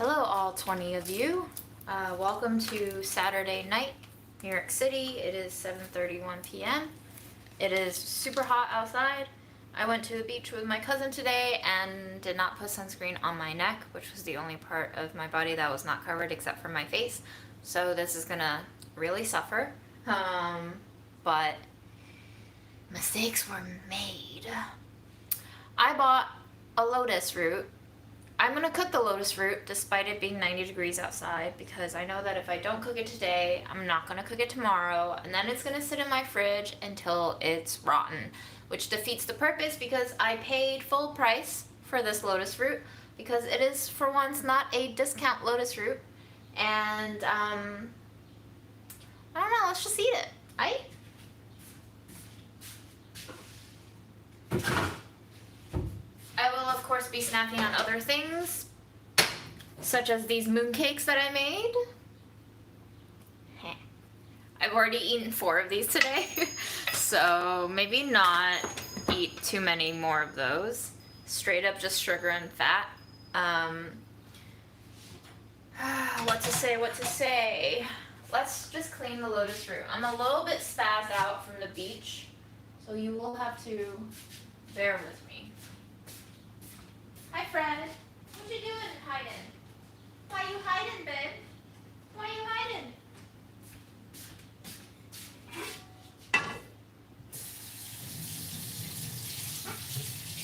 Hello, all 20 of you. Welcome to Saturday night, New York City. It is 7:31 p.m. It is super hot outside. I went to the beach with my cousin today and did not put sunscreen on my neck, which was the only part of my body that was not covered except for my face. So this is gonna really suffer. But mistakes were made. I bought a lotus root. I'm gonna cook the lotus root despite it being 90 degrees outside because I know that if I don't cook it today, I'm not gonna cook it tomorrow, and then it's gonna sit in my fridge until it's rotten, which defeats the purpose because I paid full price for this lotus root because it is for once not a discount lotus root, and I don't know, let's just eat it. I will, of course, be snacking on other things, such as these mooncakes that I made. I've already eaten 4 of these today, so maybe not eat too many more of those. Straight up just sugar and fat. What to say? Let's just clean the lotus root. I'm a little bit spazzed out from the beach, so you will have to bear with me. Hi, Fred. What you doing hiding? Why you hiding, babe? Why you hiding?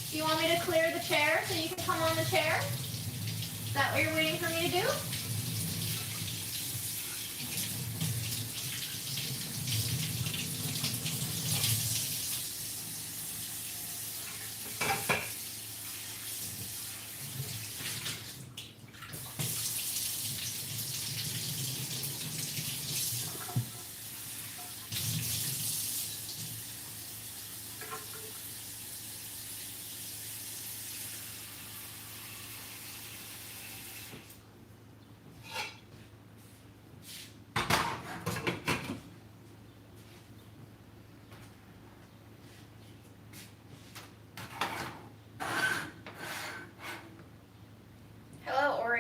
Do you want me to clear the chair so you can come on the chair? Is that what you're waiting for me to do?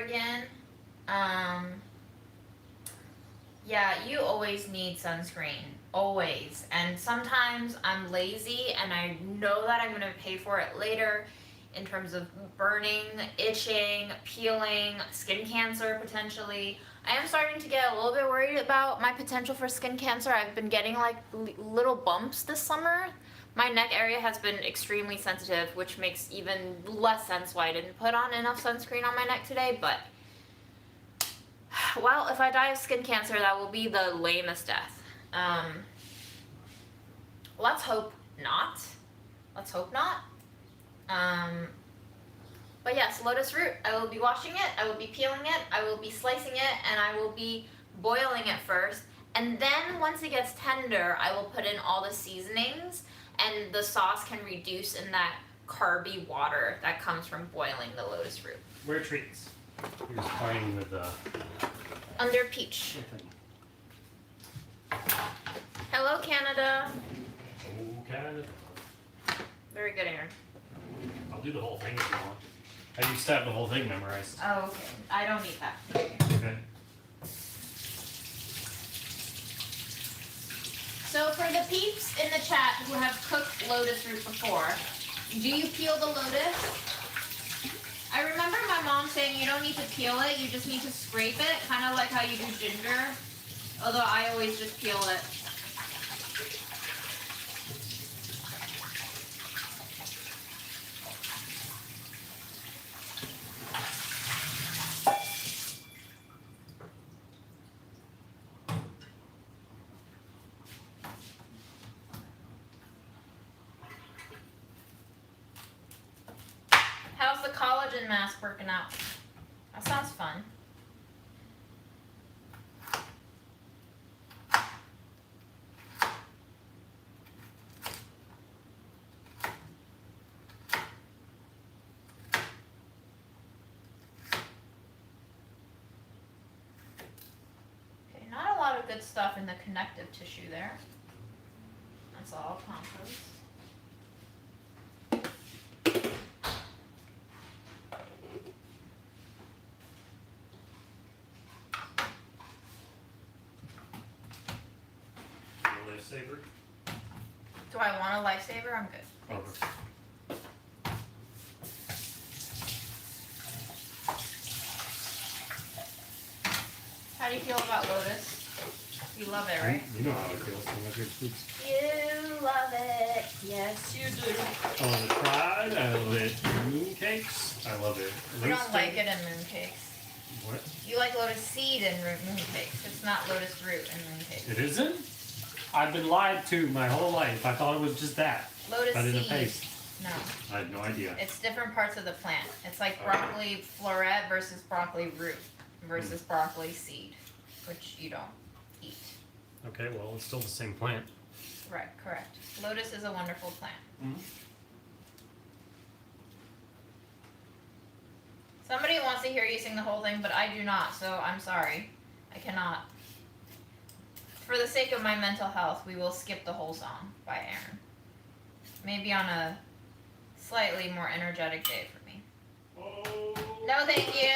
Again. Yeah, you always need sunscreen. Always. And sometimes I'm lazy and I know that I'm going to pay for it later in terms of burning, itching, peeling, skin cancer potentially. I am starting to get a little bit worried about my potential for skin cancer. I've been getting like little bumps this summer. My neck area has been extremely sensitive, which makes even less sense why I didn't put on enough sunscreen on my neck today, but, well, if I die of skin cancer, that will be the lamest death. Let's hope not. Let's hope not. But yes, lotus root. I will be washing it, I will be peeling it, I will be slicing it, and I will be boiling it first. And then once it gets tender, I will put in all the seasonings, and the sauce can reduce in that carby water that comes from boiling the lotus root. Where are treats? You're just playing with the... Under peach. Hello, Canada. Oh, Canada. Very good, Aaron. I'll do the whole thing if you want. I used to have the whole thing memorized. Oh, okay. I don't need that. Okay. So for the peeps in the chat who have cooked lotus root before, do you peel the lotus? I remember my mom saying you don't need to peel it, you just need to scrape it, kind of like how you do ginger, although I always just peel it. How's the collagen mask working out? That sounds fun. Okay, not a lot of good stuff in the connective tissue there. That's all compost. lifesaver? Do I want a lifesaver? I'm good. Over. How do you feel about Lotus? You love it, right? You know how I feel. I love your foods. You love it. Yes, you do. I love it fried. I love it moon cakes. I love it. You don't like it in mooncakes. What? You like lotus seed in mooncakes. It's not lotus root in mooncakes. It isn't? I've been lied to my whole life. I thought it was just that. Lotus But in a seed. paste. No. I had no idea. It's different parts of the plant. It's like broccoli floret versus broccoli root versus broccoli seed, which you don't eat. Okay, well, it's still the same plant. Right, correct. Lotus is a wonderful plant. Mm-hmm. Somebody wants to hear you sing the whole thing, but I do not, so I'm sorry. I cannot. For the sake of my mental health, we will skip the whole song by Aaron. Maybe on a slightly more energetic day for me. No, thank you.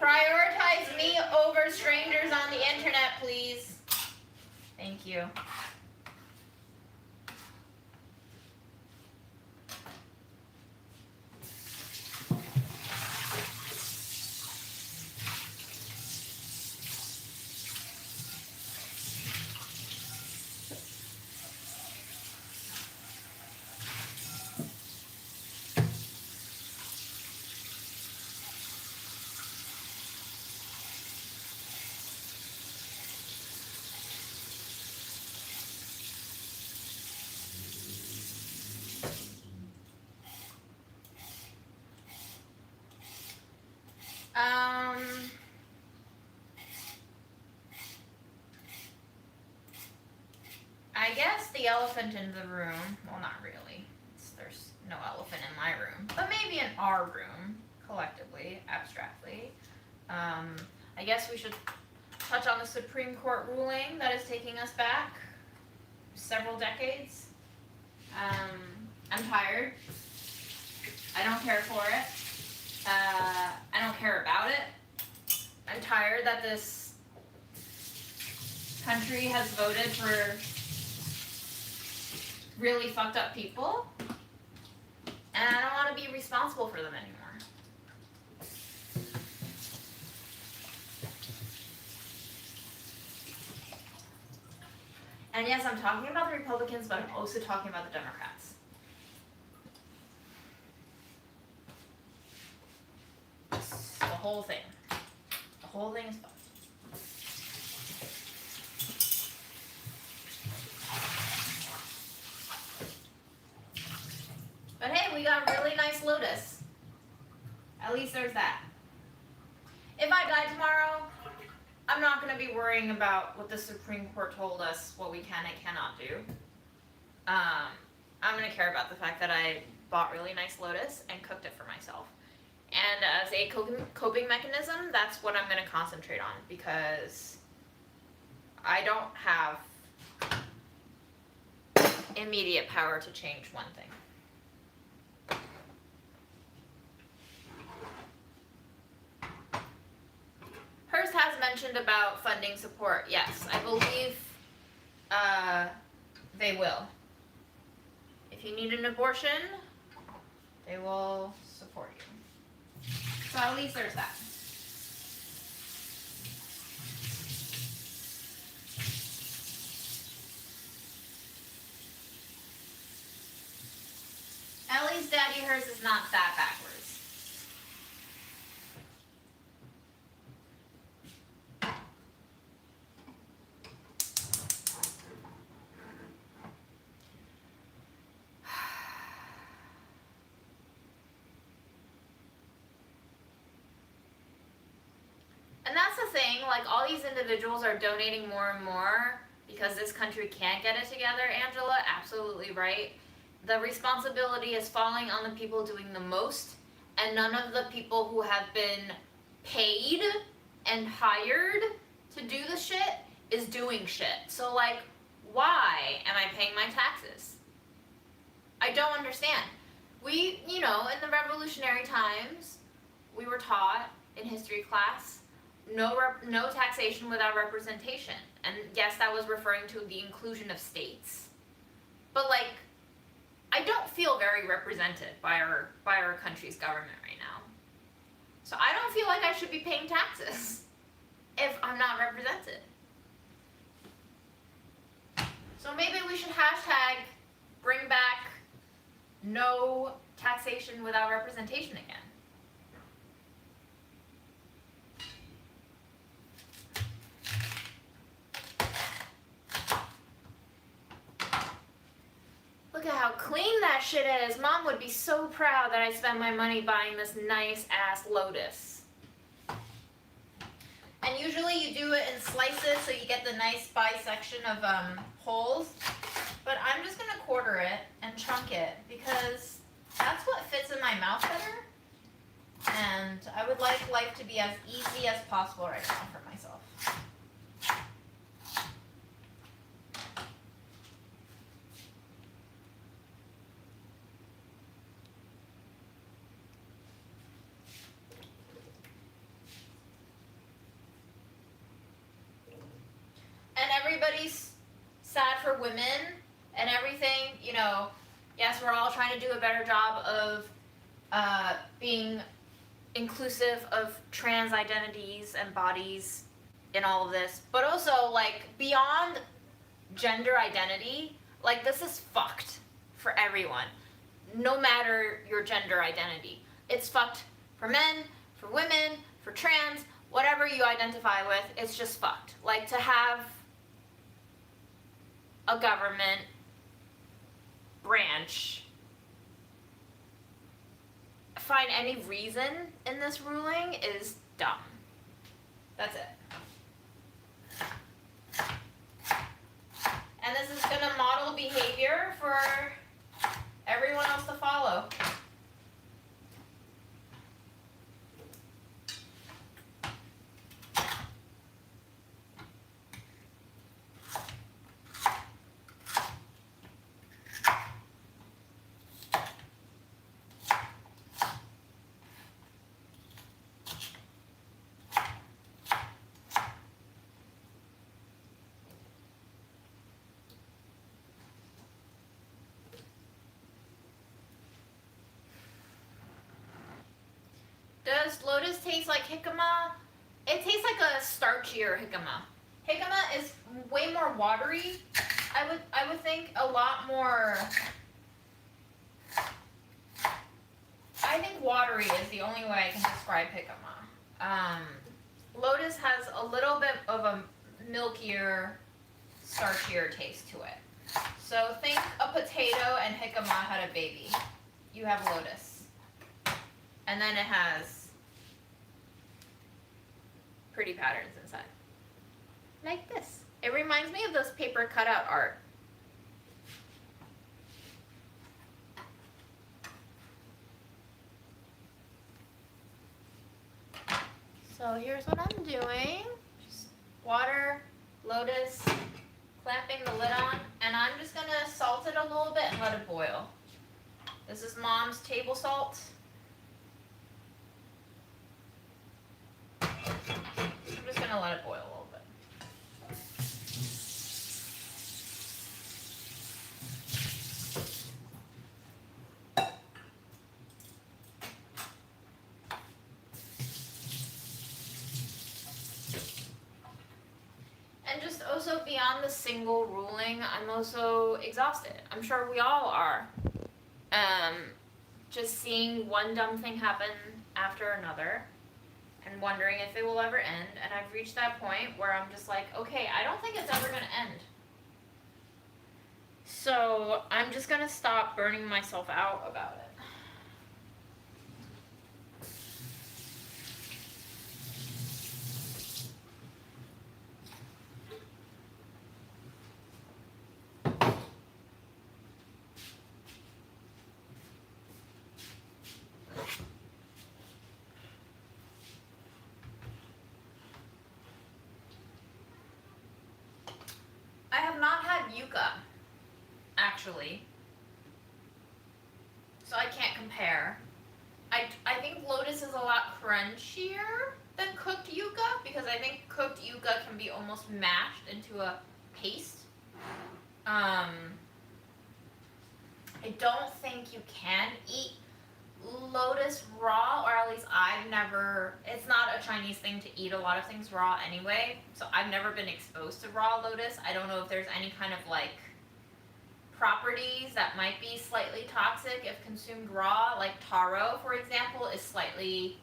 Prioritize me over strangers on the internet, please. Thank you. I guess the elephant in the room, well, not really. There's no elephant in my room, but maybe in our room, collectively, abstractly. I guess we should touch on the Supreme Court ruling that is taking us back several decades. I'm tired. I don't care for it. I don't care about it. I'm tired that this country has voted for really fucked up people, and I don't want to be responsible for them anymore. And yes, I'm talking about the Republicans, but I'm also talking about the Democrats. The whole thing. The whole thing is fucked. But hey, we got a really nice Lotus. At least there's that. If I die tomorrow, I'm not going to be worrying about what the Supreme Court told us, what we can and cannot do. I'm going to care about the fact that I bought really nice Lotus and cooked it for myself. And as a coping mechanism, that's what I'm going to concentrate on, because I don't have immediate power to change one thing. Hearst has mentioned about funding support. Yes, I believe they will. If you need an abortion, they will support you. So at least there's that. At least Daddy Hearst is not that backwards. And that's the thing, like, all these individuals are donating more and more because this country can't get it together, Angela, absolutely right. The responsibility is falling on the people doing the most, and none of the people who have been paid and hired to do the shit is doing shit. So, like, why am I paying my taxes? I don't understand. We, you know, in the revolutionary times, we were taught in history class, no taxation without representation. And yes, that was referring to the inclusion of states. But like, I don't feel very represented by our country's government right now. So I don't feel like I should be paying taxes if I'm not represented. So maybe we should hashtag bring back no taxation without representation again. Look at how clean that shit is. Mom would be so proud that I spent my money buying this nice ass Lotus. And usually you do it in slices so you get the nice bisection of holes. But I'm just gonna quarter it and chunk it because that's what fits in my mouth better. And I would like life to be as easy as possible right now for myself. And everybody's sad for women and everything, you know. Yes, we're all trying to do a better job of being inclusive of trans identities and bodies in all of this. But also, like, beyond gender identity, like, this is fucked for everyone, no matter your gender identity. It's fucked for men, for women, for trans, whatever you identify with, it's just fucked. Like, to have a government branch find any reason in this ruling is dumb. That's it. And this is gonna model behavior for everyone else to follow. Does Lotus taste like jicama? It tastes like a starchier jicama. Jicama is way more watery. I would think a lot more. I think watery is the only way I can describe jicama. Lotus has a little bit of a milkier, starchier taste to it. So think a potato and jicama had a baby. You have Lotus. And then it has pretty patterns inside. Like this. It reminds me of those paper cutout art. So here's what I'm doing. Just water, Lotus, clamping the lid on, and I'm just gonna salt it a little bit and let it boil. This is Mom's table salt. I'm just gonna let it boil a little bit. And just also beyond the single ruling, I'm also exhausted. I'm sure we all are. Just seeing one dumb thing happen after another and wondering if it will ever end. And I've reached that point where I'm just like, okay, I don't think it's ever gonna end. So I'm just gonna stop burning myself out about it. I have not had yuca, actually, so I can't compare. I think Lotus is a lot crunchier, than cooked yuca because I think cooked yuca can be almost mashed into a paste. I don't think you can eat lotus raw, or at least I've never, it's not a Chinese thing to eat a lot of things raw anyway, so I've never been exposed to raw lotus. I don't know if there's any kind of like properties that might be slightly toxic if consumed raw, like taro, for example, is slightly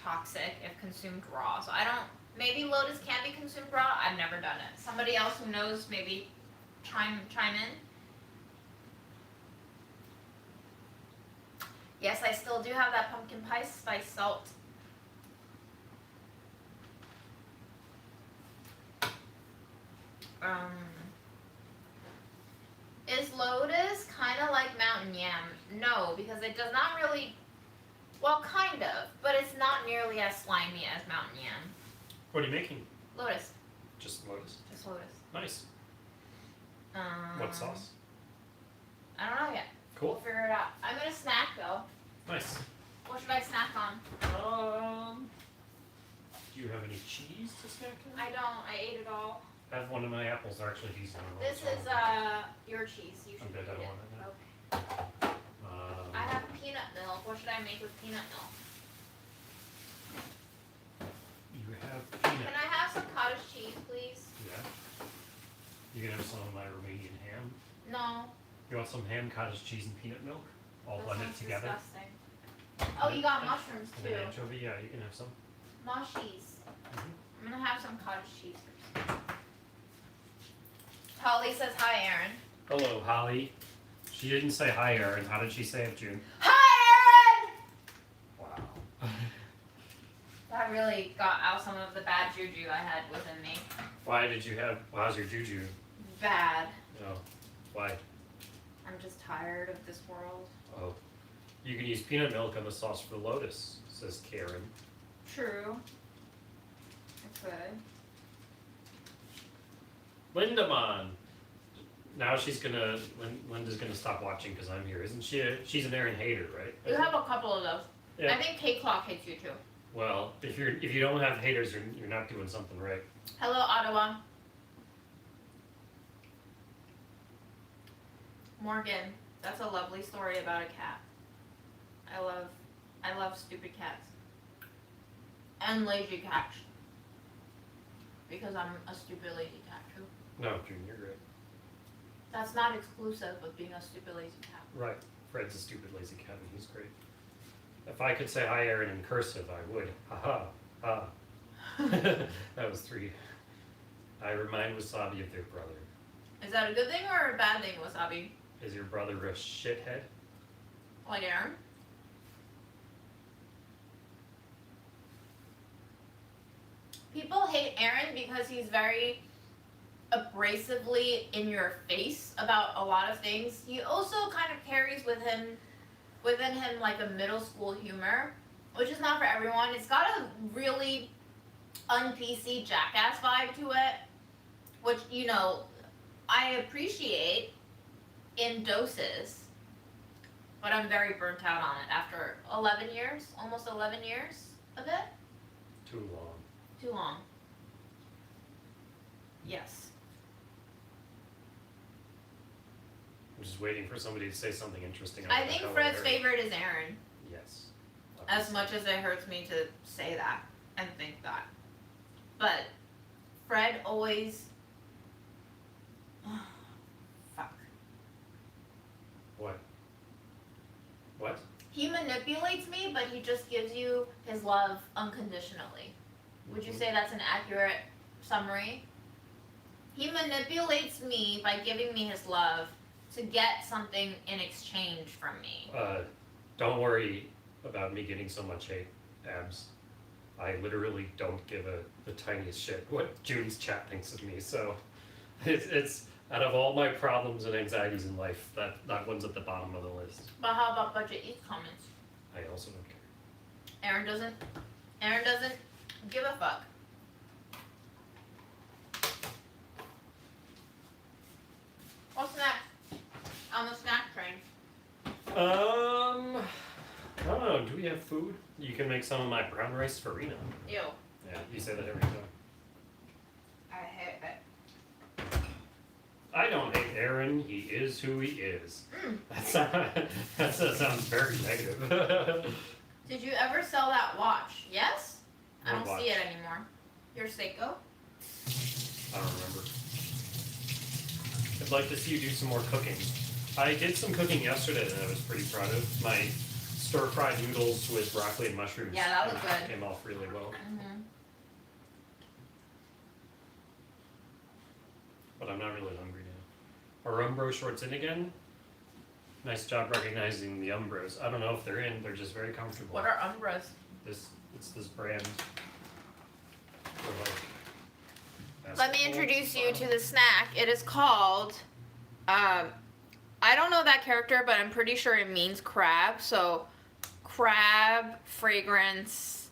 toxic if consumed raw. So I don't, maybe lotus can be consumed raw. I've never done it. Somebody else who knows, maybe chime in. Yes, I still do have that pumpkin pie spice salt. Is lotus kind of like mountain yam? No, because it does not really, well, kind of, but it's not nearly as slimy as mountain yam. What are you making? Lotus. Just lotus. Just lotus. Nice. What sauce? I don't know yet. Cool. We'll figure it out. I'm gonna snack though. Nice. What should I snack on? Do you have any cheese to snack on? I don't. I ate it all. I have one of my apples are actually decent. This is your cheese. You should I'm good, I eat don't it. want it now. Okay. I have peanut milk. What should I make with peanut milk? You have peanut. Can I have some cottage cheese, please? Yeah. You can have some of my Romanian ham. No. You want some ham, cottage cheese, and peanut milk? All That blended sounds together? disgusting. Oh, you got mushrooms And too. then anchovy, yeah, you can have some. Mushies. Mhm. I'm gonna have some cottage cheese first. Holly says hi, Aaron. Hello, Holly. She didn't say hi, Aaron. How did she say it, June? Hi, Aaron! Wow. That really got out some of the bad juju I had within me. Why did you have, how's your juju? Bad. Oh, why? I'm just tired of this world. Oh. You can use peanut milk on the sauce for the lotus, says Karen. True. I could. Lindamon. Now she's gonna, Linda's gonna stop watching because I'm here. Isn't she? She's an Aaron hater, right? You have a couple of those. Yeah. I think K Clock hates you too. Well, if you don't have haters, you're not doing something right. Hello, Ottawa. Morgan, that's a lovely story about a cat. I love stupid cats. And lazy cats. Because I'm a stupid lazy cat too. No, June, you're great. That's not exclusive of being a stupid lazy cat. Right. Fred's a stupid lazy cat and he's great. If I could say hi, Aaron, in cursive, I would. Ha ha. That was 3. I remind Wasabi of their brother. Is that a good thing or a bad thing, Wasabi? Is your brother a shithead? Like Aaron? People hate Aaron because he's very abrasively in your face about a lot of things. He also kind of carries within him like a middle school humor, which is not for everyone. It's got a really un-PC jackass vibe to it, which, you know, I appreciate in doses, but I'm very burnt out on it after 11 years, almost 11 years of it. Too long. Too long. Yes. I'm just waiting for somebody to say something interesting. I think Fred's favorite is Aaron, Yes. as much as it hurts me to say that and think that. But Fred always... Fuck. What? What? He manipulates me, but he just gives you his love unconditionally. Would you say that's an accurate summary? He manipulates me by giving me his love to get something in exchange from me. Don't worry about me getting so much hate, Abs. I literally don't give the tiniest shit what June's chat thinks of me, so it's out of all my problems and anxieties in life, that one's at the bottom of the list. But how about Budget Eats comments? I also don't care. Aaron doesn't give a fuck. What's next on the snack train? I don't know, do we have food? You can make some of my brown rice farina. Ew. Yeah, you say that every time. I hate it. I don't hate Aaron. He is who he is. That sounds very negative. Did you ever sell that watch? Yes? I What don't see it watch? anymore. Your Seiko? I don't remember. I'd like to see you do some more cooking. I did some cooking yesterday that I was pretty proud of. My stir-fried noodles with broccoli and mushrooms. Yeah, that was good. Came off really well. Mm-hmm. But I'm not really hungry now. Are Umbro shorts in again? Nice job recognizing the Umbros. I don't know if they're in. They're just very comfortable. What are Umbras? It's this brand. For like Let me basketball introduce you to style. the snack. It is called, I don't know that character, but I'm pretty sure it means crab. So, crab, fragrance,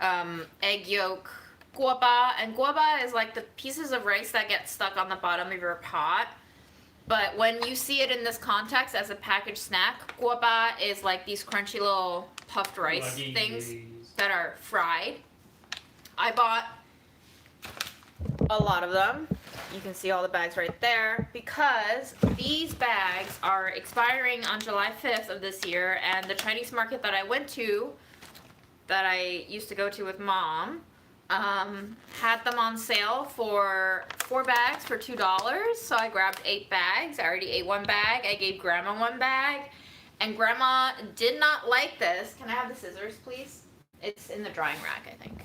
egg yolk, guava. And guava is like the pieces of rice that get stuck on the bottom of your pot. But when you see it in this context as a packaged snack, guava is like these crunchy little puffed rice Luggies. things that are fried. I bought a lot of them. You can see all the bags right there because these bags are expiring on July 5th of this year, and the Chinese market that I went to, that I used to go to with Mom, had them on sale for 4 bags for $2. So I grabbed 8 bags. I already ate 1 bag. I gave Grandma 1 bag, and Grandma did not like this. Can I have the scissors, please? It's in the drying rack, I think.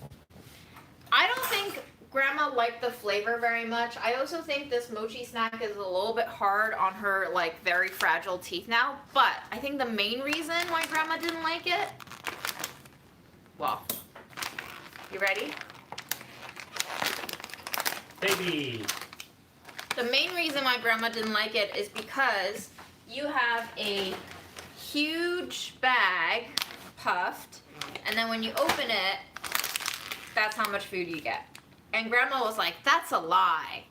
I don't think Grandma liked the flavor very much. I also think this mochi snack is a little bit hard on her, like, very fragile teeth now. But I think the main reason why Grandma didn't like it, well, you ready? Baby. The main reason why Grandma didn't like it is because you have a huge bag puffed, and then when you open it, that's how much food you get. And Grandma was like, that's a lie.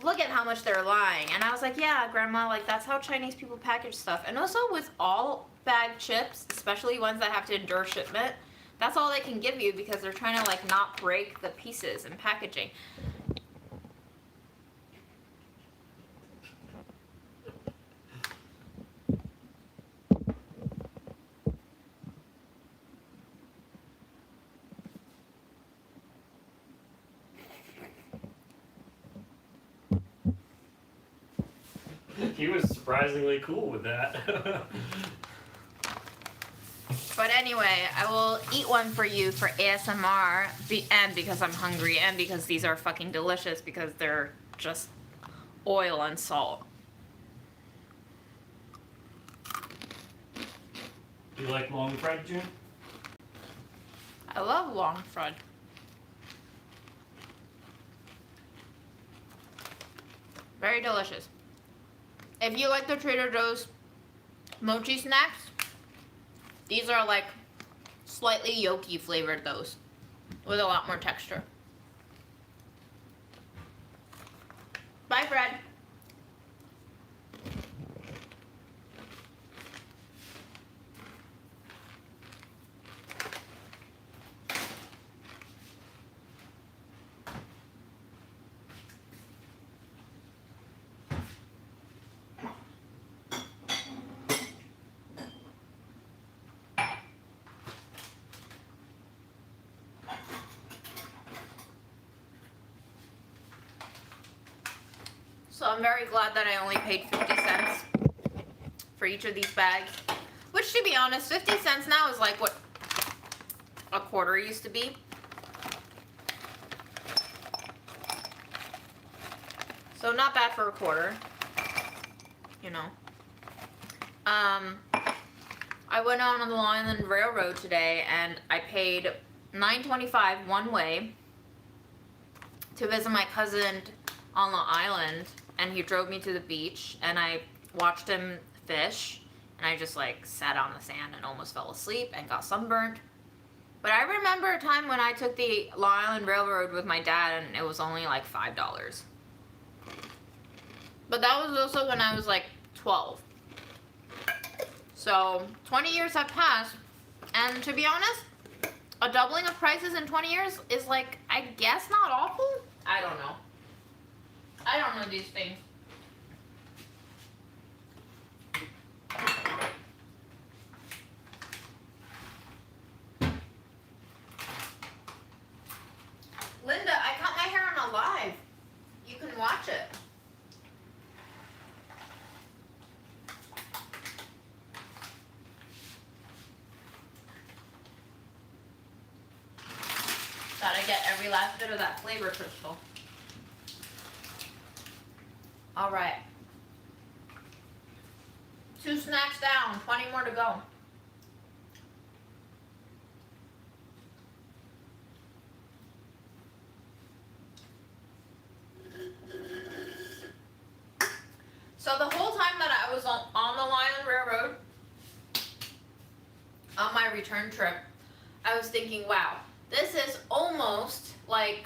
Look at how much they're lying. And I was like, yeah, Grandma, like, that's how Chinese people package stuff. And also with all bag chips, especially ones that have to endure shipment, that's all they can give you because they're trying to, like, not break the pieces in packaging. He was surprisingly cool with that. But anyway, I will eat one for you for ASMR, and because I'm hungry, and because these are fucking delicious, because they're just oil and salt. You like long fried, June? I love long fried. Very delicious. If you like the Trader Joe's mochi snacks, these are like slightly yolky flavored those, with a lot more texture. Bye, Fred. So I'm very glad that I only paid 50 cents for each of these bags. Which, to be honest, 50 cents now is like what a quarter used to be. So not bad for a quarter, you know. I went out on the Long Island Railroad today and I paid $9.25 one way to visit my cousin on Long Island, and he drove me to the beach and I watched him fish, and I just like sat on the sand and almost fell asleep and got sunburnt. But I remember a time when I took the Long Island Railroad with my dad and it was only like $5. But that was also when I was like 12. So 20 years have passed, and to be honest, $1 doubling of prices in 20 years is like, I guess not awful? I don't know. I don't know these things. Linda, I cut my hair on a live. You can watch it. Gotta get every last bit of that flavor crystal. All right. 2 snacks down, 20 more to go. So the whole time that I was on the Lion Railroad, on my return trip, I was thinking, wow, this is almost like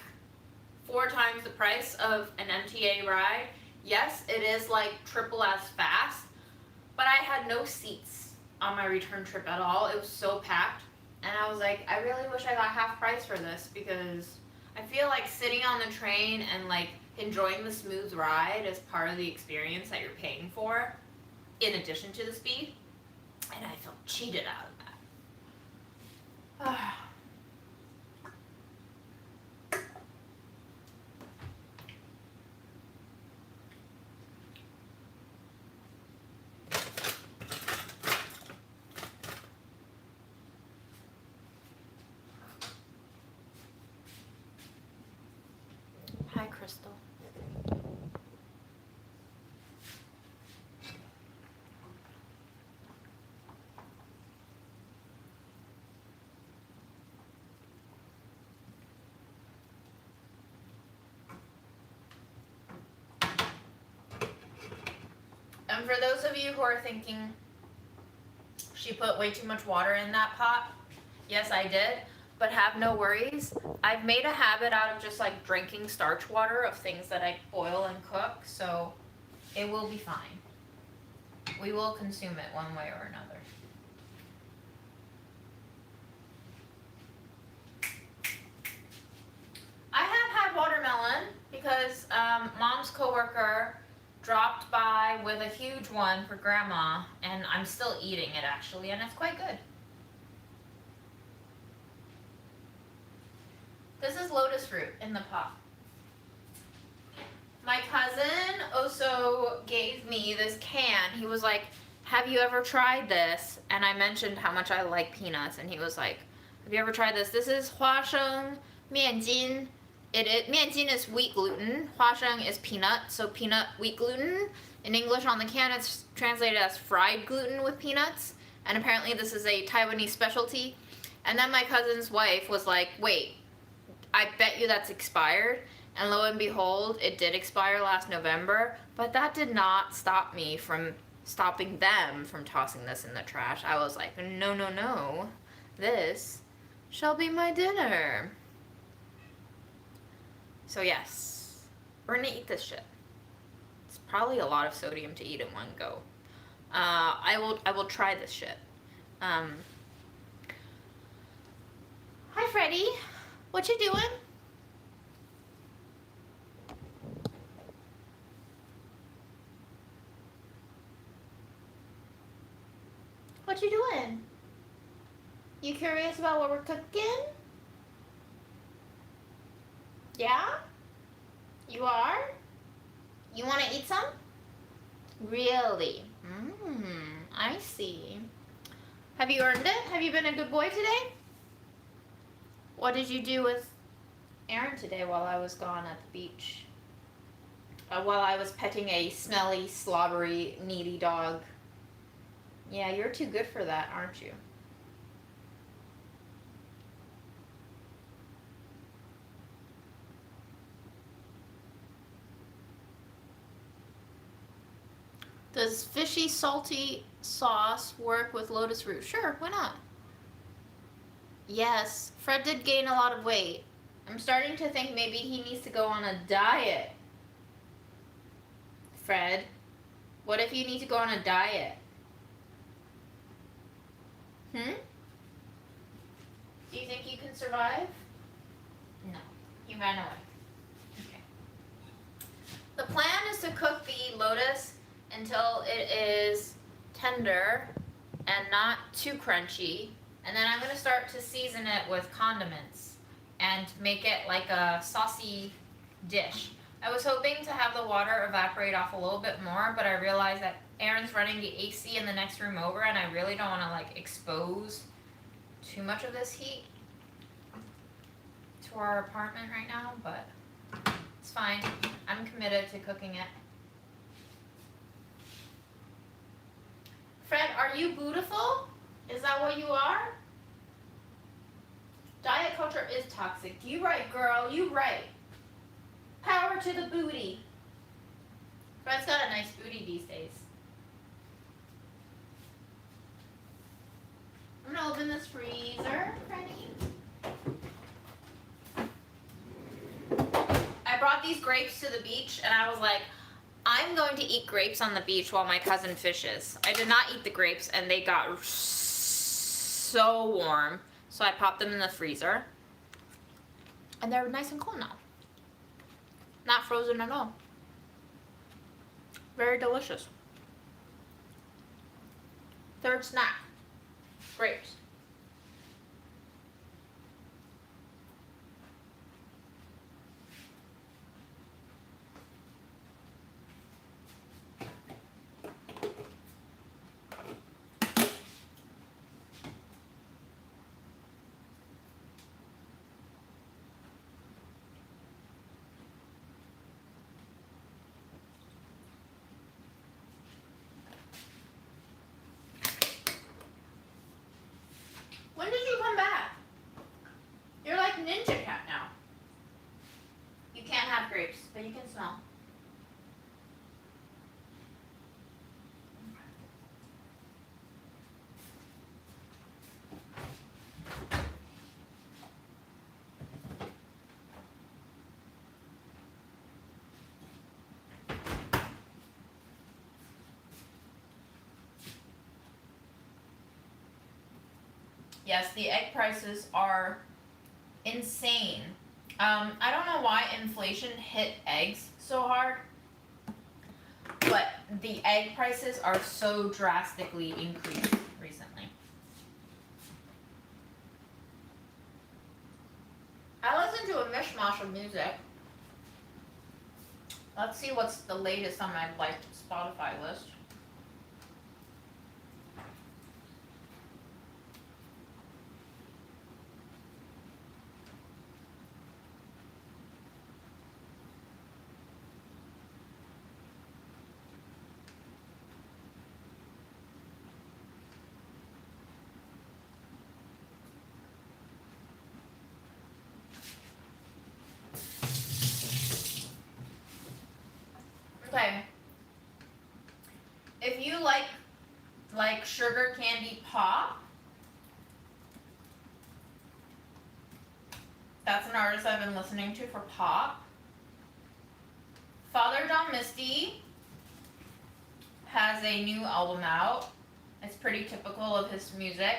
4 times the price of an MTA ride. Yes, it is like triple as fast, but I had no seats on my return trip at all. It was so packed, and I was like, I really wish I got half price for this, because I feel like sitting on the train and like enjoying the smooth ride is part of the experience that you're paying for, in addition to the speed, and I felt cheated out of that. Hi, Crystal. And for those of you who are thinking she put way too much water in that pot, yes, I did, but have no worries. I've made a habit out of just like drinking starch water of things that I boil and cook, so it will be fine. We will consume it one way or another. I have had watermelon because Mom's coworker dropped by with a huge one for Grandma, and I'm still eating it actually, and it's quite good. This is lotus fruit in the pot. My cousin also gave me this can. He was like, have you ever tried this? And I mentioned how much I like peanuts, and he was like, have you ever tried this? This is 花生面筋. Mian jin is wheat gluten. Hua sheng is peanut, so peanut wheat gluten. In English on the can, it's translated as fried gluten with peanuts. And apparently this is a Taiwanese specialty. And then my cousin's wife was like, wait, I bet you that's expired. And lo and behold, it did expire last November. But that did not stop me from stopping them from tossing this in the trash. I was like, no, no, no. This shall be my dinner. So yes, we're gonna eat this shit. It's probably a lot of sodium to eat in one go. I will try this shit. Hi Freddie, what you doing? What you doing? You curious about what we're cooking? Yeah? You are? You want to eat some? Really? I see. Have you earned it? Have you been a good boy today? What did you do with Aaron today while I was gone at the beach? While I was petting a smelly, slobbery, needy dog. Yeah, you're too good for that, aren't you? Does fishy salty sauce work with lotus root? Sure, why not? Yes, Fred did gain a lot of weight. I'm starting to think maybe he needs to go on a diet. Fred, what if you need to go on a diet? Do you think you can survive? No. You ran away. Okay. The plan is to cook the Lotus until it is tender and not too crunchy. And then I'm going to start to season it with condiments and make it like a saucy dish. I was hoping to have the water evaporate off a little bit more, but I realized that Aaron's running the AC in the next room over, and I really don't want to like expose too much of this heat to our apartment right now, but it's fine. I'm committed to cooking it. Fred, are you beautiful? Is that what you are? Diet culture is toxic. You right, girl. You right. Power to the booty. Fred's got a nice booty these days. I'm gonna open this freezer, Freddie. I brought these grapes to the beach, and I was like, I'm going to eat grapes on the beach while my cousin fishes. I did not eat the grapes, and they got so warm, so I popped them in the freezer. And they're nice and cool now. Not frozen at all. Very delicious. Third snack. Grapes. When did you come back? You're like Ninja Cat now. You can't have grapes, but you can smell. Yes, the egg prices are insane. I don't know why inflation hit eggs so hard, but the egg prices are so drastically increased recently. I listen to a mishmash of music. Let's see what's the latest on my liked Spotify list. Okay. If you like sugar candy pop, that's an artist I've been listening to for pop. Father John Misty has a new album out. It's pretty typical of his music.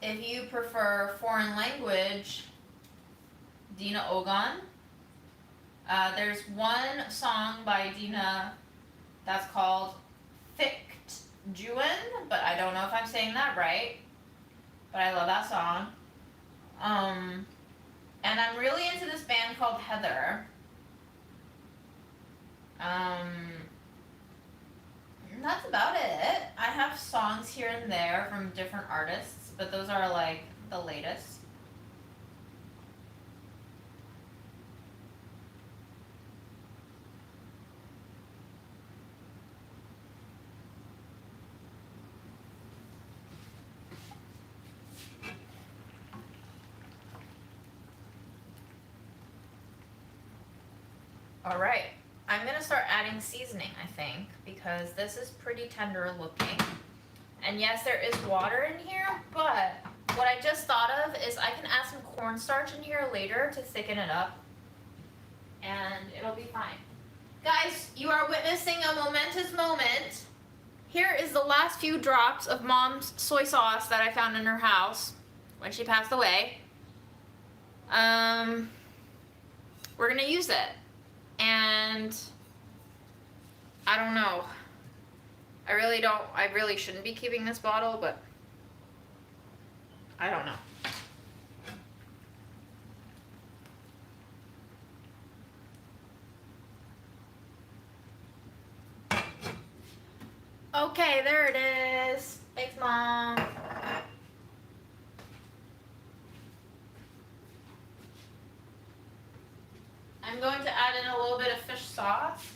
If you prefer foreign language, Dina Ogon. There's one song by Dina that's called Ficht Juen, but I don't know if I'm saying that right. But I love that song. And I'm really into this band called Heather. And that's about it. I have songs here and there from different artists, but those are like the latest. All right, I'm gonna start adding seasoning, I think, because this is pretty tender looking. And yes, there is water in here, but what I just thought of is I can add some cornstarch in here later to thicken it up, and it'll be fine. Guys, you are witnessing a momentous moment. here is the last few drops of Mom's soy sauce that I found in her house when she passed away. We're gonna use it, and I don't know. I really shouldn't be keeping this bottle, but I don't know. Okay, there it is. Thanks, Mom. I'm going to add in a little bit of fish sauce.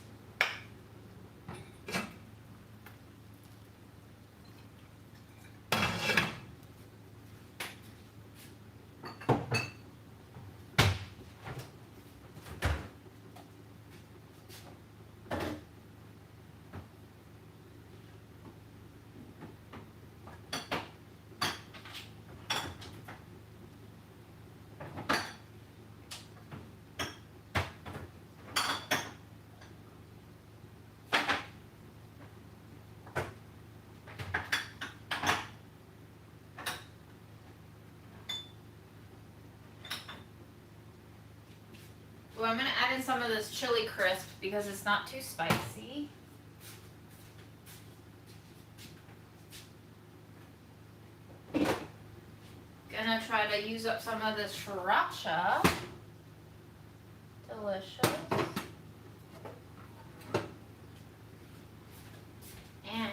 Well, I'm gonna add in some of this chili crisp because it's not too spicy. Gonna try to use up some of this sriracha. Delicious. And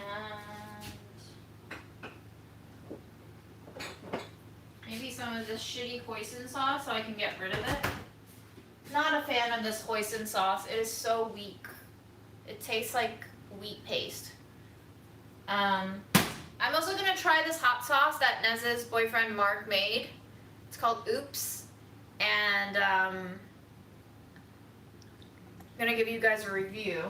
maybe some of this shitty hoisin sauce so I can get rid of it. Not a fan of this hoisin sauce. It is so weak. It tastes like wheat paste. I'm also gonna try this hot sauce that Nez's boyfriend Mark made. It's called Oops, and I'm gonna give you guys a review.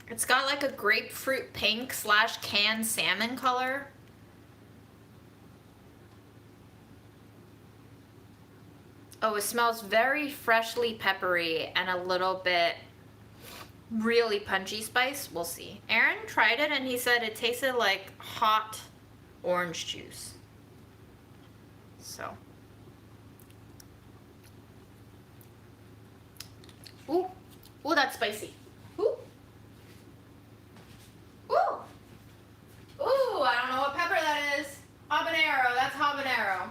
It's got like a grapefruit pink / canned salmon color. Oh, it smells very freshly peppery and a little bit really punchy spice. We'll see. Aaron tried it and he said it tasted like hot orange juice. So. Ooh, ooh, that's spicy. Ooh. Ooh! Ooh, I don't know what pepper that is. Habanero, that's habanero.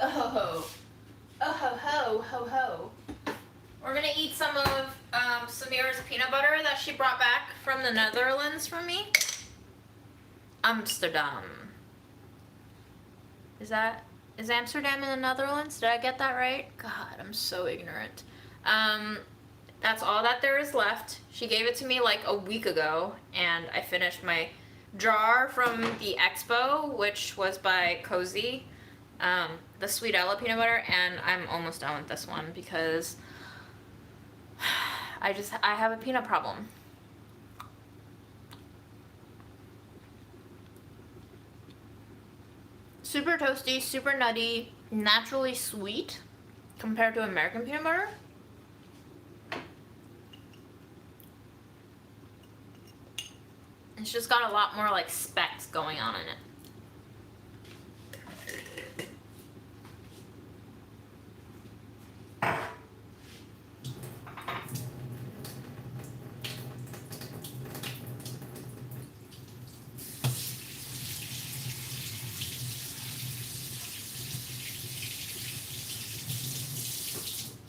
Oh, oh ho ho ho ho. We're gonna eat some of Samira's peanut butter that she brought back from the Netherlands for me. Amsterdam. Is Amsterdam in the Netherlands? Did I get that right? God, I'm so ignorant. That's all that there is left. She gave it to me like a week ago, and I finished my jar from the expo, which was by Cozy, the Sweet Ella peanut butter, and I'm almost done with this one because I have a peanut problem. Super toasty, super nutty, naturally sweet compared to American peanut butter. It's just got a lot more like specks going on in it.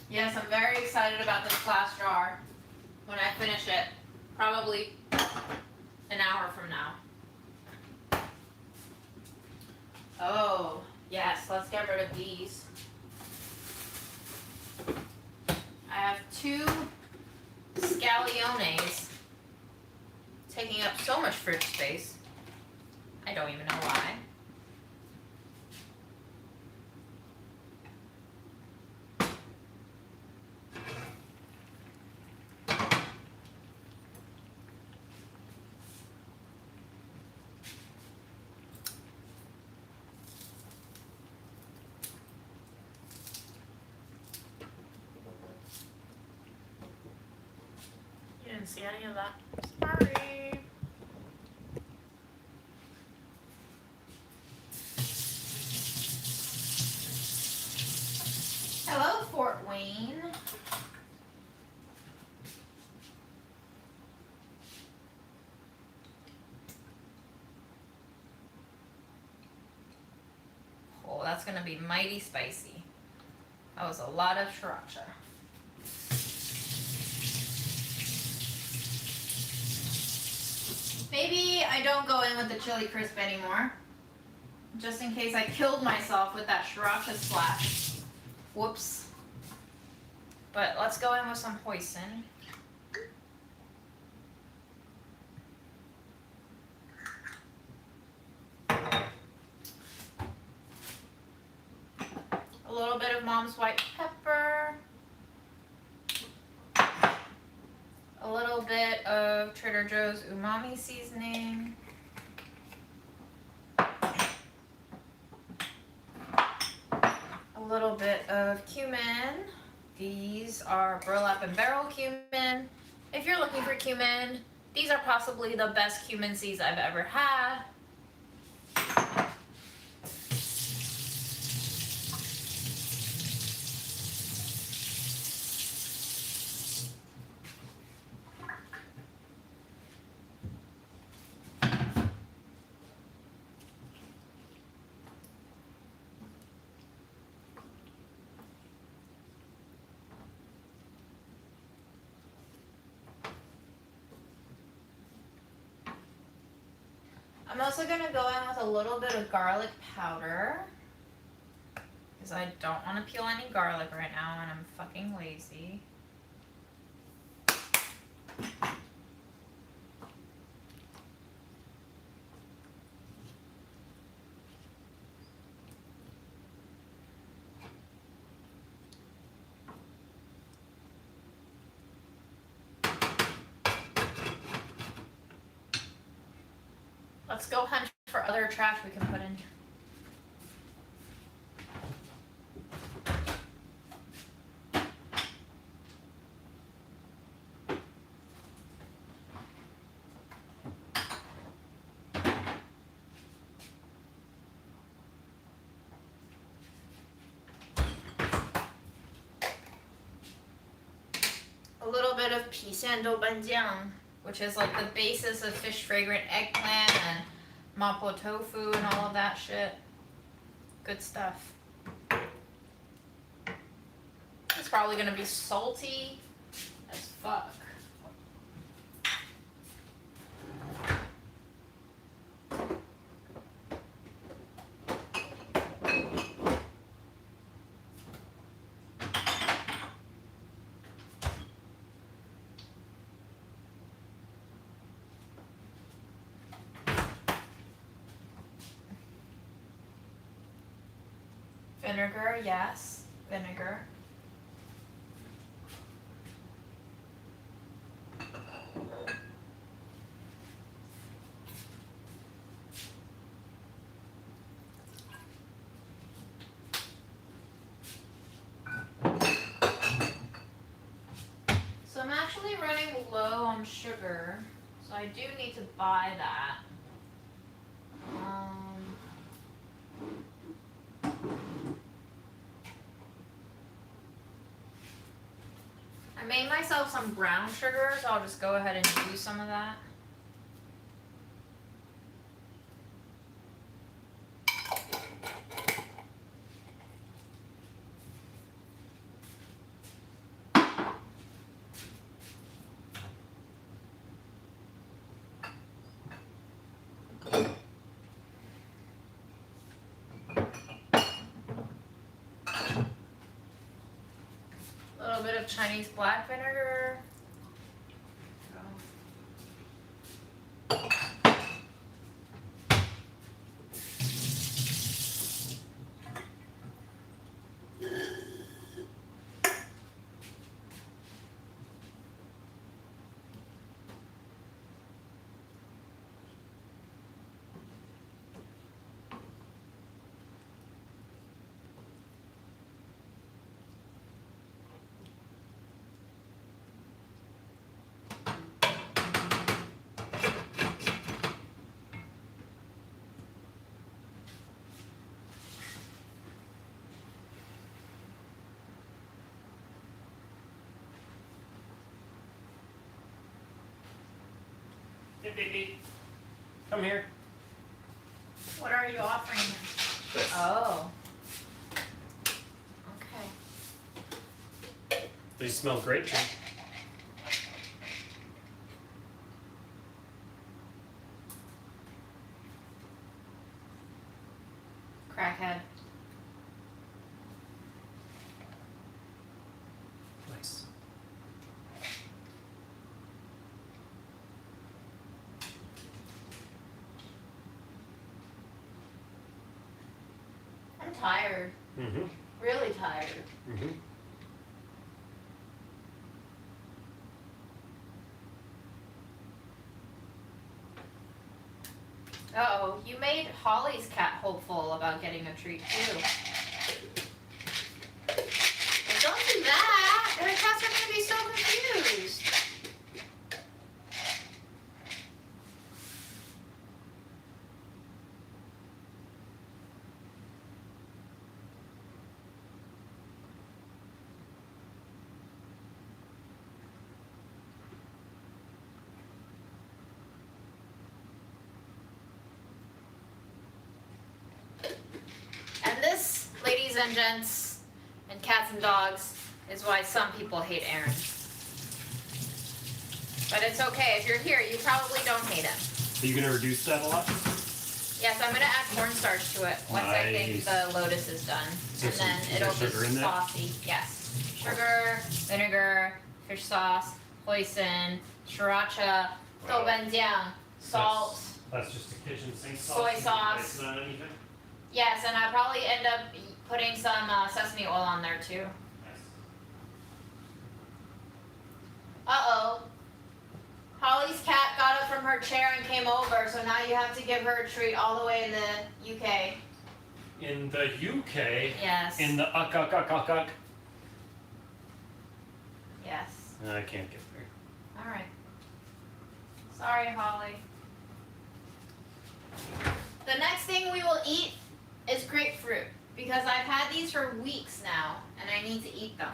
Yes, I'm very excited about this glass jar when I finish it, probably an hour from now. Oh, yes, let's get rid of these. I have 2 scalliones taking up so much fridge space. I don't even know why. didn't see any of that. Sorry. Hello, Fort Wayne. Oh, that's gonna be mighty spicy. That was a lot of sriracha. Maybe I don't go in with the chili crisp anymore. Just in case I killed myself with that sriracha splash. Whoops. But let's go in with some hoisin. A little bit of Mom's white pepper. A little bit of Trader Joe's umami seasoning. A little bit of cumin. These are burlap and barrel cumin. If you're looking for cumin, these are possibly the best cumin seeds I've ever had. I'm also going to go in with a little bit of garlic powder because I don't want to peel any garlic right now and I'm fucking lazy. Let's go hunt for other trash we can put in. A little bit of pisang doubanjiang, which is like the basis of fish fragrant eggplant and mapo tofu and all of that shit. Good stuff. It's probably gonna be salty as fuck. Vinegar, yes, vinegar. So I'm actually running low on sugar, so I do need to buy that. I made myself some brown sugar, so I'll just go ahead and use some of that. A little bit of Chinese black vinegar. Hey, baby. Come here. What are you offering him? This. Oh. Okay. These smell great, June. Crackhead. Nice. I'm tired. Mm-hmm. Really tired. Mm-hmm. Uh-oh, you made Holly's cat hopeful about getting a treat too. Well, don't do that! Their cats are gonna be so confused. And this, ladies and gents, and cats and dogs, is why some people hate Aaron. But it's okay, if you're here, you probably don't hate him. Are you gonna reduce that a lot? Yes, I'm gonna add cornstarch to it once I think Nice. the Lotus is done. Is there And some- then is there it'll be sugar in that? saucy. Yes. Sugar, vinegar, fish sauce, hoisin, sriracha, Wow. doubanjiang, salt. That's just a kitchen sink sauce. Soy You can sauce. place it on anything? Yes, and I'll probably end up putting some sesame oil on there too. Nice. Uh-oh. Holly's cat got up from her chair and came over, so now you have to give her a treat all the way in the UK. In the UK, Yes. in the uck. Yes. I can't get there. Alright. Sorry, Holly. The next thing we will eat is grapefruit, because I've had these for weeks now, and I need to eat them.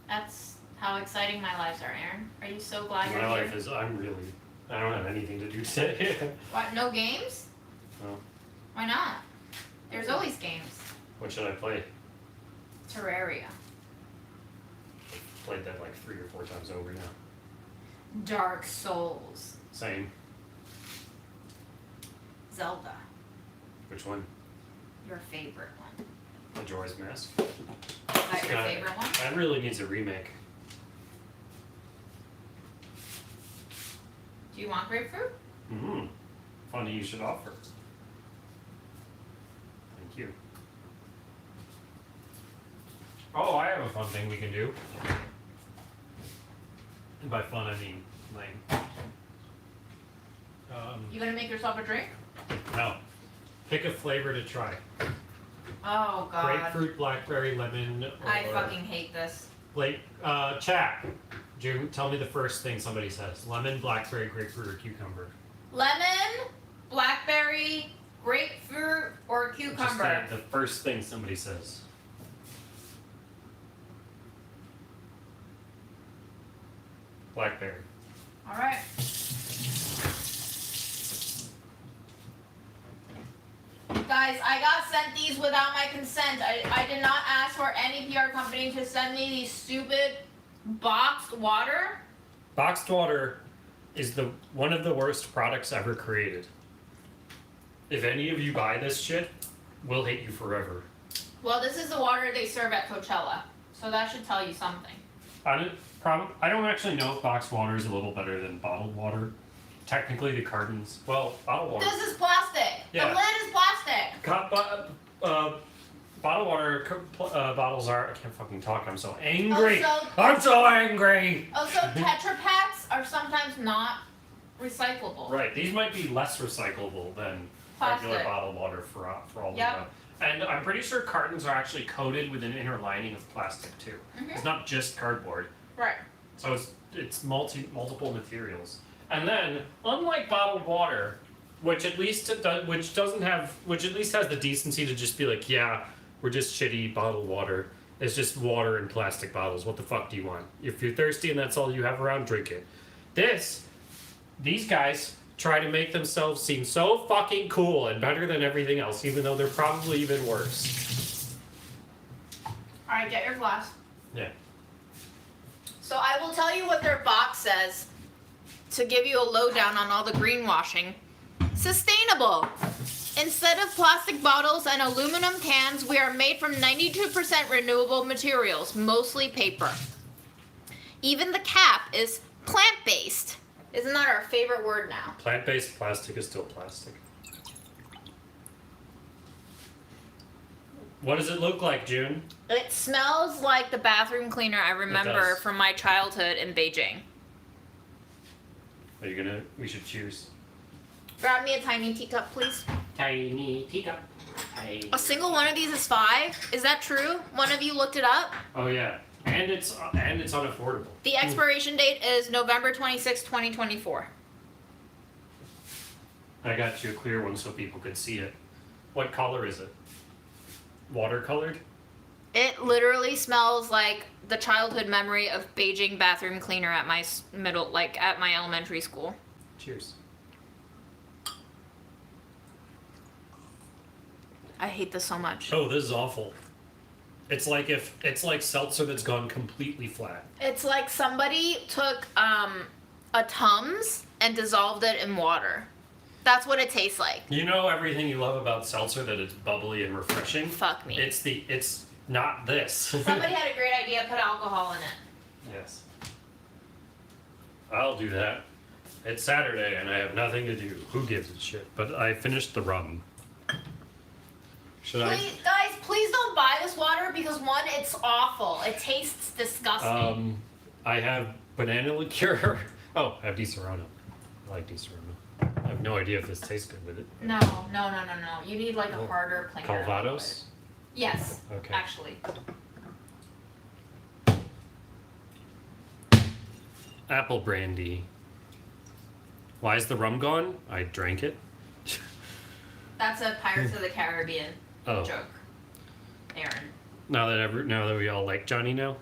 That's how exciting my lives are, Aaron. Are you so glad you're My here? life is, I don't have anything to do today. What, no games? No. Why not? There's always games. What should I play? Terraria. Played that like 3 or 4 times over now. Dark Souls. Same. Zelda. Which one? Your favorite one. Majora's Mask? Is that your Yeah. favorite one? That really needs a remake. Do you want grapefruit? Mm-hmm. Funny you should offer. Thank you. Oh, I have a fun thing we can do. And by fun, I mean lame. You gonna make yourself a drink? No. Pick a flavor to try. Oh god. Grapefruit, blackberry, lemon, or... I fucking hate this. Chat. June, tell me the first thing somebody says. Lemon, blackberry, grapefruit, or cucumber. Lemon, blackberry, grapefruit, or Just cucumber. the first thing somebody says. Blackberry. Alright. Guys, I got sent these without my consent. I did not ask for any PR company to send me these stupid boxed water. Boxed water is one of the worst products ever created. If any of you buy this shit, we'll hate you forever. Well, this is the water they serve at Coachella, so that should tell you something. I don't actually know if boxed water is a little better than bottled water. Technically, the cartons. Well, bottled water. This is plastic. Yeah. The lid is plastic. Bottled water bottles are. I can't fucking talk. I'm so angry. Also- I'm so angry. Also, Tetra Paks are sometimes not recyclable. Right. These might be less recyclable than regular Plastic. bottled water for all we Yep. know. And I'm pretty sure cartons are actually coated with an inner lining of plastic too. Mhm. It's not just cardboard. Right. So it's multiple materials. And then, unlike bottled water, which at least has the decency to just be like, yeah, we're just shitty bottled water. It's just water in plastic bottles. What the fuck do you want? If you're thirsty and that's all you have around, drink it. These guys try to make themselves seem so fucking cool and better than everything else, even though they're probably even worse. Alright, get your glass. Yeah. So I will tell you what their box says to give you a lowdown on all the greenwashing. Sustainable. Instead of plastic bottles and aluminum cans, we are made from 92% renewable materials, mostly paper. Even the cap is plant-based. Isn't that our favorite word now? Plant-based plastic is still plastic. What does it look like, June? It smells like the bathroom cleaner I remember does. from my childhood in Beijing. We should cheers. Grab me a tiny teacup, please. Tiny teacup. A single one of these is $5. Is that true? One of you looked it up? Oh yeah, and it's unaffordable. The expiration date is November 26, 2024. I got you a clear one so people could see it. What color is it? Watercolored? It literally smells like the childhood memory of Beijing bathroom cleaner at my at my elementary school. Cheers. I hate this so much. Oh, this is awful. It's like seltzer that's gone completely flat. It's like somebody took a Tums and dissolved it in water. That's what it tastes like. You know everything you love about seltzer, that it's bubbly and refreshing? Fuck me. It's not this. Somebody had a great idea, put alcohol in it. Yes. I'll do that. It's Saturday and I have nothing to do. Who gives a shit? But I finished the rum. Should Guys, please don't buy this water because one, it's awful. It tastes disgusting. I have banana liqueur. Oh, I have Di Serrano. I like Di Serrano. I have no idea if this tastes good with it. No. You need like a harder plainer. Calvados? Yes. Okay. Actually. Apple brandy. Why is the rum gone? I drank it. That's a Pirates of the Caribbean joke. Aaron. Now that we all like Johnny now.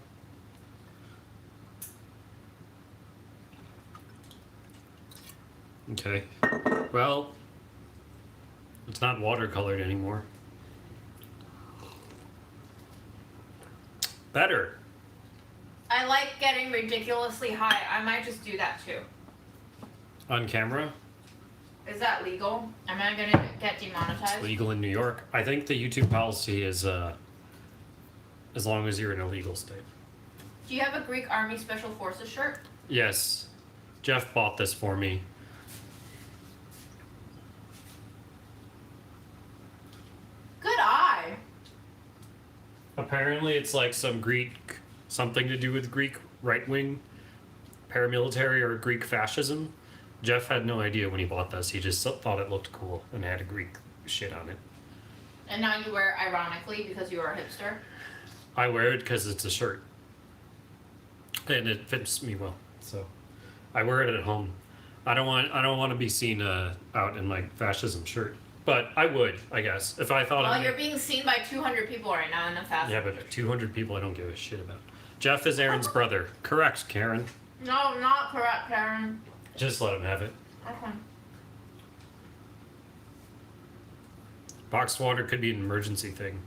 Okay. Well, it's not watercolored anymore. Better. I like getting ridiculously high. I might just do that too. On camera? Is that legal? Am I gonna get demonetized? It's legal in New York. I think the YouTube policy is as long as you're in a legal state. Do you have a Greek Army Special Forces shirt? Yes. Jeff bought this for me. Good eye. Apparently it's like something to do with Greek right-wing paramilitary or Greek fascism. Jeff had no idea when he bought this. He just thought it looked cool and had a Greek shit on it. And now you wear it ironically because you are a hipster? I wear it because it's a shirt. And it fits me well. So I wear it at home. I don't want to be seen out in my fascism shirt. But I would, I guess, if I thought. Well, you're being seen by 200 people right now in the fast. Yeah, but 200 people I don't give a shit about. Jeff is Aaron's brother. Correct, Karen. No, not correct, Karen. Just let him have it. Okay. Boxed water could be an emergency thing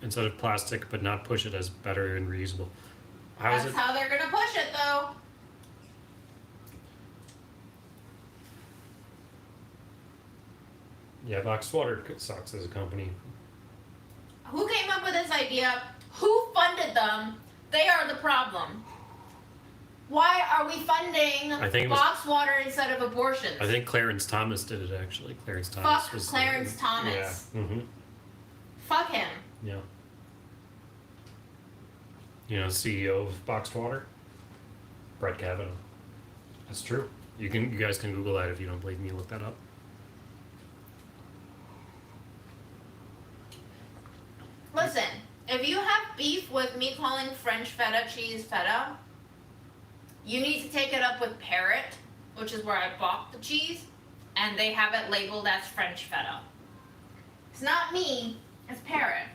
instead of plastic, but not push it as better and reusable. That's how they're gonna push it, though. Yeah, boxed water sucks as a company. Who came up with this idea? Who funded them? They are the problem. Why are we funding boxed water instead of abortions? I think Clarence Thomas did it, actually. Clarence Thomas Fuck Clarence Thomas. Yeah. Mm-hmm. Fuck him. Yeah. You know, CEO of Boxed Water? Brett Kavanaugh. That's true. You guys can Google that if you don't believe me. Look that up. Listen, if you have beef with me calling French feta cheese feta, you need to take it up with Parrot, which is where I bought the cheese, and they have it labeled as French feta. It's not me, it's Parrot.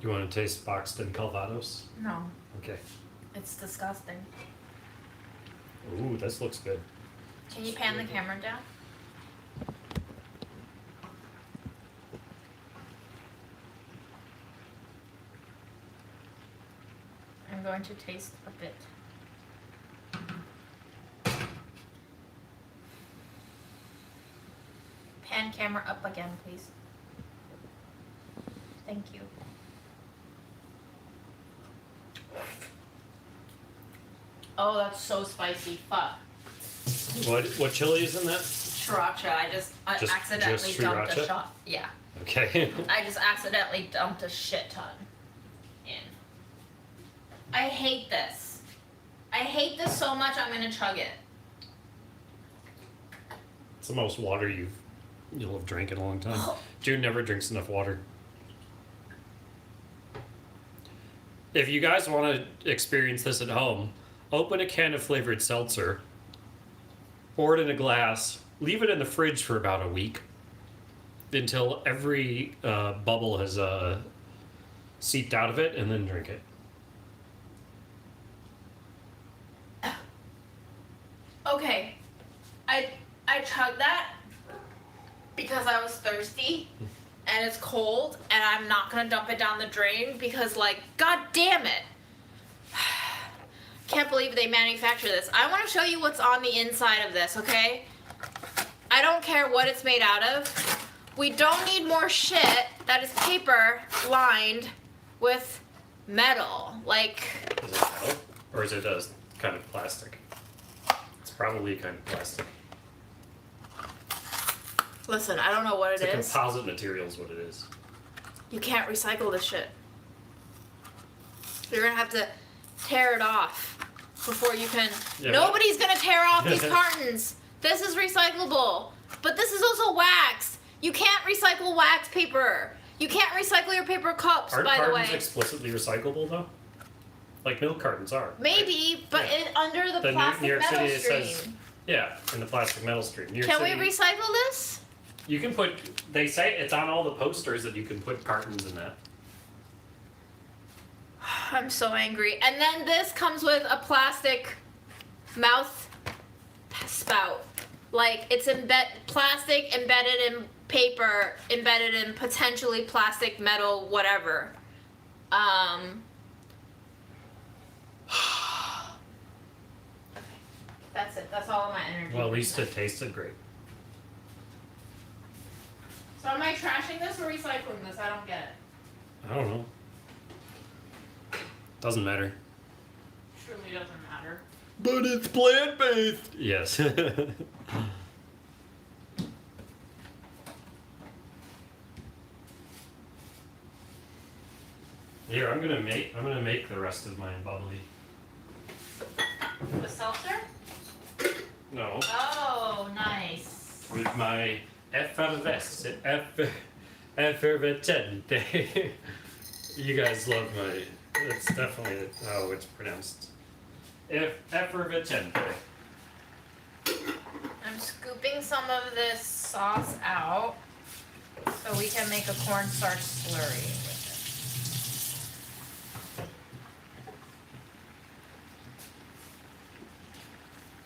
You want to taste boxed in Calvados? No, Okay. it's disgusting. Ooh, this looks good. Can you pan the camera down? I'm going to taste a bit. Pan camera up again, please. Thank you. Oh, that's so spicy. Fuck. What chili is in that? Sriracha. I Just accidentally dumped a sriracha? shot. Yeah. Okay. I just accidentally dumped a shit ton in. I hate this. I hate this so much I'm gonna chug it. It's the most water you'll have drank in a long time. June never drinks enough water. If you guys want to experience this at home, open a can of flavored seltzer, pour it in a glass, leave it in the fridge for about a week until every bubble has seeped out of it, and then drink it. Okay. I chugged that because I was thirsty and it's cold and I'm not gonna dump it down the drain because, like, god damn it. Can't believe they manufacture this. I want to show you what's on the inside of this, okay? I don't care what it's made out of. We don't need more shit that is paper lined with metal. Like, Is it metal? Or is it a kind of plastic? It's probably a kind of plastic. listen, I don't know what It's it a is. composite material is what it is. You can't recycle this shit. You're gonna have to tear it off before you can. Yeah, Nobody's gonna tear off these cartons. This is recyclable, but this is also wax. You can't recycle wax paper. You can't recycle your paper cups, Aren't by the cartons way. explicitly recyclable though? Like milk cartons are. Maybe, but Yeah. under the The plastic New York metal City it stream. says yeah, in the plastic metal stream. New York Can we City, recycle this? You can put. They say it's on all the posters that you can put cartons in that. I'm so angry. And then this comes with a plastic mouth spout. Like, it's plastic embedded in paper, embedded in potentially plastic, metal, whatever. Okay. That's it. That's all of my energy. Well, at least it tasted great. So am I trashing this or recycling this? I don't get it. I don't know. Doesn't matter. Truly doesn't matter. But it's plant-based. Yes. Here, I'm gonna make the rest of mine bubbly. The seltzer? No, Oh, nice. with my effervescente. You guys love my. It's definitely how it's pronounced. Effervescente. I'm scooping some of this sauce out so we can make a cornstarch slurry with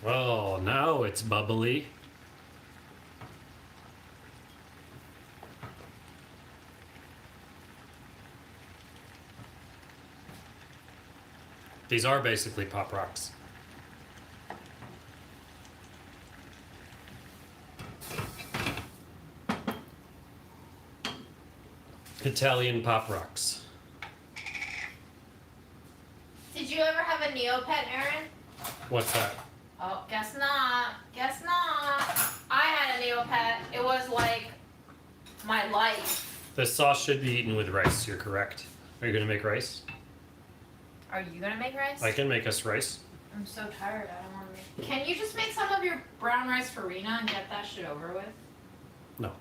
Well, now it's bubbly. These are basically Pop Rocks. Italian Pop Rocks. it. Did you ever have a Neopet, Aaron? What's that? Oh, guess not. Guess not. I had a Neopet. It was like my life. The sauce should be eaten with rice, you're correct. Are you gonna make rice? Are you gonna make rice? I can make us rice. I'm so tired. I don't want to make. Can you just make some of your brown rice farina and get that shit over with? No.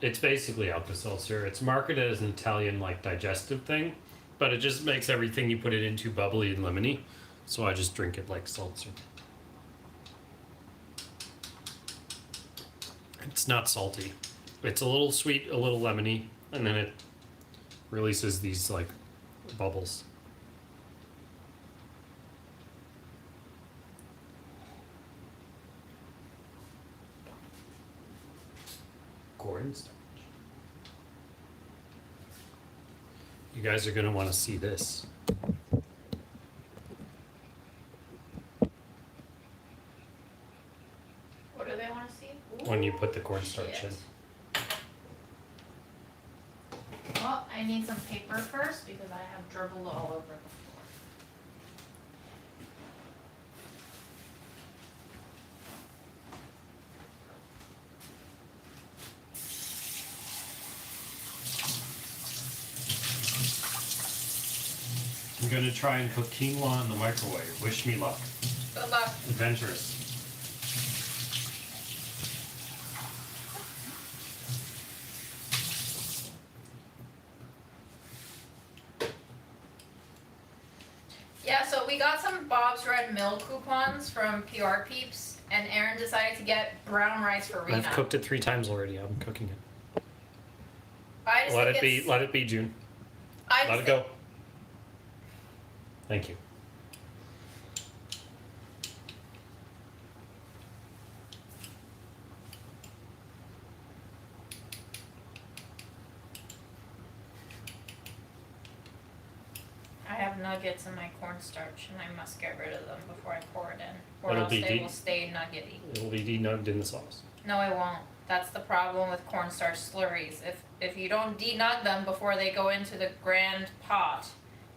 It's basically Alka-Seltzer. It's marketed as an Italian like digestive thing, but it just makes everything you put it into bubbly and lemony. So I just drink it like seltzer. It's not salty. It's a little sweet, a little lemony, and then it releases these like bubbles. Cornstarch. You guys are gonna want to see this. What do they want to see? When you put the cornstarch Shit. in. Well, I need some paper first because I have dribbled all over the floor. I'm gonna try and cook quinoa in the microwave. Wish me luck. Good luck. Adventurous. Yeah, so we got some Bob's Red Mill coupons from PR Peeps, and Aaron decided to get brown rice for Rena. I've cooked it 3 times already. I'm cooking it. I just Let think it be. it's- Let it be, June. I just Let it think- go. Thank you. I have nuggets in my cornstarch, and I must get rid of them before I pour it in, or It'll else be they deep. will stay nuggety. It'll be denugged in the sauce. No, it won't. That's the problem with cornstarch slurries. If you don't denug them before they go into the grand pot,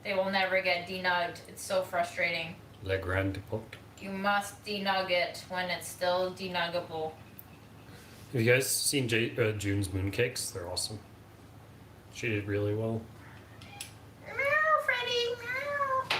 they will never get denugged. It's so frustrating. Le grand pot. You must denug it when it's still denuggable. Have you guys seen June's mooncakes? They're awesome. She did really well. Meow, Freddy, meow.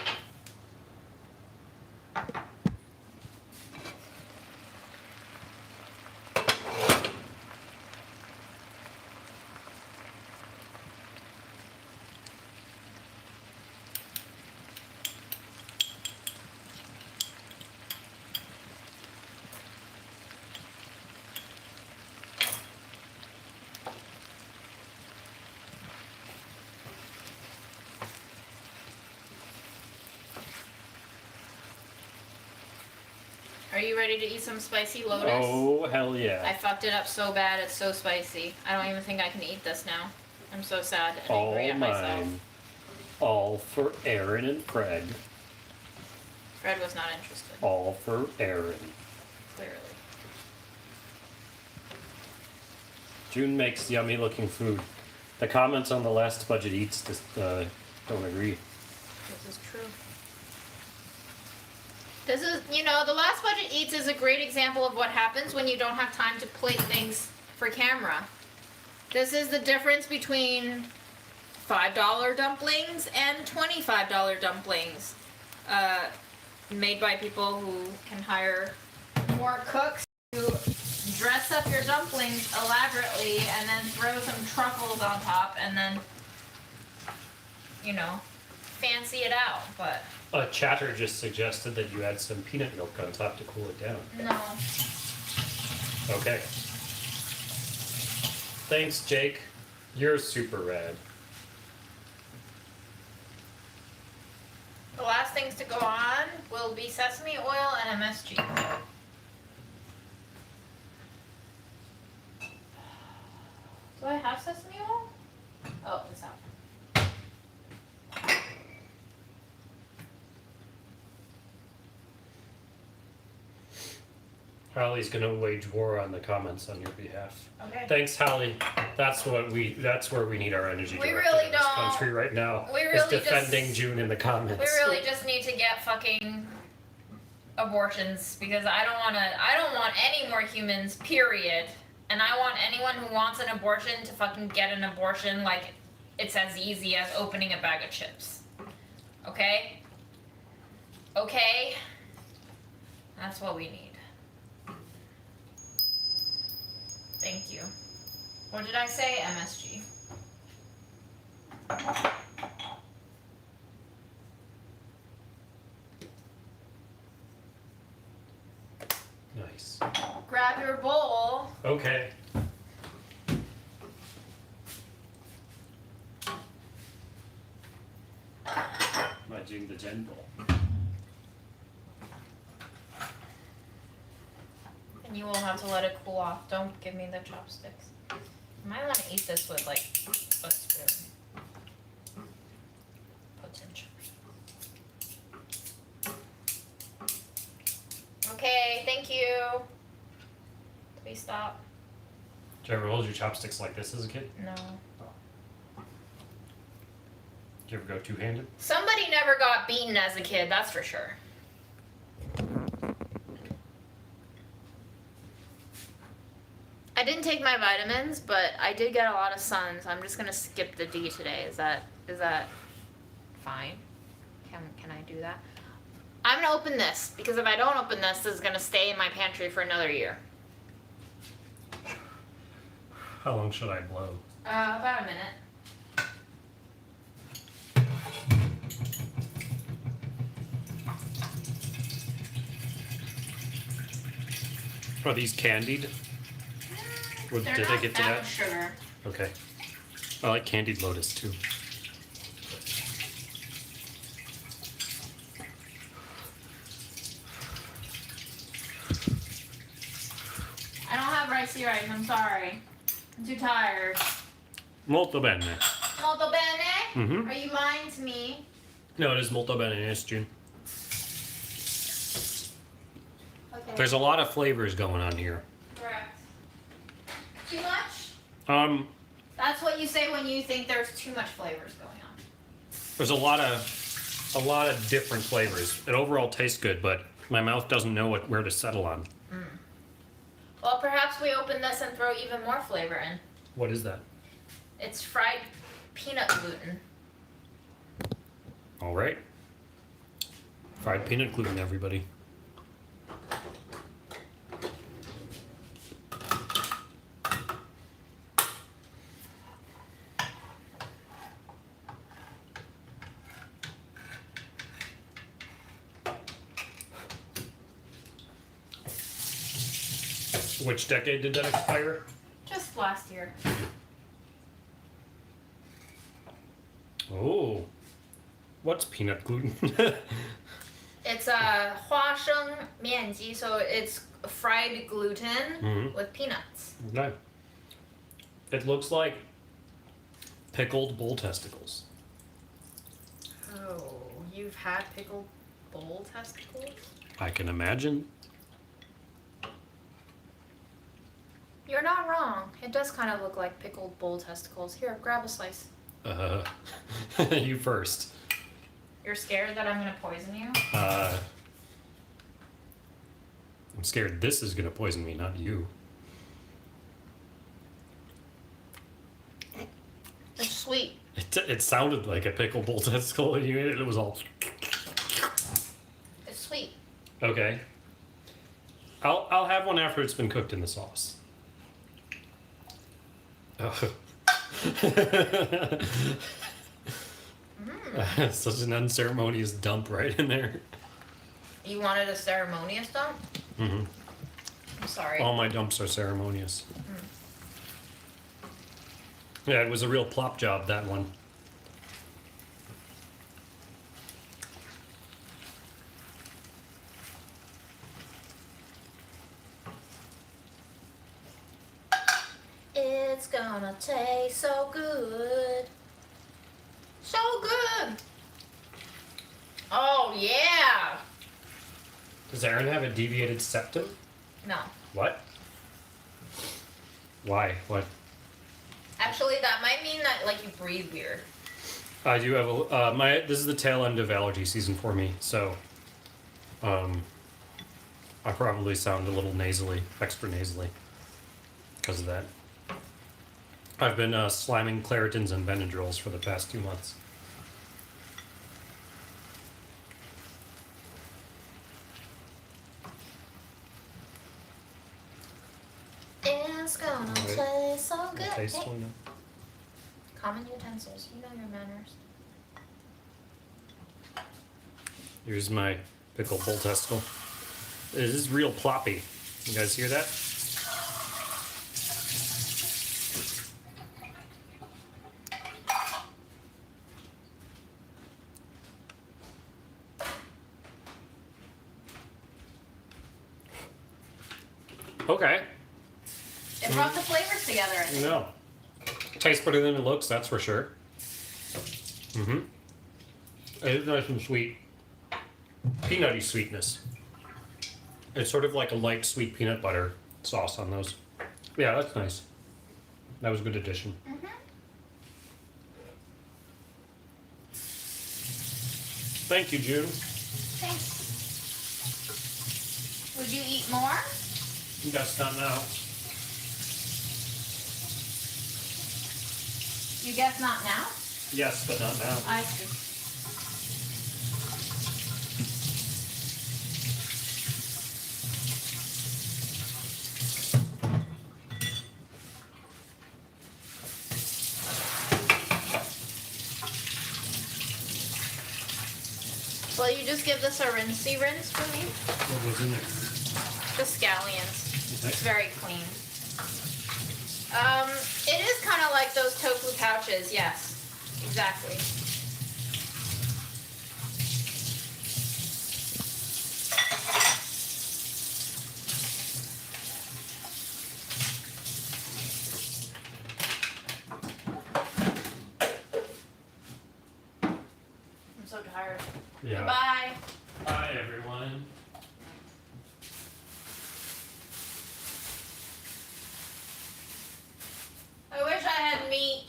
Are you ready to eat some spicy Lotus? Oh, hell yeah. I fucked it up so bad, it's so spicy. I don't even think I can eat this now. I'm so sad and All angry at myself. mine. All for Aaron and Craig. Fred was not interested, All for Aaron. clearly. June makes yummy looking food. The comments on the last budget eats just don't agree. This is true. This is, the last budget eats is a great example of what happens when you don't have time to plate things for camera. This is the difference between $5 dumplings and $25 dumplings, made by people who can hire more cooks to dress up your dumplings elaborately and then throw some truffles on top and then, fancy it out, but Chatter just suggested that you add some peanut milk on top to cool it down. no. Okay. Thanks, Jake. You're super rad. The last things to go on will be sesame oil and MSG. Do I have sesame oil? Oh, it's out. Hallie's gonna wage war on the comments on your behalf. Okay. Thanks, Hallie. That's where we need our energy We directed really in this don't. country right now. We is really defending just- June in the comments. We really just need to get fucking abortions because I don't want any more humans, period. And I want anyone who wants an abortion to fucking get an abortion like it's as easy as opening a bag of chips. Okay? Okay? That's what we need. Thank you. What did I say? MSG. Nice. Grab your bowl. Okay. challenging the gentle. And you will have to let it cool off. Don't give me the chopsticks. You might want to eat this with like a spoon. Potentially. Okay, thank you. Please stop. Did you ever hold your chopsticks like this as a kid? No. Did you ever go two-handed? Somebody never got beaten as a kid, that's for sure. I didn't take my vitamins, but I did get a lot of sun, so I'm just gonna skip the D today. Is that fine? Can I do that? I'm gonna open this, because if I don't open this, this is gonna stay in my pantry for another year. How long should I blow? About a minute. Are these candied? Did They're they not get to that that? much sugar. Okay. I like candied Lotus too. I don't have ricey rice, I'm sorry. I'm too tired. Molto bene. Molto bene? Mm-hmm. Are you lying to me? No, it is molto bene, yes, June. Okay. There's a lot of flavors going on here. Correct. Too much? There's That's what you say when you think there's too much flavors going on. a lot of different flavors. It overall tastes good, but my mouth doesn't know where to settle on. Well, perhaps we open this and throw even more flavor in. What is that? It's fried peanut gluten. All right. Fried peanut gluten, everybody. Which decade did that expire? Just last year. Oh. What's peanut gluten? It's a 花生面筋, so it's fried gluten with peanuts. Okay. It looks like pickled bull testicles. Oh, you've had pickled bull testicles? I can imagine. You're not wrong. It does kind of look like pickled bull testicles. Here, grab a slice. You first. You're scared that I'm gonna poison you? I'm scared this is gonna poison me, not you. It's sweet. It sounded like a pickled bull testicle when you ate it. It was all. It's sweet. Okay. I'll have one after it's been cooked in the sauce. Oh. Such an unceremonious dump right in there. You wanted a ceremonious dump? Mm-hmm. I'm sorry. All my dumps are ceremonious. Yeah, it was a real plop job, that one. It's gonna taste so good. So good. Oh, yeah. Does Aaron have a deviated septum? No. What? Why? What? Actually, that might mean that, like, you breathe weird. I do have a this is the tail end of allergy season for me, so I probably sound a little nasally, extra nasally, because of that. I've been slamming Claritins and Benadryls for the past 2 months. It's gonna Alright. taste so I'll good. taste Hey, one now. common utensils. You know your manners. Here's my pickled bull testicle. This is real ploppy. You guys hear that? Okay. It brought the flavors together, I think. No. Tastes better than it looks, that's for sure. Mm-hmm. It is nice and sweet. Peanutty sweetness. It's sort of like a light sweet peanut butter sauce on those. Yeah, that's nice. That was a good addition. Mm-hmm. Thank you, June. Thanks. Would you eat more? That's not now. You guess not now? Yes, but not now. I see. Will you just give this a rinsey rinse for me? What was in there? The scallions. Okay. It's very clean. It is kind of like those tofu pouches, yes. Exactly. I'm so tired. Yeah. Goodbye. Hi, everyone. I wish I had meat.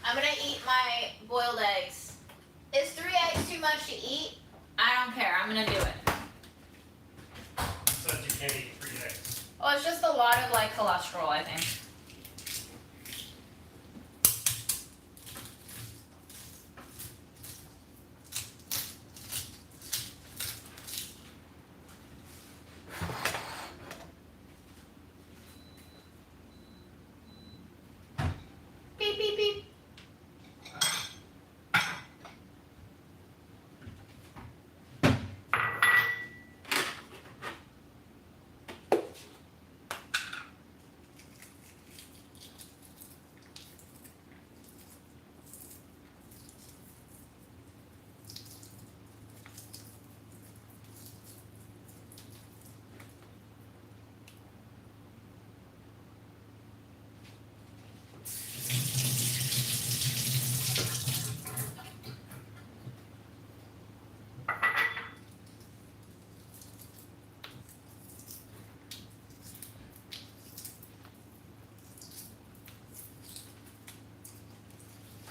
I'm gonna eat my boiled eggs. Is 3 eggs too much to eat? I don't care. I'm gonna do it. Says you can't eat 3 eggs. Well, it's just a lot of like cholesterol, I think. Beep, beep, beep.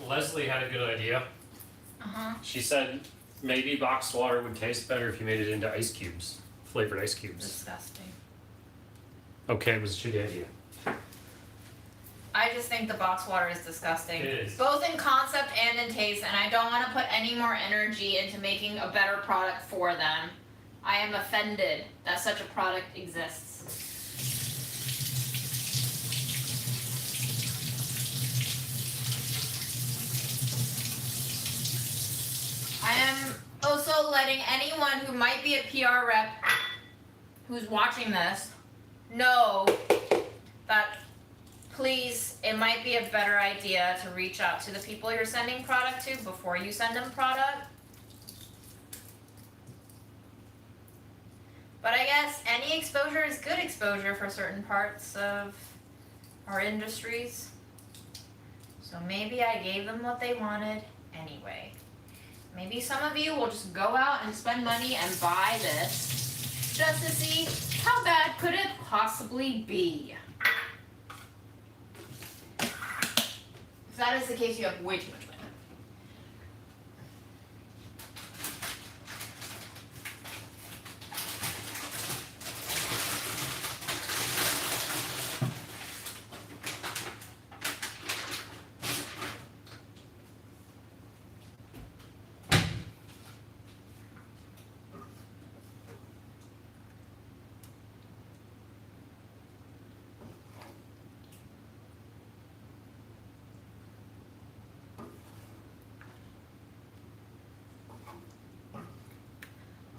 Leslie had a good idea. Uh-huh. She said maybe boxed water would taste better if you made it into ice cubes, flavored ice cubes. Disgusting. Okay, it was a shitty idea. I just think the box water is disgusting. It is. Both in concept and in taste, and I don't want to put any more energy into making a better product for them. I am offended that such a product exists. I am also letting anyone who might be a PR rep who's watching this know that please, it might be a better idea to reach out to the people you're sending product to before you send them product. But I guess any exposure is good exposure for certain parts of our industries. So maybe I gave them what they wanted anyway. Maybe some of you will just go out and spend money and buy this just to see how bad could it possibly be. If that is the case, you have way too much money.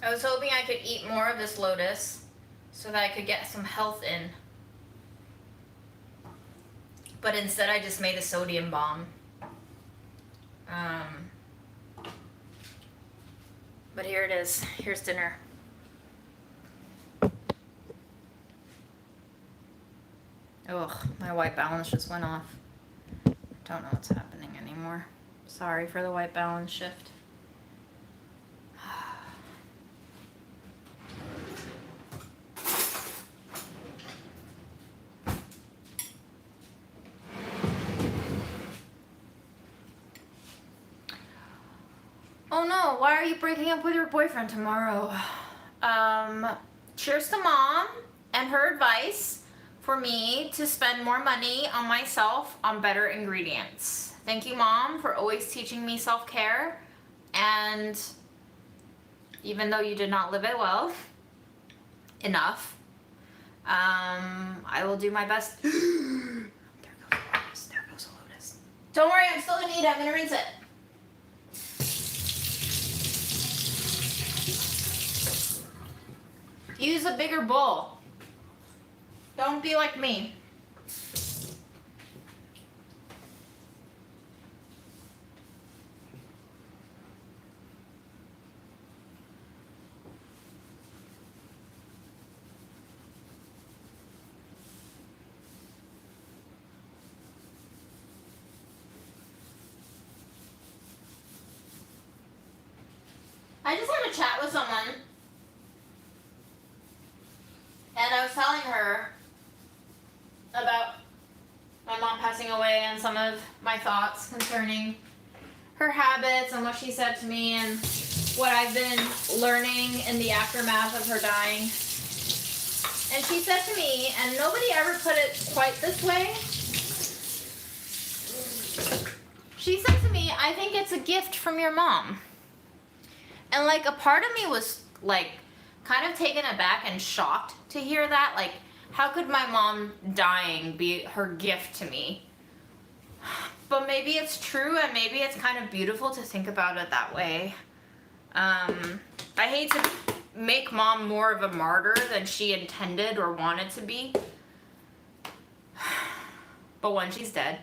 I was hoping I could eat more of this Lotus so that I could get some health in. But instead I just made a sodium bomb. But here it is. Here's dinner. Ugh, my white balance just went off. Don't know what's happening anymore. Sorry for the white balance shift. Oh no, why are you breaking up with your boyfriend tomorrow? Cheers to Mom and her advice for me to spend more money on myself on better ingredients. Thank you, Mom, for always teaching me self-care. And even though you did not live it well enough, I will do my best. There goes a Lotus. There goes a Lotus. Don't worry, I'm still gonna eat it. I'm gonna rinse it. Use a bigger bowl. Don't be like me. I just want to chat with someone. And I was telling her about my mom passing away and some of my thoughts concerning her habits and what she said to me and what I've been learning in the aftermath of her dying. And she said to me, and nobody ever put it quite this way, she said to me, I think it's a gift from your mom. And like a part of me was like kind of taken aback and shocked to hear that. Like, how could my mom dying be her gift to me? But maybe it's true, and maybe it's kind of beautiful to think about it that way. I hate to make Mom more of a martyr than she intended or wanted to be. But one, she's dead.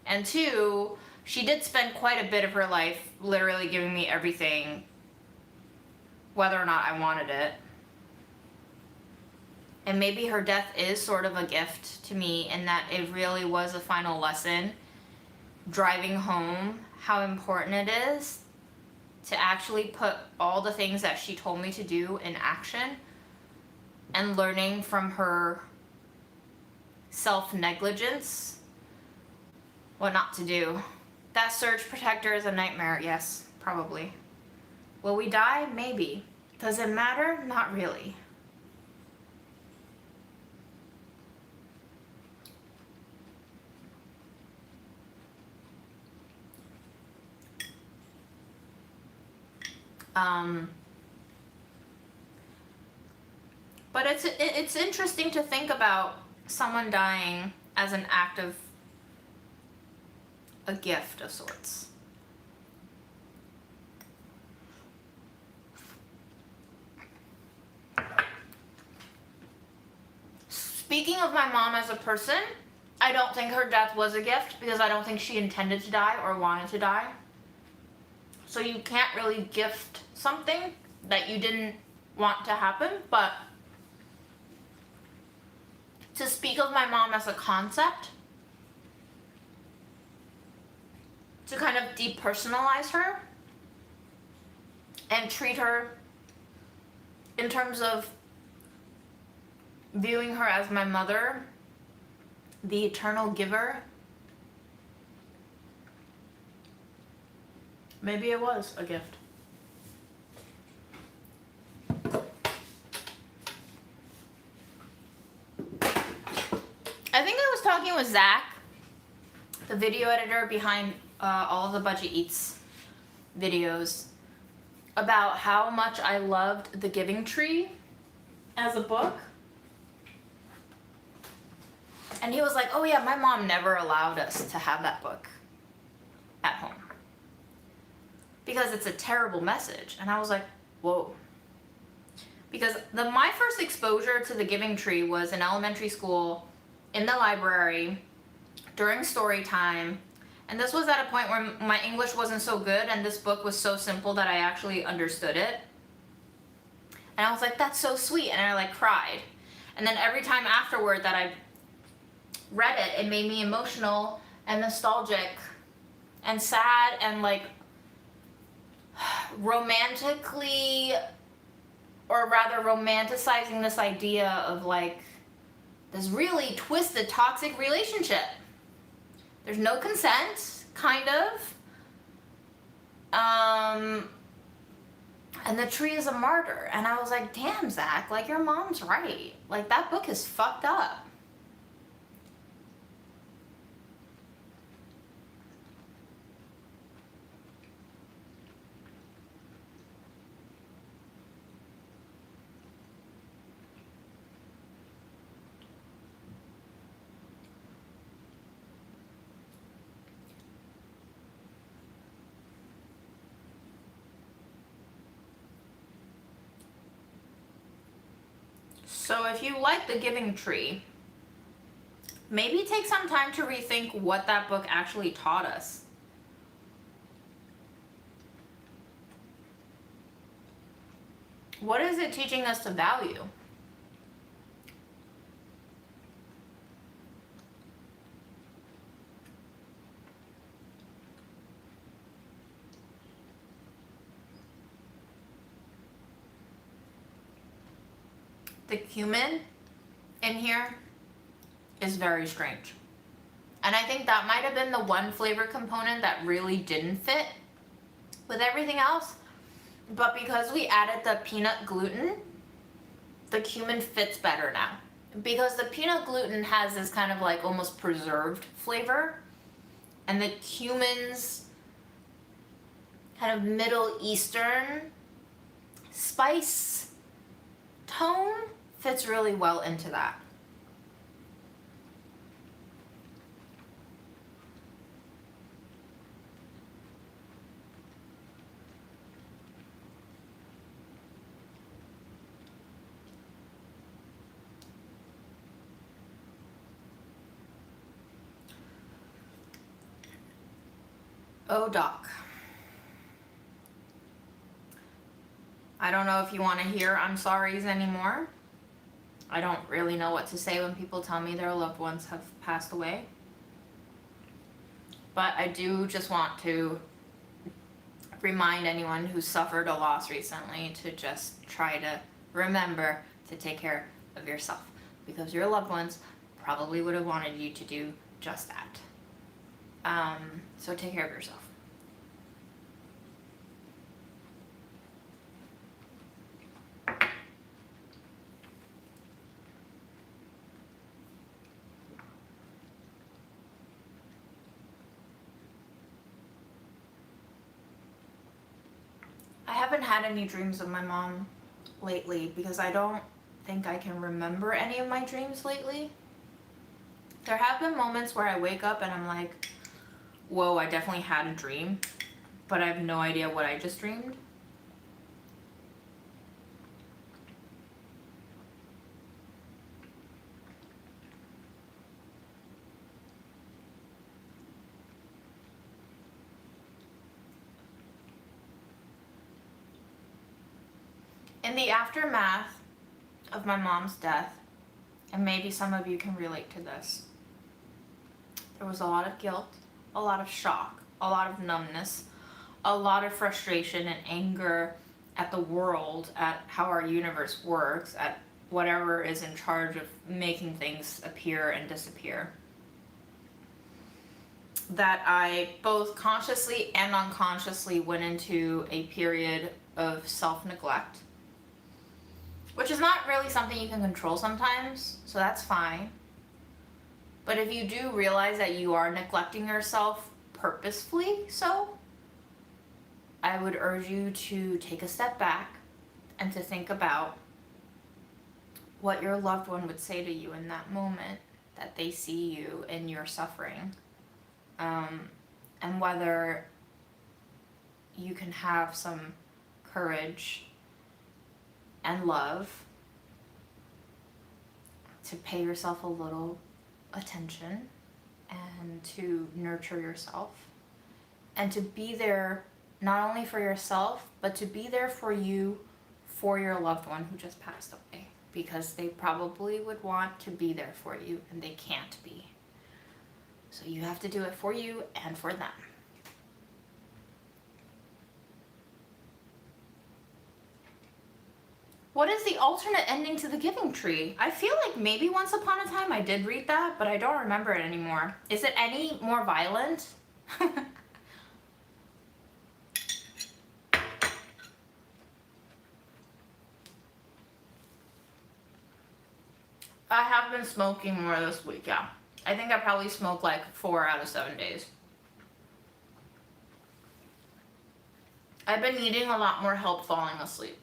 And two, she did spend quite a bit of her life literally giving me everything, whether or not I wanted it. And maybe her death is sort of a gift to me in that it really was a final lesson, driving home how important it is to actually put all the things that she told me to do in action, and learning from her self-negligence what not to do. That surge protector is a nightmare, yes, probably. Will we die? Maybe. Does it matter? Not really. But it's interesting to think about someone dying as an act of a gift of sorts. Speaking of my mom as a person, I don't think her death was a gift because I don't think she intended to die or wanted to die. So you can't really gift something that you didn't want to happen, but to speak of my mom as a concept, to kind of depersonalize her and treat her in terms of viewing her as my mother, the eternal giver. Maybe it was a gift. I think I was talking with Zach, the video editor behind all of the Budget Eats videos, about how much I loved The Giving Tree as a book. And he was like, oh yeah, my mom never allowed us to have that book at home because it's a terrible message. And I was like, whoa. Because my first exposure to The Giving Tree was in elementary school, in the library, during story time. And this was at a point where my English wasn't so good and this book was so simple that I actually understood it. And I was like, that's so sweet. And I like cried. And then every time afterward that I read it, it made me emotional and nostalgic and sad and like romantically, or rather romanticizing this idea of like this really twisted toxic relationship. There's no consent, kind of. And the tree is a martyr. And I was like, damn, Zach, like your mom's right. Like that book is fucked up. So if you like The Giving Tree, maybe take some time to rethink what that book actually taught us. What is it teaching us to value? The cumin in here is very strange. And I think that might have been the one flavor component that really didn't fit with everything else. But because we added the peanut gluten, the cumin fits better now. Because the peanut gluten has this kind of like almost preserved flavor, and the cumin's kind of Middle Eastern spice tone fits really well into that. Oh, Doc. I don't know if you want to hear I'm sorry's anymore. I don't really know what to say when people tell me their loved ones have passed away. But I do just want to remind anyone who suffered a loss recently to just try to remember to take care of yourself, because your loved ones probably would have wanted you to do just that. So take care of yourself. I haven't had any dreams of my mom lately because I don't think I can remember any of my dreams lately. There have been moments where I wake up and I'm like, whoa, I definitely had a dream, but I have no idea what I just dreamed. In the aftermath of my mom's death, and maybe some of you can relate to this, there was a lot of guilt, a lot of shock, a lot of numbness, a lot of frustration and anger at the world, at how our universe works, at whatever is in charge of making things appear and disappear. That I both consciously and unconsciously went into a period of self-neglect, which is not really something you can control sometimes, so that's fine. But if you do realize that you are neglecting yourself purposefully, I would urge you to take a step back and to think about what your loved one would say to you in that moment that they see you in your suffering, and whether you can have some courage and love to pay yourself a little attention and to nurture yourself and to be there not only for yourself but to be there for you, for your loved one who just passed away, because they probably would want to be there for you and they can't be. So you have to do it for you and for them. What is the alternate ending to The Giving Tree? I feel like maybe once upon a time I did read that, but I don't remember it anymore. Is it any more violent? I have been smoking more this week, yeah. I think I probably smoked like 4 out of 7 days. I've been needing a lot more help falling asleep.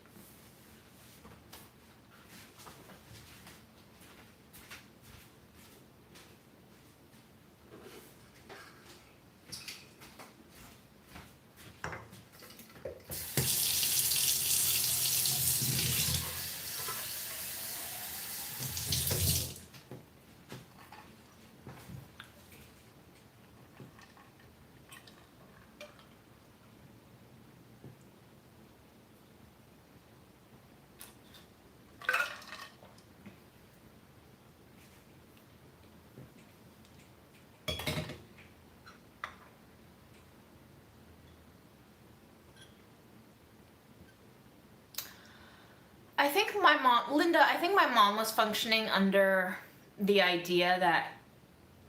I think my mom, Linda, I think my mom was functioning under the idea that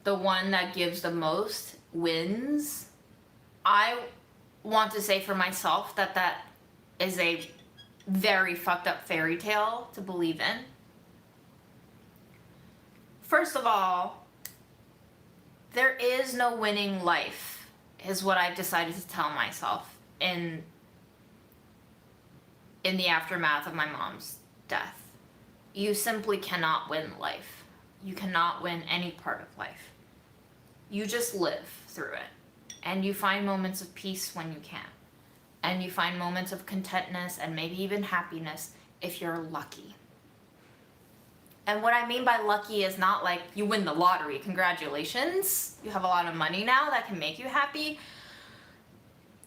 the one that gives the most wins. I want to say for myself that that is a very fucked up fairy tale to believe in. First of all, there is no winning life, is what I've decided to tell myself in the aftermath of my mom's death. You simply cannot win life. You cannot win any part of life. You just live through it. And you find moments of peace when you can. And you find moments of contentness and maybe even happiness if you're lucky. And what I mean by lucky is not like you win the lottery, congratulations, you have a lot of money now that can make you happy.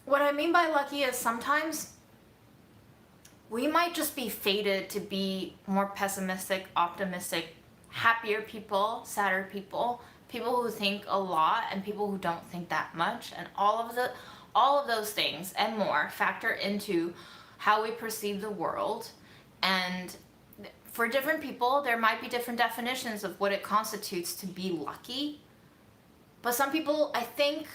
What I mean by lucky is sometimes we might just be fated to be more pessimistic, optimistic, happier people, sadder people, people who think a lot and people who don't think that much, and all of those things and more factor into how we perceive the world. And for different people, there might be different definitions of what it constitutes to be lucky. But some people, I think,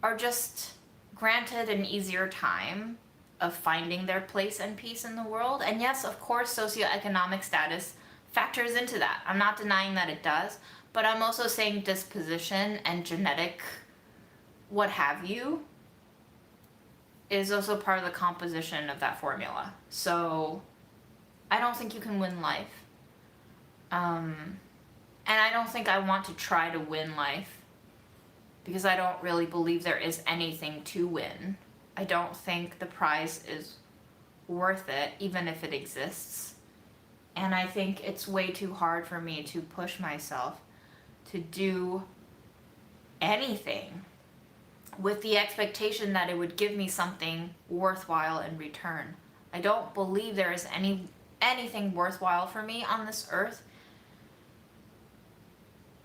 are just granted an easier time of finding their place and peace in the world. And yes, of course, socioeconomic status factors into that. I'm not denying that it does, but I'm also saying disposition and genetic what have you is also part of the composition of that formula. So I don't think you can win life. And I don't think I want to try to win life because I don't really believe there is anything to win. I don't think the prize is worth it, even if it exists. And I think it's way too hard for me to push myself to do anything with the expectation that it would give me something worthwhile in return. I don't believe there is anything worthwhile for me on this earth.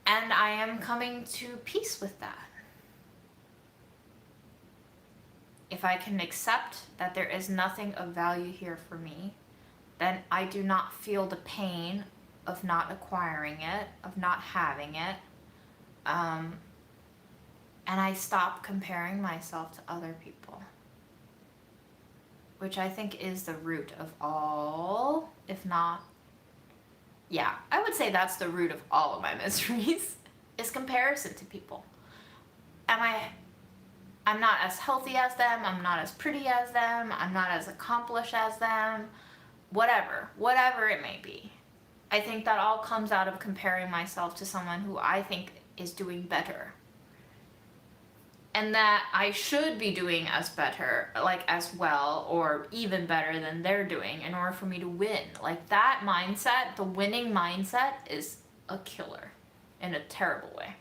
And I am coming to peace with that. If I can accept that there is nothing of value here for me, then I do not feel the pain of not acquiring it, of not having it. And I stop comparing myself to other people, which I think is the root of all, if not, yeah, I would say that's the root of all of my miseries, is comparison to people. I'm not as healthy as them, I'm not as pretty as them, I'm not as accomplished as them, whatever it may be. I think that all comes out of comparing myself to someone who I think is doing better. And that I should be doing as well, or even better than they're doing in order for me to win. Like that mindset, the winning mindset, is a killer in a terrible way.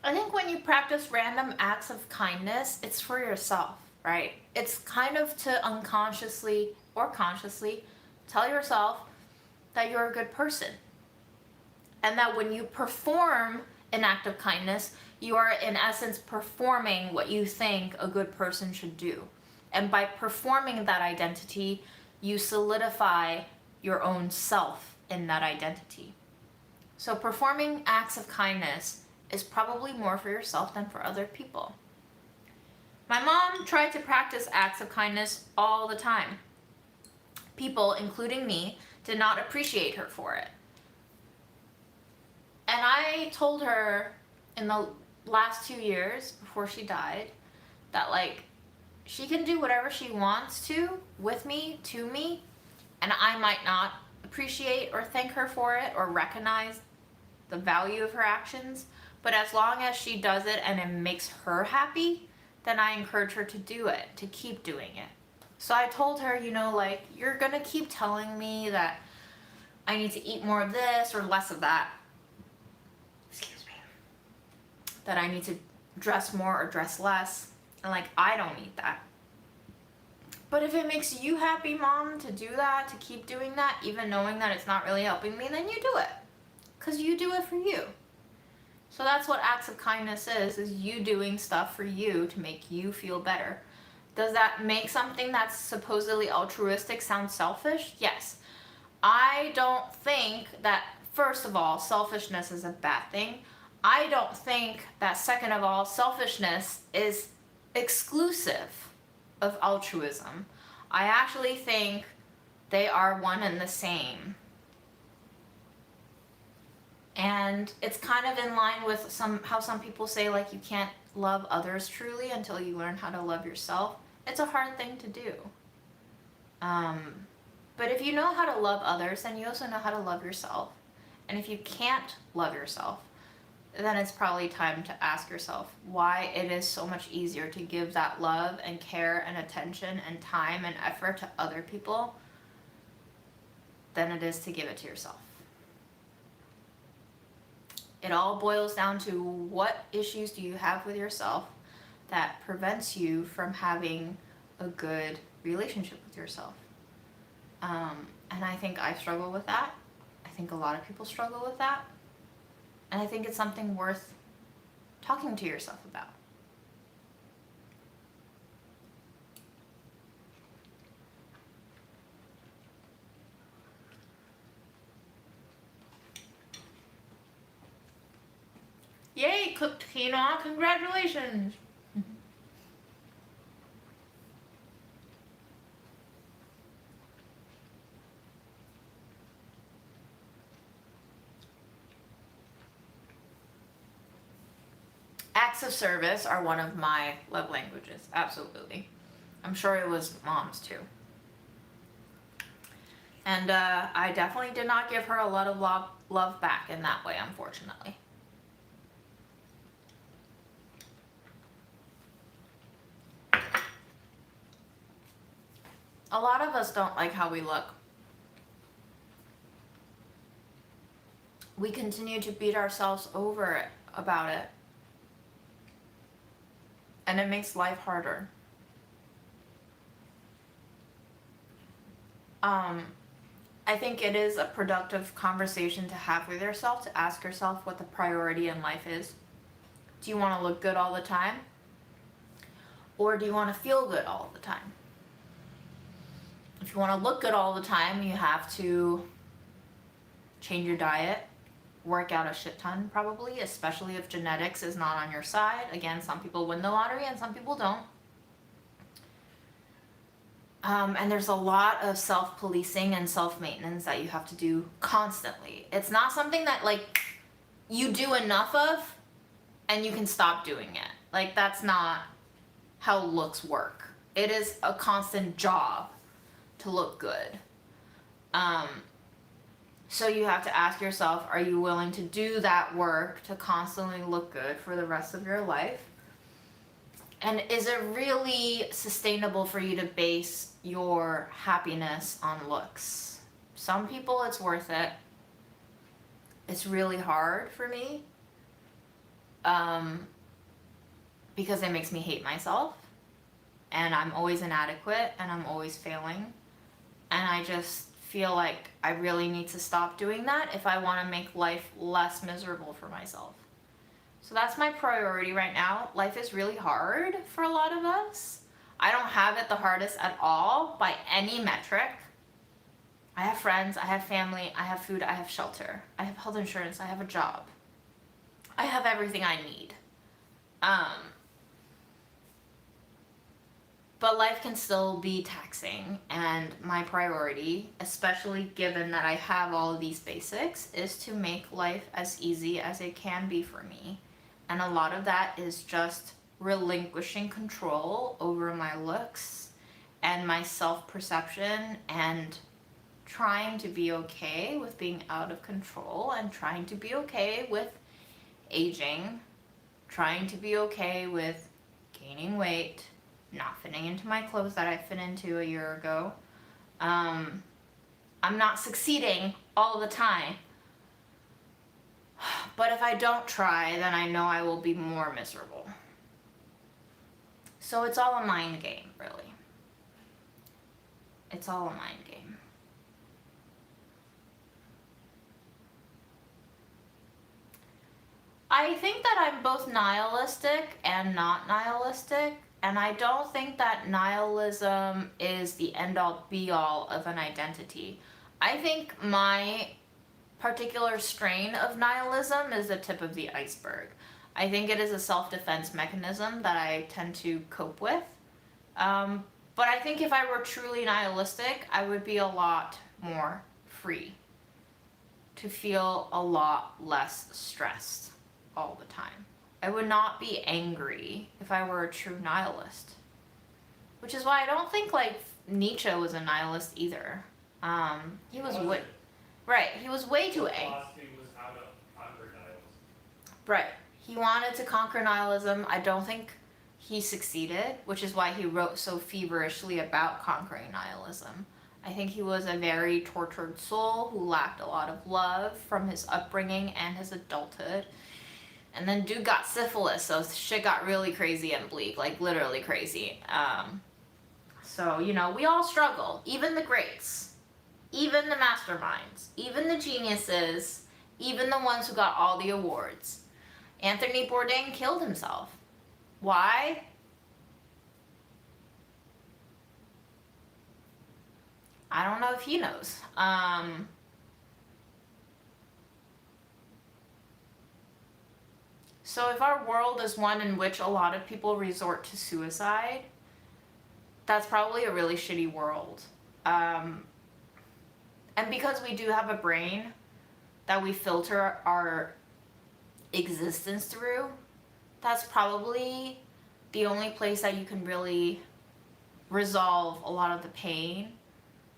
I think when you practice random acts of kindness, it's for yourself, right? It's kind of to unconsciously or consciously tell yourself that you're a good person. And that when you perform an act of kindness, you are in essence performing what you think a good person should do. And by performing that identity, you solidify your own self in that identity. So performing acts of kindness is probably more for yourself than for other people. My mom tried to practice acts of kindness all the time. People, including me, did not appreciate her for it. And I told her in the last 2 years before she died that, like, she can do whatever she wants to with me, to me, and I might not appreciate or thank her for it or recognize the value of her actions, but as long as she does it and it makes her happy, then I encourage her to do it, to keep doing it. So I told her, you know, like, you're gonna keep telling me that I need to eat more of this or less of that. Excuse me. That I need to dress more or dress less. And, like, I don't need that. But if it makes you happy, Mom, to do that, to keep doing that, even knowing that it's not really helping me, then you do it. Because you do it for you. So that's what acts of kindness is you doing stuff for you to make you feel better. Does that make something that's supposedly altruistic sound selfish? Yes. I don't think that, first of all, selfishness is a bad thing. I don't think that, second of all, selfishness is exclusive of altruism. I actually think they are one and the same. And it's kind of in line with how some people say, like, you can't love others truly until you learn how to love yourself. It's a hard thing to do. But if you know how to love others, then you also know how to love yourself. And if you can't love yourself, then it's probably time to ask yourself why it is so much easier to give that love and care and attention and time and effort to other people than it is to give it to yourself. It all boils down to what issues do you have with yourself that prevents you from having a good relationship with yourself. And I think I struggle with that. I think a lot of people struggle with that. And I think it's something worth talking to yourself about. Yay, cooked quinoa, congratulations! Acts of service are one of my love languages, absolutely. I'm sure it was Mom's too. And I definitely did not give her a lot of love back in that way, unfortunately. A lot of us don't like how we look. We continue to beat ourselves over about it. And it makes life harder. I think it is a productive conversation to have with yourself, to ask yourself what the priority in life is. Do you want to look good all the time? Or do you want to feel good all the time? If you want to look good all the time, you have to change your diet, work out a shit ton probably, especially if genetics is not on your side. Again, some people win the lottery and some people don't. And there's a lot of self-policing and self-maintenance that you have to do constantly. It's not something that, like, you do enough of and you can stop doing it. Like, that's not how looks work. It is a constant job to look good. So you have to ask yourself, are you willing to do that work to constantly look good for the rest of your life? And is it really sustainable for you to base your happiness on looks? Some people, it's worth it. It's really hard for me. because it makes me hate myself, and I'm always inadequate, and I'm always failing, and I just feel like I really need to stop doing that if I want to make life less miserable for myself. So that's my priority right now. Life is really hard for a lot of us. I don't have it the hardest at all by any metric. I have friends, I have family, I have food, I have shelter, I have health insurance, I have a job. I have everything I need. But life can still be taxing, and my priority, especially given that I have all of these basics, is to make life as easy as it can be for me. And a lot of that is just relinquishing control over my looks and my self-perception, and trying to be okay with being out of control, and trying to be okay with aging, trying to be okay with gaining weight, not fitting into my clothes that I fit into a year ago. I'm not succeeding all the time. But if I don't try, then I know I will be more miserable. So it's all a mind game, really. It's all a mind game. I think that I'm both nihilistic and not nihilistic, and I don't think that nihilism is the end-all be-all of an identity. I think my particular strain of nihilism is the tip of the iceberg. I think it is a self-defense mechanism that I tend to cope with. But I think if I were truly nihilistic, I would be a lot more free, to feel a lot less stressed all the time. I would not be angry if I were a true nihilist. Which is why I don't think, like, Nietzsche was a nihilist either. He was way... Right, he was way too angry. Philosophy was how to conquer nihilism. Right. He wanted to conquer nihilism. I don't think he succeeded, which is why he wrote so feverishly about conquering nihilism. I think he was a very tortured soul who lacked a lot of love from his upbringing and his adulthood. And then dude got syphilis, so shit got really crazy and bleak, like literally crazy. So, you know, we all struggle, even the greats, even the masterminds, even the geniuses, even the ones who got all the awards. Anthony Bourdain killed himself. Why? I don't know if he knows. So if our world is one in which a lot of people resort to suicide, that's probably a really shitty world. And because we do have a brain that we filter our existence through, that's probably the only place that you can really resolve a lot of the pain,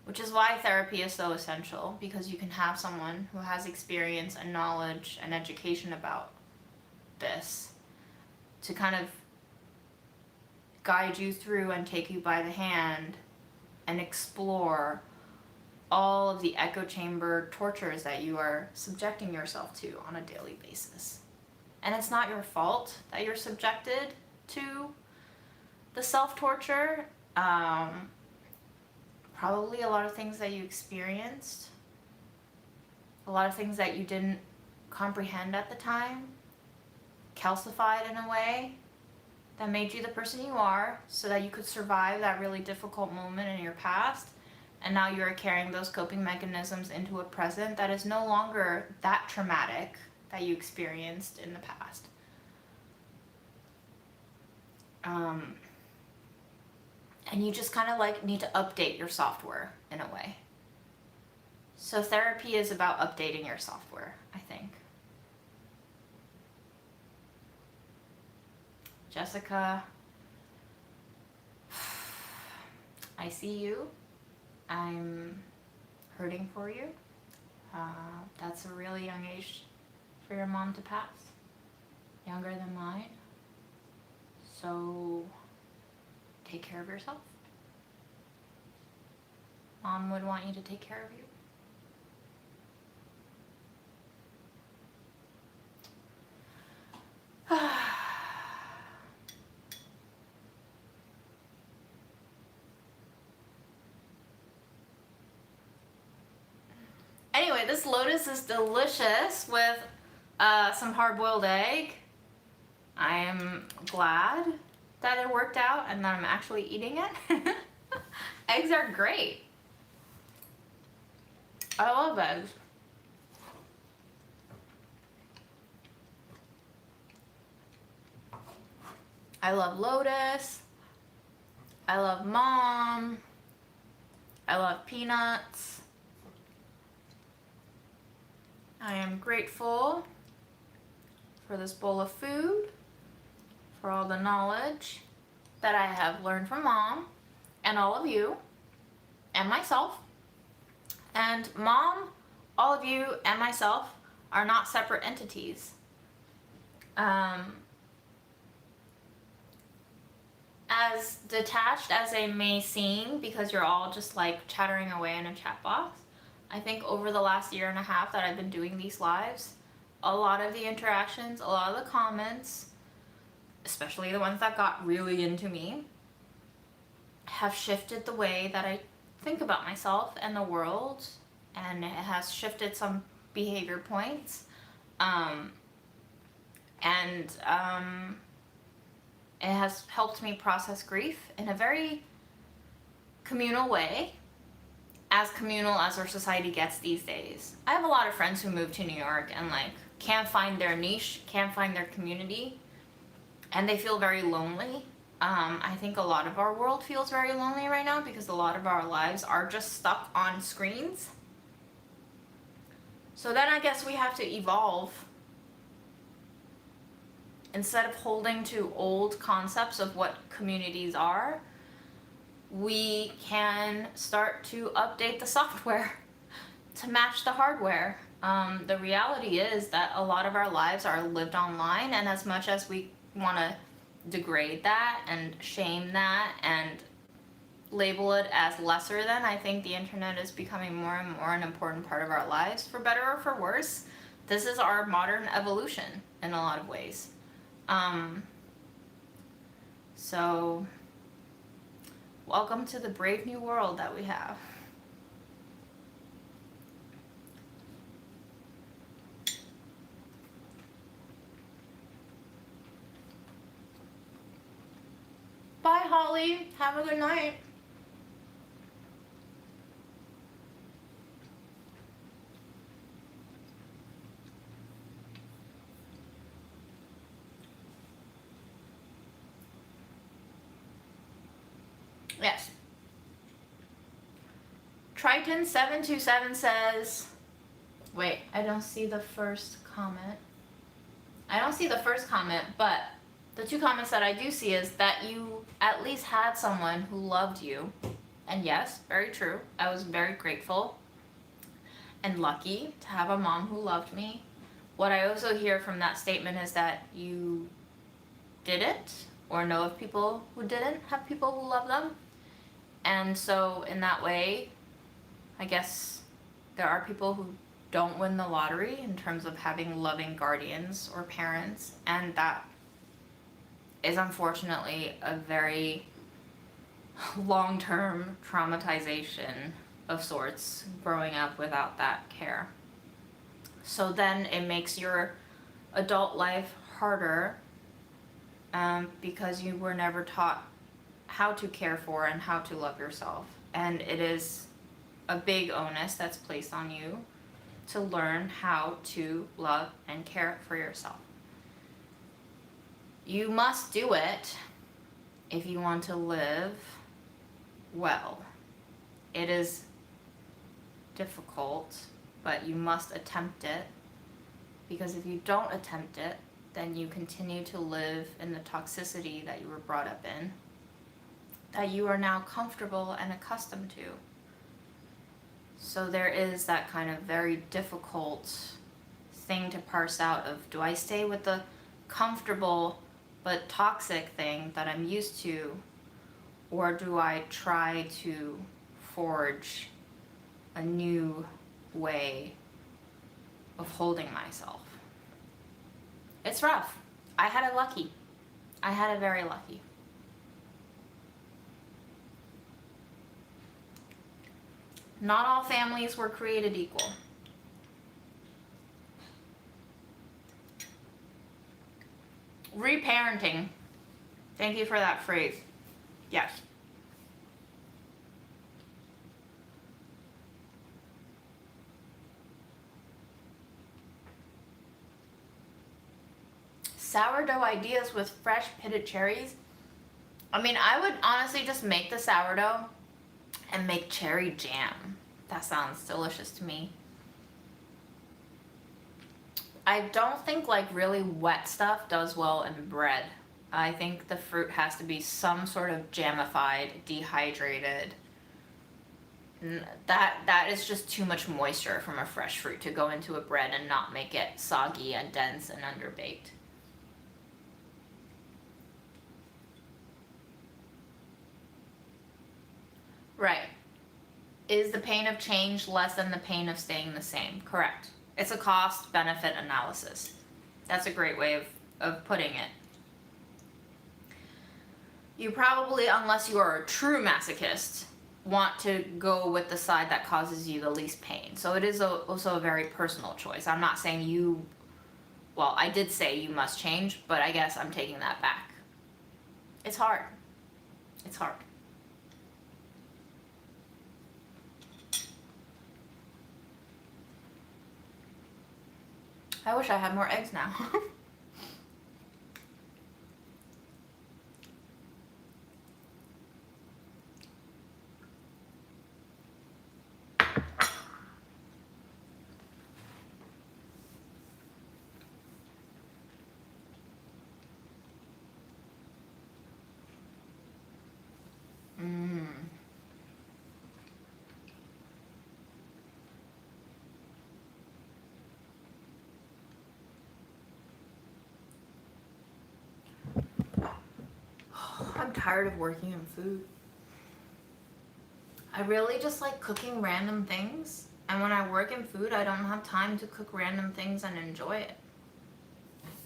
which is why therapy is so essential, because you can have someone who has experience and knowledge and education about this to kind of guide you through and take you by the hand and explore all of the echo chamber tortures that you are subjecting yourself to on a daily basis. And it's not your fault that you're subjected to the self-torture. Probably a lot of things that you experienced, a lot of things that you didn't comprehend at the time, calcified in a way that made you the person you are so that you could survive that really difficult moment in your past. And now you're carrying those coping mechanisms into a present that is no longer that traumatic that you experienced in the past. And you just kind of like need to update your software in a way. So therapy is about updating your software, I think. Jessica, I see you. I'm hurting for you. That's a really young age for your mom to pass. Younger than mine. So take care of yourself. Mom would want you to take care of you. Anyway, this Lotus is delicious with some hard-boiled egg. I am glad that it worked out and that I'm actually eating it. Eggs are great. I love eggs. I love Lotus. I love Mom. I love peanuts. I am grateful for this bowl of food, for all the knowledge that I have learned from Mom and all of you and myself. And Mom, all of you and myself are not separate entities. As detached as they may seem, because you're all just like chattering away in a chat box, I think over the last year and a half that I've been doing these lives, a lot of the interactions, a lot of the comments, especially the ones that got really into me, have shifted the way that I think about myself and the world, and it has shifted some behavior points. It has helped me process grief in a very communal way, as communal as our society gets these days. I have a lot of friends who moved to New York and like can't find their niche, can't find their community, and they feel very lonely. I think a lot of our world feels very lonely right now because a lot of our lives are just stuck on screens. So then I guess we have to evolve. Instead of holding to old concepts of what communities are, we can start to update the software to match the hardware. The reality is that a lot of our lives are lived online, and as much as we want to degrade that and shame that and label it as lesser than, I think the internet is becoming more and more an important part of our lives, for better or for worse. This is our modern evolution in a lot of ways. So welcome to the brave new world that we have. Bye, Holly. Have a good night. Yes. Triton727 says, wait, I don't see the first comment. I don't see the first comment, but the two comments that I do see is that you at least had someone who loved you. And yes, very true. I was very grateful and lucky to have a mom who loved me. What I also hear from that statement is that you didn't, or know of people who didn't have people who love them. And so in that way, I guess there are people who don't win the lottery in terms of having loving guardians or parents, and that is unfortunately a very long-term traumatization of sorts, growing up without that care. So then it makes your adult life harder, because you were never taught how to care for and how to love yourself. And it is a big onus that's placed on you to learn how to love and care for yourself. You must do it if you want to live well. It is difficult, but you must attempt it, because if you don't attempt it, then you continue to live in the toxicity that you were brought up in, that you are now comfortable and accustomed to. So there is that kind of very difficult thing to parse out of, do I stay with the comfortable but toxic thing that I'm used to, or do I try to forge a new way of holding myself? It's rough. I had it lucky. I had it very lucky. Not all families were created equal. Reparenting. Thank you for that phrase. Yes. Sourdough ideas with fresh pitted cherries. I mean, I would honestly just make the sourdough and make cherry jam. That sounds delicious to me. I don't think like really wet stuff does well in bread. I think the fruit has to be some sort of jamified, dehydrated. That is just too much moisture from a fresh fruit to go into a bread and not make it soggy and dense and underbaked. Right. Is the pain of change less than the pain of staying the same? Correct. It's a cost-benefit analysis. That's a great way of putting it. You probably, unless you are a true masochist, want to go with the side that causes you the least pain. So it is also a very personal choice. I'm not saying you, well, I did say you must change, but I guess I'm taking that back. It's hard. It's hard. I wish I had more eggs now. I'm tired of working in food. I really just like cooking random things. And when I work in food, I don't have time to cook random things and enjoy it.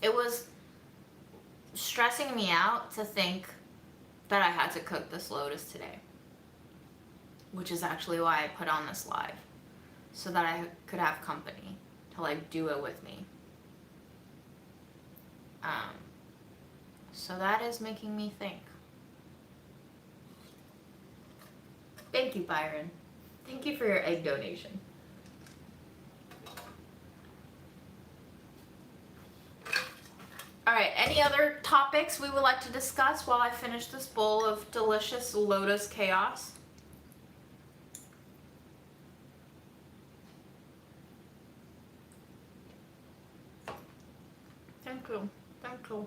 It was stressing me out to think that I had to cook this Lotus today. Which is actually why I put on this live. So that I could have company to like do it with me. So that is making me think. Thank you, Byron. Thank you for your egg donation. Alright, any other topics we would like to discuss while I finish this bowl of delicious Lotus chaos? Thank you. Thank you.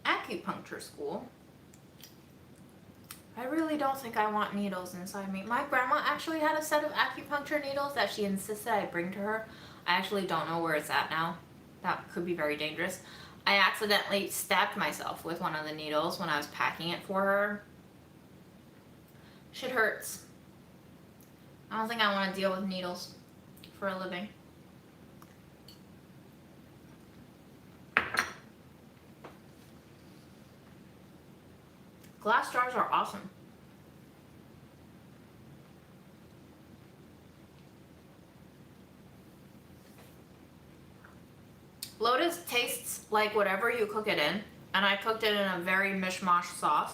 Acupuncture school. I really don't think I want needles inside me. My grandma actually had a set of acupuncture needles that she insisted I bring to her. I actually don't know where it's at now. That could be very dangerous. I accidentally stabbed myself with one of the needles when I was packing it for her. Shit hurts. I don't think I want to deal with needles for a living. Glass jars are awesome. Lotus tastes like whatever you cook it in, and I cooked it in a very mishmash sauce.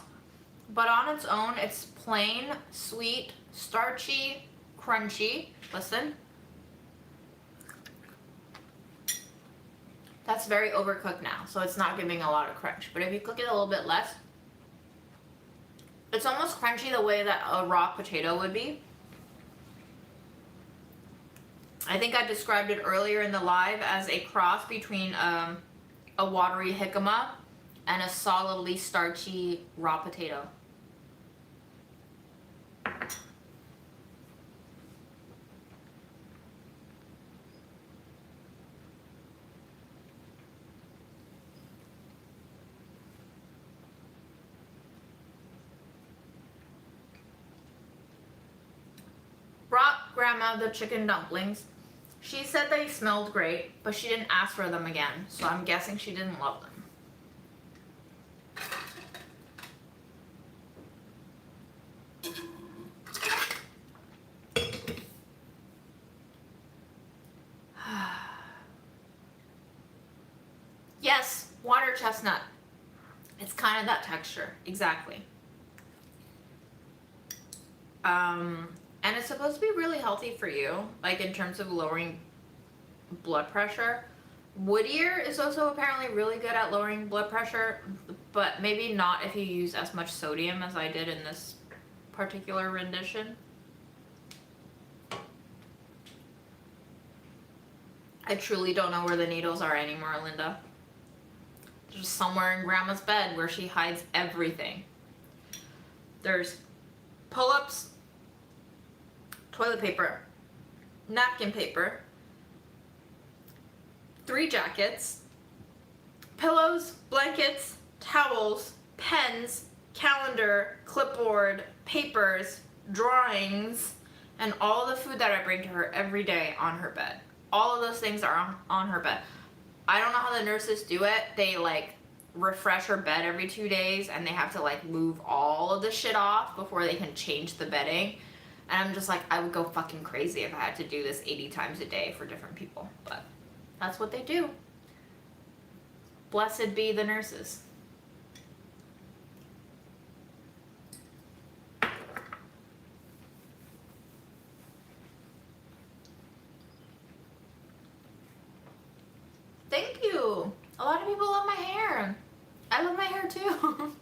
But on its own, it's plain, sweet, starchy, crunchy. Listen. That's very overcooked now, so it's not giving a lot of crunch. But if you cook it a little bit less, it's almost crunchy the way that a raw potato would be. I think I described it earlier in the live as a cross between a watery jicama and a solidly starchy raw potato. Brought Grandma the chicken dumplings. She said they smelled great, but she didn't ask for them again, so I'm guessing she didn't love them. butter chestnut. It's kind of that texture, exactly. And it's supposed to be really healthy for you, like in terms of lowering blood pressure. Wood ear is also apparently really good at lowering blood pressure, but maybe not if you use as much sodium as I did in this particular rendition. I truly don't know where the needles are anymore, Linda. They're just somewhere in Grandma's bed where she hides everything. There's pull-ups, toilet paper, napkin paper, 3 jackets, pillows, blankets, towels, pens, calendar, clipboard, papers, drawings, and all the food that I bring to her every day on her bed. All of those things are on her bed. I don't know how the nurses do it. They like refresh her bed every 2 days and they have to like move all of the shit off before they can change the bedding. And I'm just like, I would go fucking crazy if I had to do this 80 times a day for different people. But that's what they do. Blessed be the nurses. Thank you. A lot of people love my hair. I love my hair too.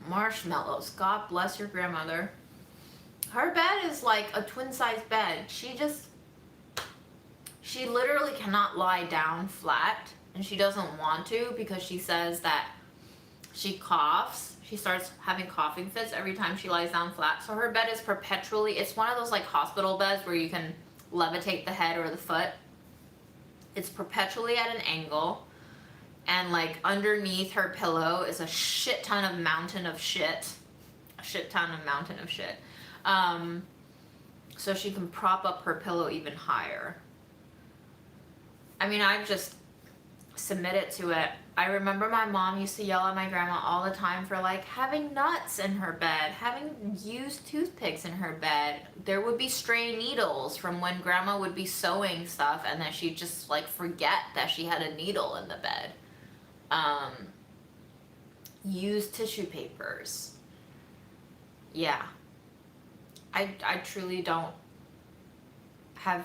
Marshmallows. God bless your grandmother. Her bed is like a twin-size bed. She literally cannot lie down flat, and she doesn't want to because she says that she coughs. She starts having coughing fits every time she lies down flat. So her bed is perpetually, it's one of those like hospital beds where you can levitate the head or the foot. It's perpetually at an angle. And like underneath her pillow is a shit ton of mountain of shit. A shit ton of mountain of shit. So she can prop up her pillow even higher. I mean, I've just submitted to it. I remember my mom used to yell at my grandma all the time for like having nuts in her bed, having used toothpicks in her bed. There would be stray needles from when grandma would be sewing stuff and then she'd just like forget that she had a needle in the bed. Used tissue papers. Yeah. I truly don't have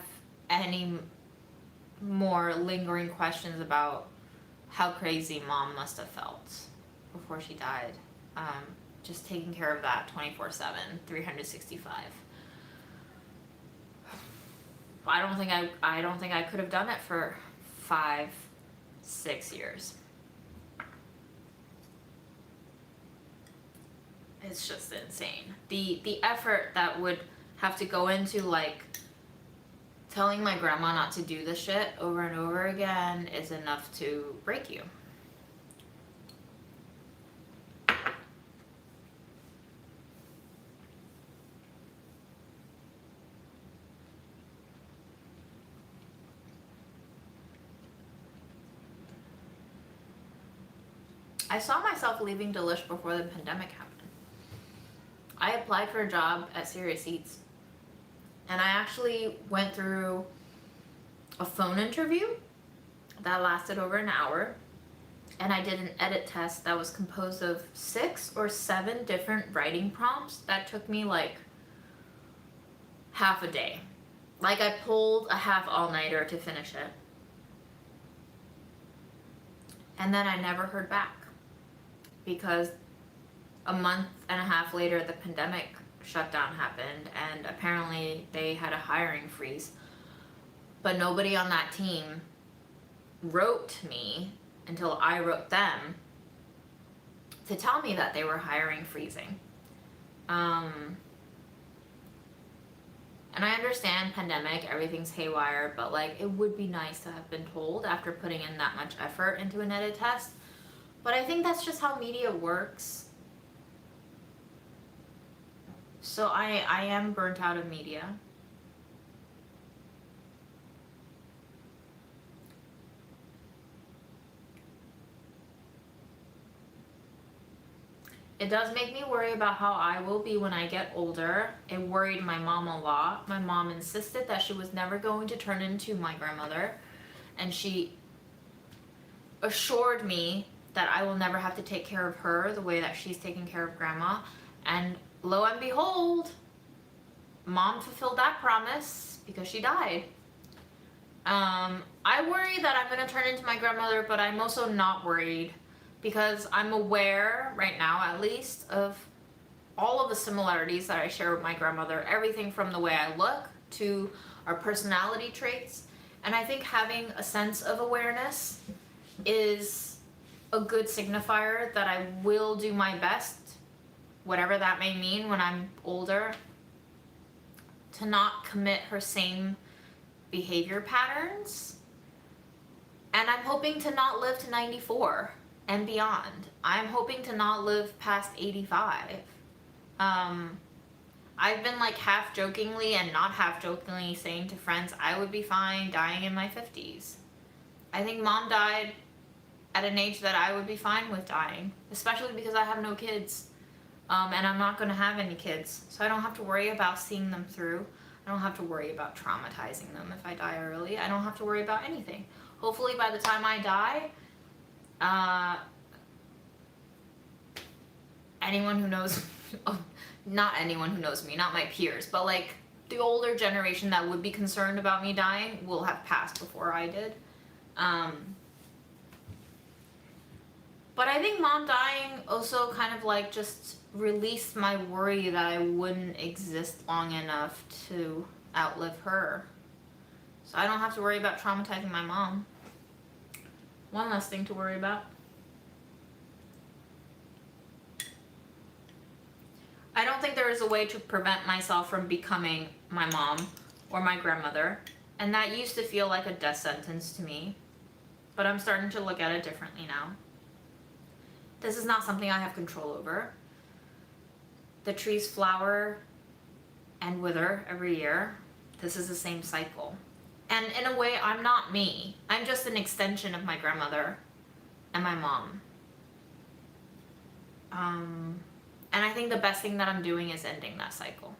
any more lingering questions about how crazy mom must have felt before she died. Just taking care of that 24/7, 365. I don't think I could have done it for 5-6 years. It's just insane. The effort that would have to go into like telling my grandma not to do the shit over and over again is enough to break you. I saw myself leaving Delish before the pandemic happened. I applied for a job at Serious Eats. And I actually went through a phone interview that lasted over an hour. And I did an edit test that was composed of 6 or 7 different writing prompts that took me like half a day. Like I pulled a half all-nighter to finish it. And then I never heard back. Because a month and a half later, the pandemic shutdown happened, and apparently they had a hiring freeze. But nobody on that team wrote me until I wrote them to tell me that they were hiring freezing. And I understand pandemic, everything's haywire, but like it would be nice to have been told after putting in that much effort into an edit test. But I think that's just how media works. So I am burnt out of media. It does make me worry about how I will be when I get older. It worried my mom a lot. My mom insisted that she was never going to turn into my grandmother, and she assured me that I will never have to take care of her the way that she's taking care of grandma. And lo and behold, mom fulfilled that promise because she died. I worry that I'm going to turn into my grandmother, but I'm also not worried because I'm aware right now, at least, of all of the similarities that I share with my grandmother. Everything from the way I look to our personality traits. And I think having a sense of awareness is a good signifier that I will do my best, whatever that may mean when I'm older, to not commit her same behavior patterns. And I'm hoping to not live to 94 and beyond. I'm hoping to not live past 85. I've been like half jokingly and not half jokingly saying to friends I would be fine dying in my 50s. I think mom died at an age that I would be fine with dying, especially because I have no kids. And I'm not going to have any kids, so I don't have to worry about seeing them through. I don't have to worry about traumatizing them if I die early. I don't have to worry about anything. Hopefully by the time I die, anyone who knows, not anyone who knows me, not my peers, but like the older generation that would be concerned about me dying will have passed before I did. But I think mom dying also kind of like just released my worry that I wouldn't exist long enough to outlive her. So I don't have to worry about traumatizing my mom. One less thing to worry about. I don't think there is a way to prevent myself from becoming my mom or my grandmother, and that used to feel like a death sentence to me, but I'm starting to look at it differently now. This is not something I have control over. The trees flower and wither every year. This is the same cycle. And in a way, I'm not me. I'm just an extension of my grandmother and my mom. And I think the best thing that I'm doing is ending that cycle.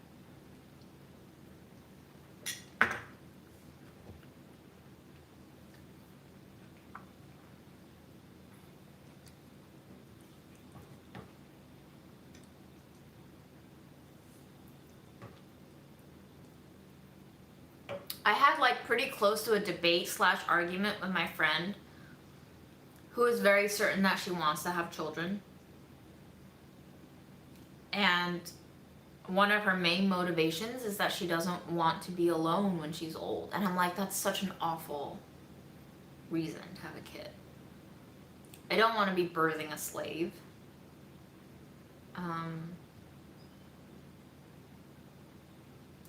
I had like pretty close to a debate / argument with my friend who is very certain that she wants to have children. And one of her main motivations is that she doesn't want to be alone when she's old. And I'm like, that's such an awful reason to have a kid. I don't want to be birthing a slave.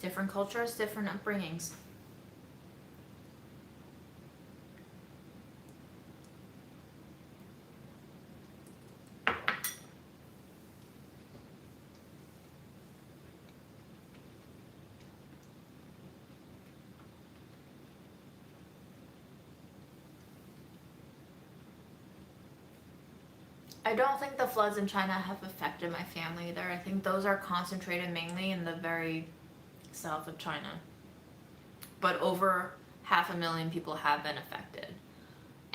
Different cultures, different upbringings. I don't think the floods in China have affected my family there. I think those are concentrated mainly in the very south of China. But over 500,000 people have been affected.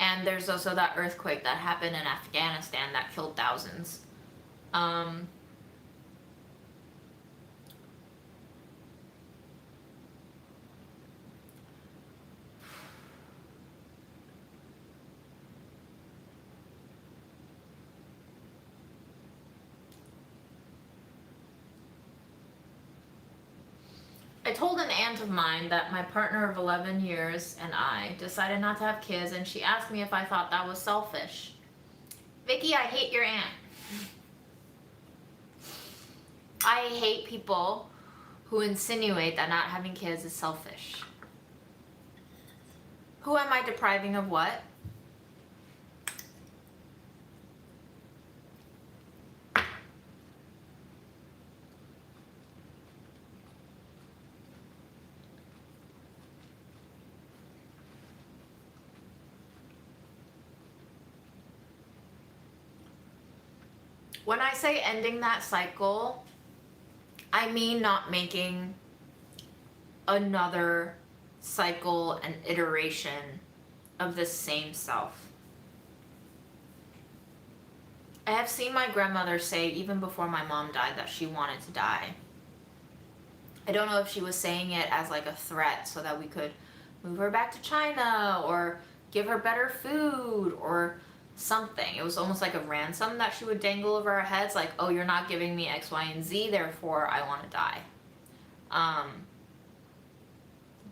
And there's also that earthquake that happened in Afghanistan that killed thousands. I told an aunt of mine that my partner of 11 years and I decided not to have kids, and she asked me if I thought that was selfish. Vicky, I hate your aunt. I hate people who insinuate that not having kids is selfish. Who am I depriving of what? When I say ending that cycle, I mean not making another cycle and iteration of the same self. I have seen my grandmother say, even before my mom died, that she wanted to die. I don't know if she was saying it as like a threat so that we could move her back to China or give her better food or something. It was almost like a ransom that she would dangle over our heads, like, oh, you're not giving me X, Y, and Z, therefore I want to die.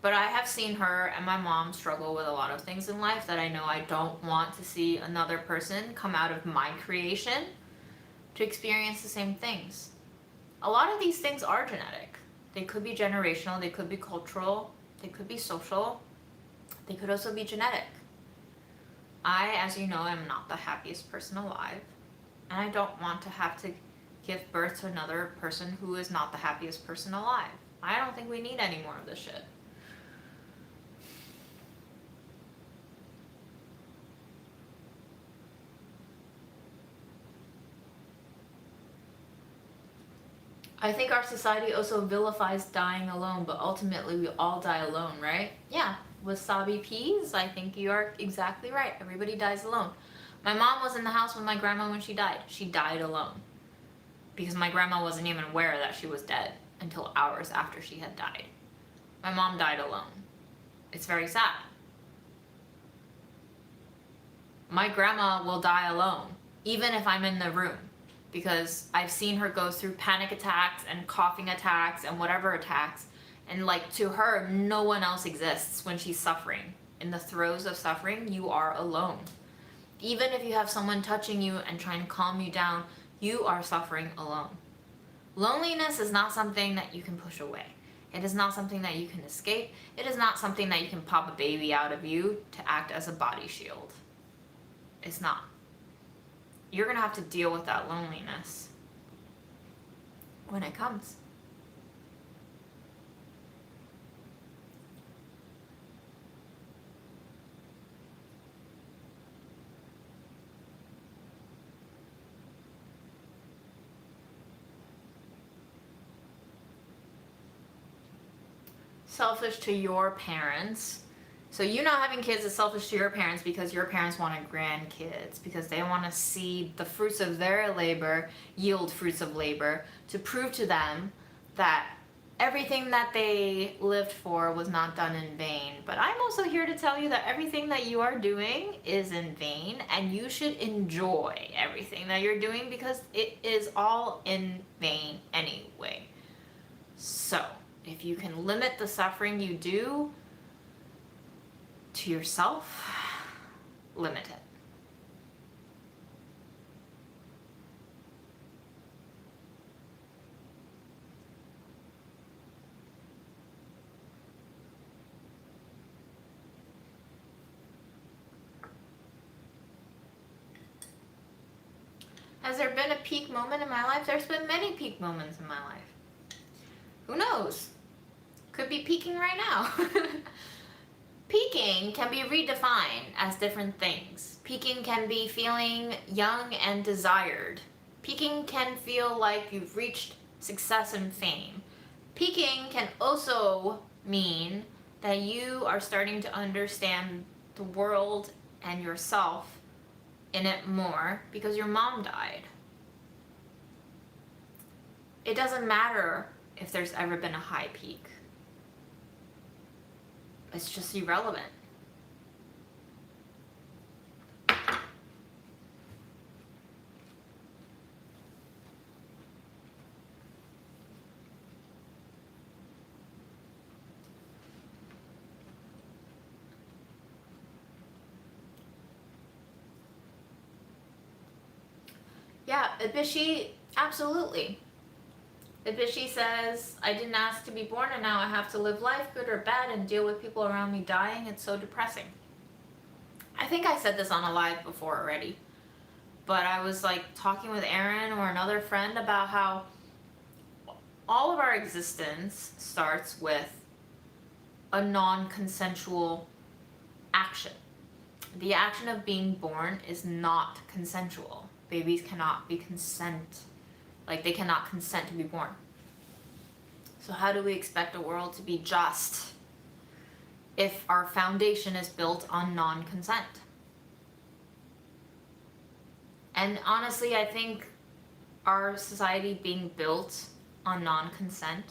But I have seen her and my mom struggle with a lot of things in life that I know I don't want to see another person come out of my creation to experience the same things. A lot of these things are genetic. They could be generational, they could be cultural, they could be social, they could also be genetic. I, as you know, am not the happiest person alive, and I don't want to have to give birth to another person who is not the happiest person alive. I don't think we need any more of this shit. I think our society also vilifies dying alone, but ultimately we all die alone, right? Yeah, wasabi peas, I think you are exactly right. Everybody dies alone. My mom was in the house with my grandma when she died. She died alone. Because my grandma wasn't even aware that she was dead until hours after she had died. My mom died alone. It's very sad. My grandma will die alone, even if I'm in the room. Because I've seen her go through panic attacks and coughing attacks and whatever attacks, and like, to her, no one else exists when she's suffering. In the throes of suffering, you are alone. Even if you have someone touching you and trying to calm you down, you are suffering alone. Loneliness is not something that you can push away. It is not something that you can escape. It is not something that you can pop a baby out of you to act as a body shield. It's not. You're gonna have to deal with that loneliness when it comes. Selfish to your parents. So you not having kids is selfish to your parents because your parents wanted grandkids, because they want to see the fruits of their labor yield fruits of labor, to prove to them that everything that they lived for was not done in vain. But I'm also here to tell you that everything that you are doing is in vain, and you should enjoy everything that you're doing because it is all in vain anyway. So if you can limit the suffering you do to yourself, limit it. Has there been a peak moment in my life? There's been many peak moments in my life. Who knows? Could be peaking right now. Peaking can be redefined as different things. Peaking can be feeling young and desired. Peaking can feel like you've reached success and fame. Peaking can also mean that you are starting to understand the world and yourself in it more because your mom died. It doesn't matter if there's ever been a high peak. It's just irrelevant. Yeah, Ibishi, absolutely. Ibishi says, I didn't ask to be born and now I have to live life, good or bad, and deal with people around me dying. It's so depressing. I think I said this on a live before already, but I was like talking with Aaron or another friend about how all of our existence starts with a non-consensual action. The action of being born is not consensual. Babies cannot be consent. Like, they cannot consent to be born. So how do we expect a world to be just if our foundation is built on non-consent? And honestly, I think our society being built on non-consent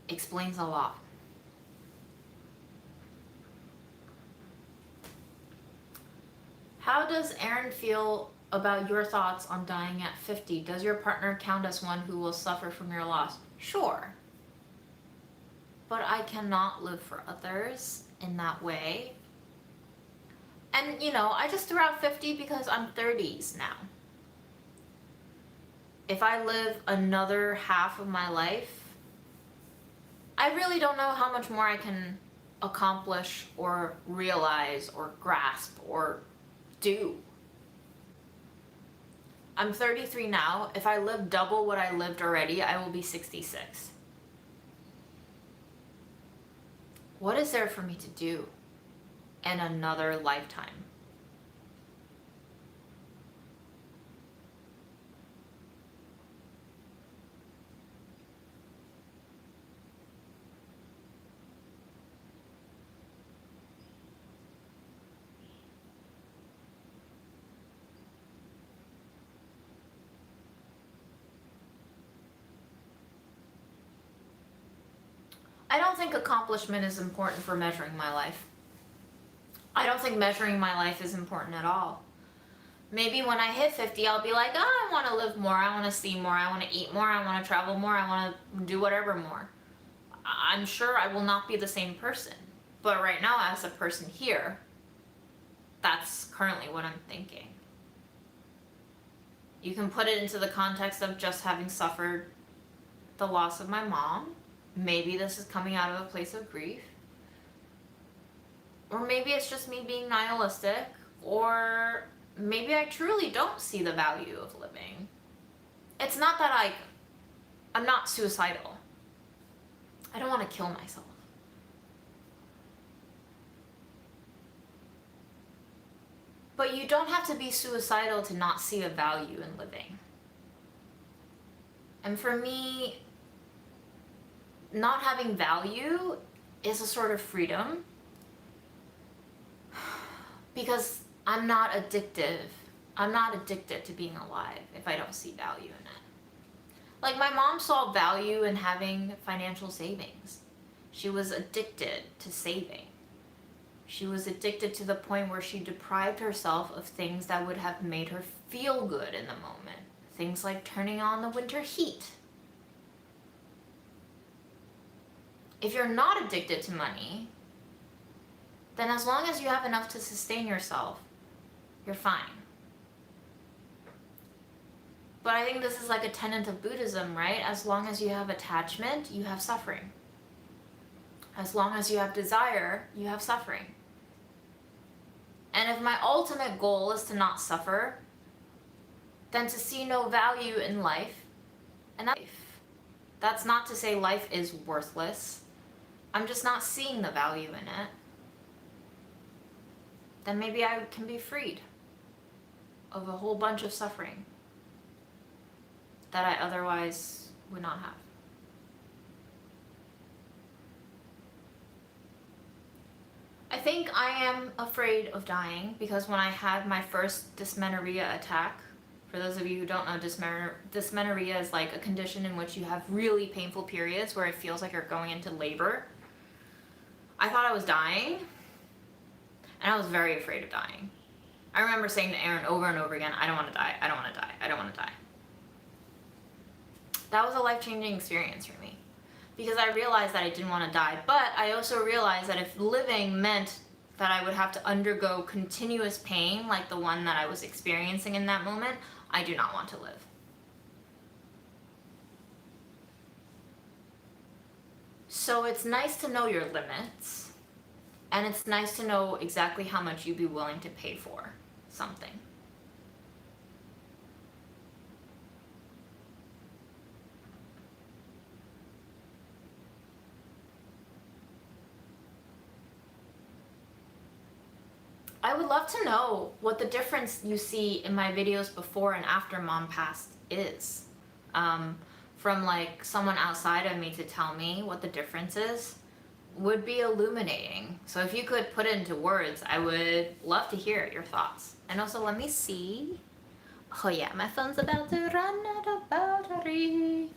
explains a lot. How does Aaron feel about your thoughts on dying at 50? Does your partner count as one who will suffer from your loss? Sure. But I cannot live for others in that way. And, I just threw out 50 because I'm 30s now. If I live another half of my life, I really don't know how much more I can accomplish or realize or grasp or do. I'm 33 now. If I live double what I lived already, I will be 66. What is there for me to do in another lifetime? I don't think accomplishment is important for measuring my life. I don't think measuring my life is important at all. Maybe when I hit 50, I'll be like, oh, I want to live more, I want to see more, I want to eat more, I want to travel more, I want to do whatever more. I'm sure I will not be the same person. But right now, as a person here, that's currently what I'm thinking. You can put it into the context of just having suffered the loss of my mom. Maybe this is coming out of a place of grief. Or maybe it's just me being nihilistic. Or maybe I truly don't see the value of living. It's not that I'm not suicidal. I don't want to kill myself. But you don't have to be suicidal to not see a value in living. And for me, not having value is a sort of freedom because I'm not addictive. I'm not addicted to being alive if I don't see value in it. Like, my mom saw value in having financial savings. She was addicted to saving. She was addicted to the point where she deprived herself of things that would have made her feel good in the moment. Things like turning on the winter heat. If you're not addicted to money, then as long as you have enough to sustain yourself, you're fine. But I think this is like a tenet of Buddhism, right? As long as you have attachment, you have suffering. As long as you have desire, you have suffering. And if my ultimate goal is to not suffer, then to see no value in life, and that's not to say life is worthless. I'm just not seeing the value in it. Then maybe I can be freed of a whole bunch of suffering that I otherwise would not have. I think I am afraid of dying because when I had my first dysmenorrhea attack, for those of you who don't know, dysmenorrhea is like a condition in which you have really painful periods where it feels like you're going into labor. I thought I was dying, and I was very afraid of dying. I remember saying to Aaron over and over again, I don't want to die, I don't want to die, I don't want to die. That was a life-changing experience for me because I realized that I didn't want to die, but I also realized that if living meant that I would have to undergo continuous pain like the one that I was experiencing in that moment, I do not want to live. So it's nice to know your limits, and it's nice to know exactly how much you'd be willing to pay for something. I I would love to know what the difference you see in my videos before and after mom passed is. From like someone outside of me to tell me what the difference is would be illuminating. So if you could put it into words, I would love to hear your thoughts. And also let me see. Oh yeah, my phone's about to run out of battery.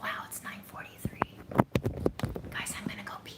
Wow, it's 9:43. Guys, I'm gonna go pee.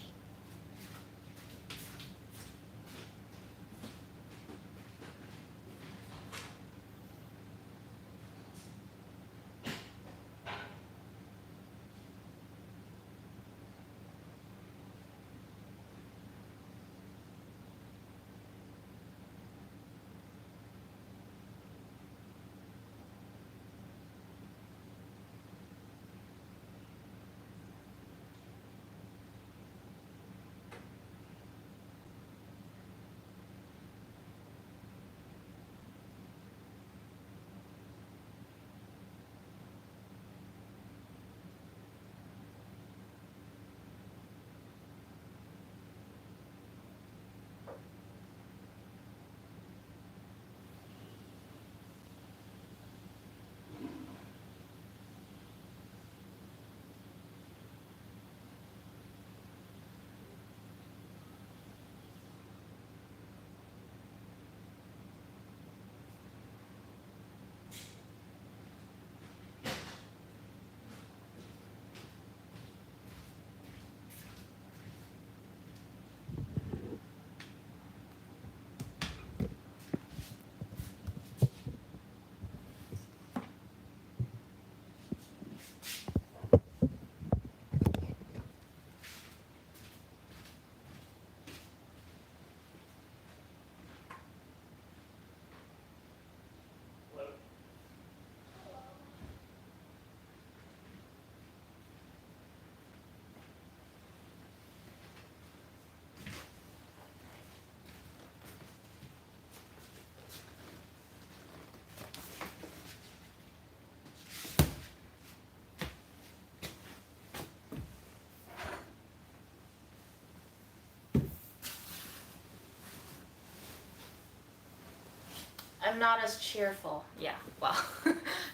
I'm not as cheerful. Yeah, well,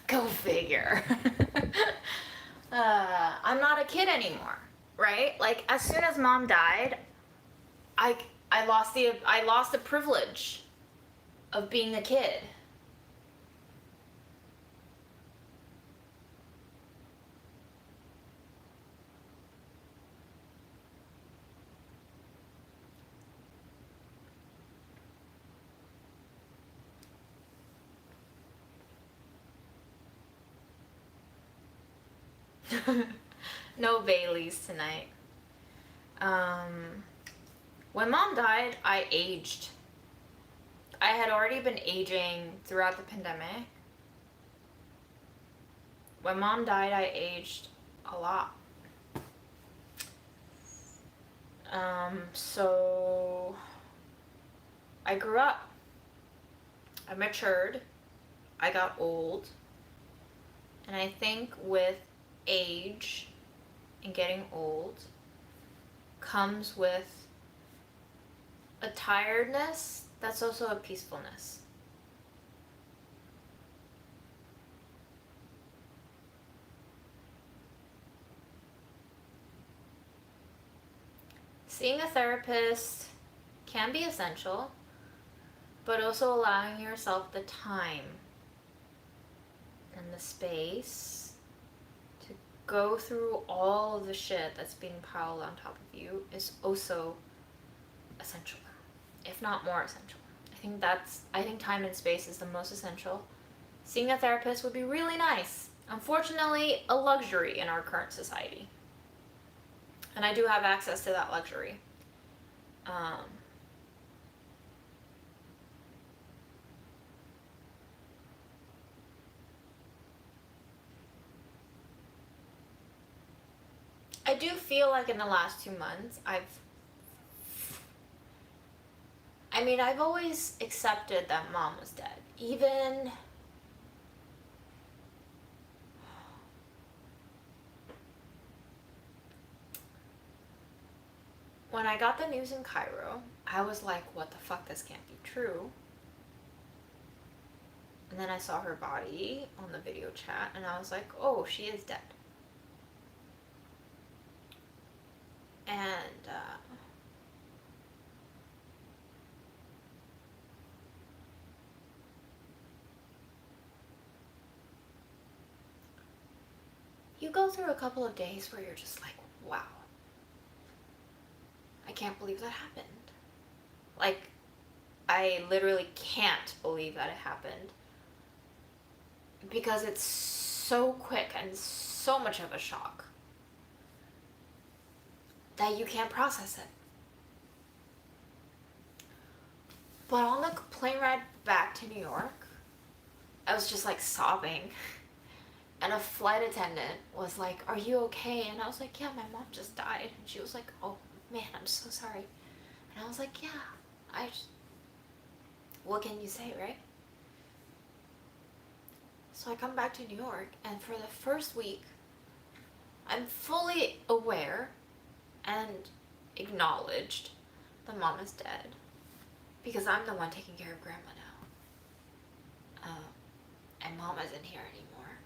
go figure. I'm not a kid anymore, right? Like as soon as mom died, I lost the privilege of being a kid. No Baileys tonight. When mom died, I aged. I had already been aging throughout the pandemic. When mom died, I aged a lot. So I grew up. I matured. I got old. And I think with age and getting old comes with a tiredness that's also a peacefulness. Seeing a therapist can be essential, but also allowing yourself the time and the space to go through all of the shit that's being piled on top of you is also essential, if not more essential. I think time and space is the most essential. Seeing a therapist would be really nice. Unfortunately, a luxury in our current society. And I do have access to that luxury. I do feel like in the last 2 months, I've always accepted that mom was dead. when I got the news in Cairo, I was like, what the fuck, this can't be true. And then I saw her body on the video chat, and I was like, oh, she is dead. And, you go through a couple of days where you're just like, wow, I can't believe that happened. Like, I literally can't believe that it happened. Because it's so quick and so much of a shock that you can't process it. But on the plane ride back to New York, I was just like sobbing. And a flight attendant was like, are you okay? And I was like, yeah, my mom just died. And she was like, oh man, I'm so sorry. And I was like, yeah, what can you say, right? So I come back to New York, and for the first week, I'm fully aware and acknowledged that mom is dead, because I'm the one taking care of grandma now. And mom isn't here anymore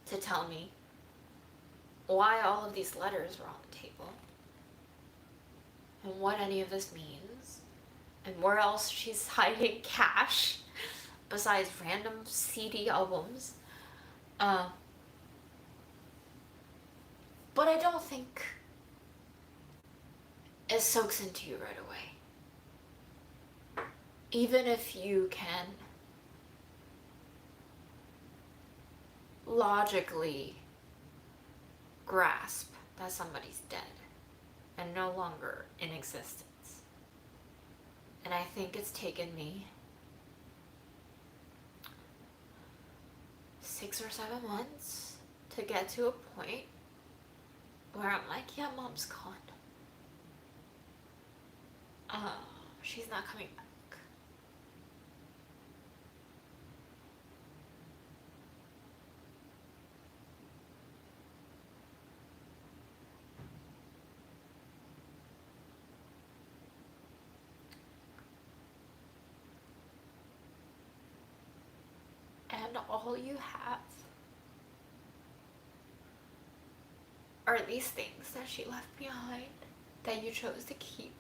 to tell me why all of these letters were on the table, and what any of this means, and where else she's hiding cash besides random CD albums. But I don't think it soaks into you right away. Even if you can logically grasp that somebody's dead and no longer in existence. And I think it's taken me 6 or 7 months to get to a point where I'm like, yeah, mom's gone. She's not coming back. And all you have are these things that she left behind that you chose to keep.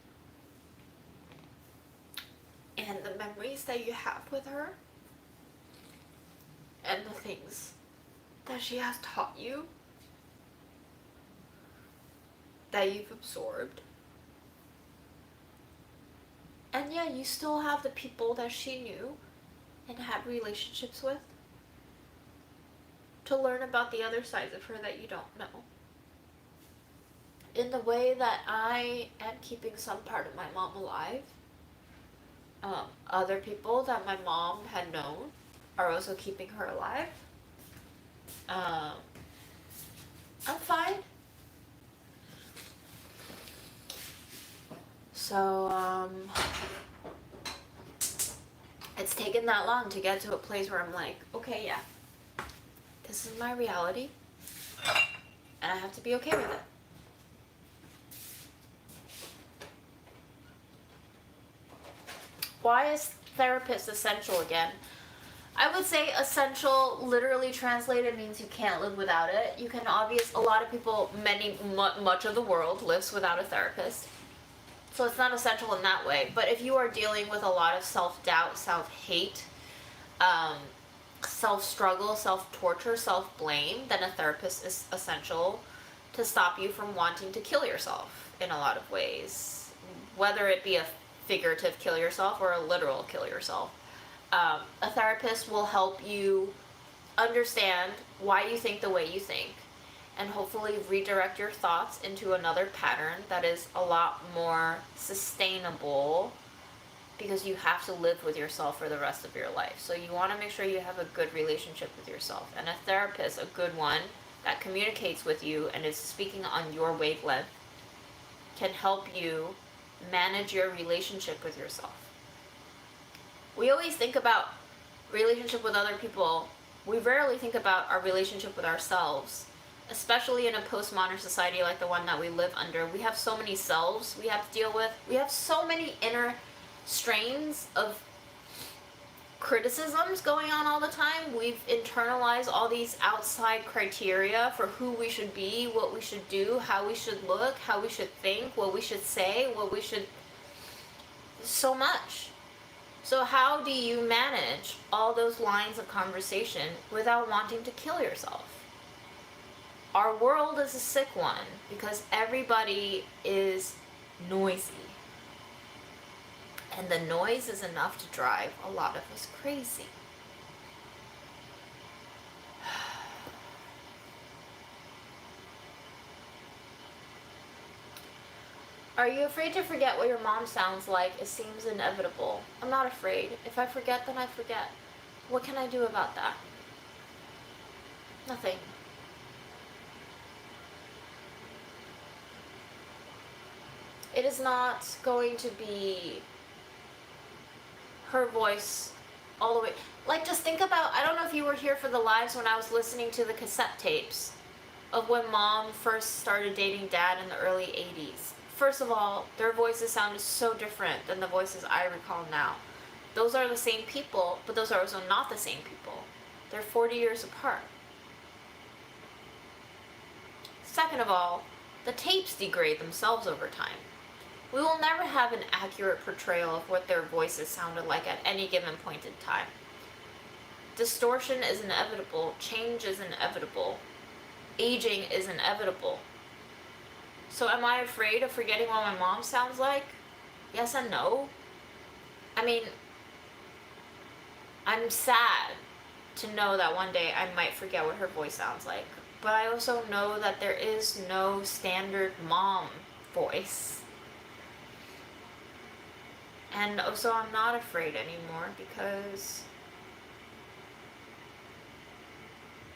And the memories that you have with her. And the things that she has taught you. That you've absorbed. And yeah, you still have the people that she knew and had relationships with to learn about the other sides of her that you don't know. In the way that I am keeping some part of my mom alive, other people that my mom had known are also keeping her alive. I'm fine. So, it's taken that long to get to a place where I'm like, okay, yeah, this is my reality, and I have to be okay with it. Why is therapist essential again? I would say essential, literally translated, means you can't live without it. You can a lot of people, much of the world lives without a therapist. So it's not essential in that way. But if you are dealing with a lot of self-doubt, self-hate, self-struggle, self-torture, self-blame, then a therapist is essential to stop you from wanting to kill yourself in a lot of ways. Whether it be a figurative kill yourself or a literal kill yourself. A therapist will help you understand why you think the way you think, and hopefully redirect your thoughts into another pattern that is a lot more sustainable, because you have to live with yourself for the rest of your life. So you want to make sure you have a good relationship with yourself, and a therapist, a good one that communicates with you and is speaking on your wavelength, can help you manage your relationship with yourself. We always think about relationship with other people. We rarely think about our relationship with ourselves, especially in a postmodern society like the one that we live under, we have so many selves we have to deal with. We have so many inner strains of criticisms going on all the time. We've internalized all these outside criteria for who we should be, what we should do, how we should look, how we should think, what we should say, what we should... so much. So how do you manage all those lines of conversation without wanting to kill yourself? Our world is a sick one because everybody is noisy. And the noise is enough to drive a lot of us crazy. Are you afraid to forget what your mom sounds like? It seems inevitable. I'm not afraid. If I forget, then I forget. What can I do about that? Nothing. It is not going to be her voice all the way. Like, just think about, I don't know if you were here for the lives when I was listening to the cassette tapes of when mom first started dating dad in the early 80s. First of all, their voices sounded so different than the voices I recall now. Those are the same people, but those are also not the same people. They're 40 years apart. Second of all, the tapes degrade themselves over time. We will never have an accurate portrayal of what their voices sounded like at any given point in time. Distortion is inevitable. Change is inevitable. Aging is inevitable. So am I afraid of forgetting what my mom sounds like? Yes and no. I mean, I'm sad to know that one day I might forget what her voice sounds like. But I also know that there is no standard mom voice. And also I'm not afraid anymore because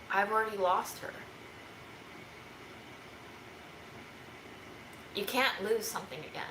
I've already lost her. You can't lose something again.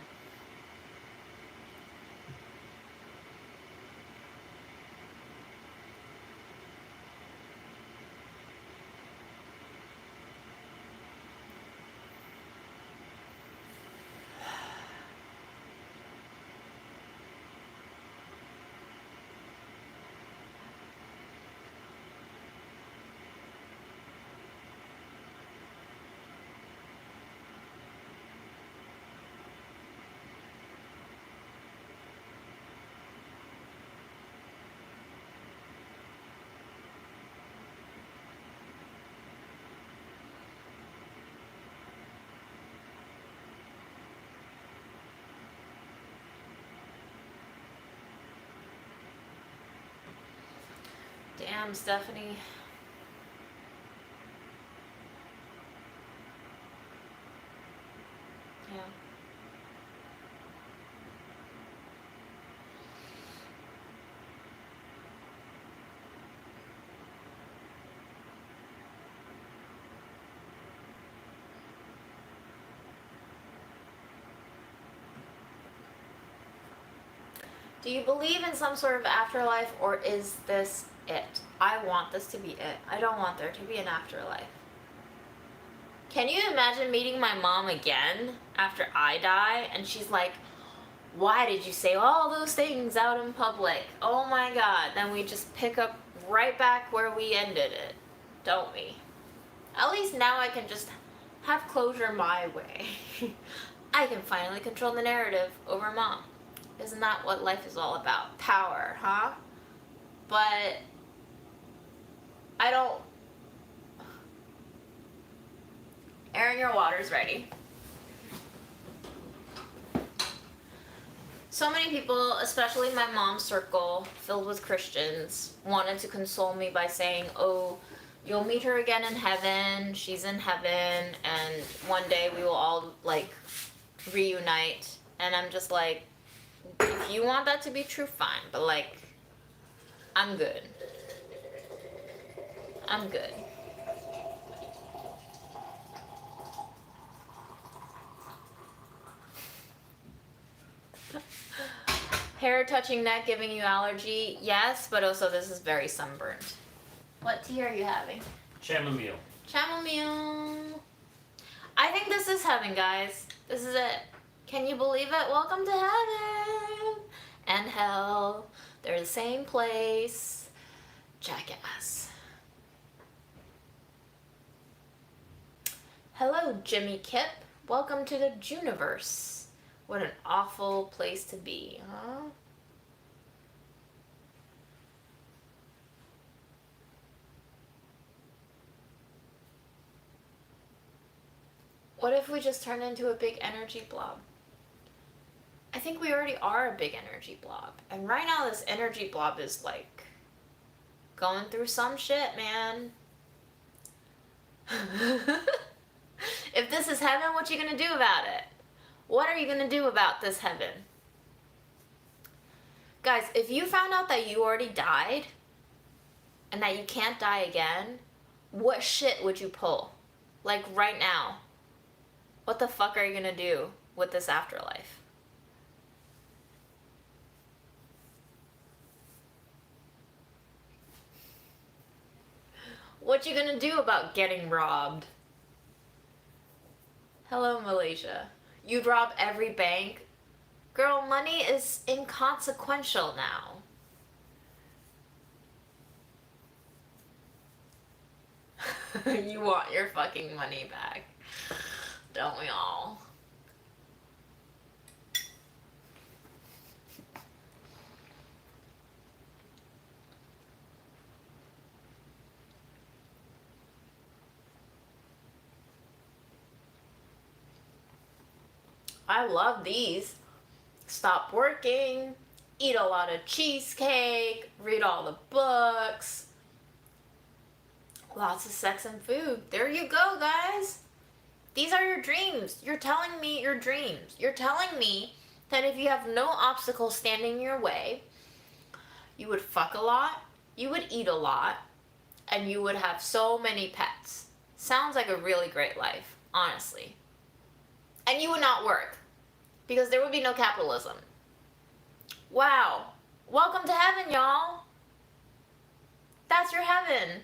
Damn, Stephanie. Yeah. Do you believe in some sort of afterlife, or is this it? I want this to be it. I don't want there to be an afterlife. Can you imagine meeting my mom again after I die and she's like, why did you say all those things out in public? Oh my god. Then we just pick up right back where we ended it, don't we? At least now I can just have closure my way. I can finally control the narrative over mom. Isn't that what life is all about? Power, huh? But I don't... Aaron, your water's ready. So many people, especially my mom's circle, filled with Christians, wanted to console me by saying, oh, you'll meet her again in heaven, she's in heaven, and one day we will all, like, reunite. And I'm just like, if you want that to be true, fine, but, like, I'm good. I'm good. Hair touching neck giving you allergy? Yes, but also this is very sunburnt. What tea are you having? Chamomile. Chamomile. I think this is heaven, guys. This is it. Can you believe it? Welcome to heaven and hell. They're the same place. Jackass. Hello, Jimmy Kip. Welcome to the Juniverse. What an awful place to be, huh? What if we just turn into a big energy blob? I think we already are a big energy blob. And right now this energy blob is like going through some shit, man. If this is heaven, what you gonna do about it? What are you gonna do about this heaven? Guys, if you found out that you already died and that you can't die again, what shit would you pull? Like right now. What the fuck are you gonna do with this afterlife? What you gonna do about getting robbed? Hello, Malaysia. You'd rob every bank? Girl, money is inconsequential now. You want your fucking money back. Don't we all? I love these. Stop working, eat a lot of cheesecake, read all the books. Lots of sex and food. There you go, guys. These are your dreams. You're telling me your dreams. You're telling me that if you have no obstacles standing in your way, you would fuck a lot, you would eat a lot, and you would have so many pets. Sounds like a really great life, honestly. And you would not work, because there would be no capitalism. Wow. Welcome to heaven, y'all. That's your heaven.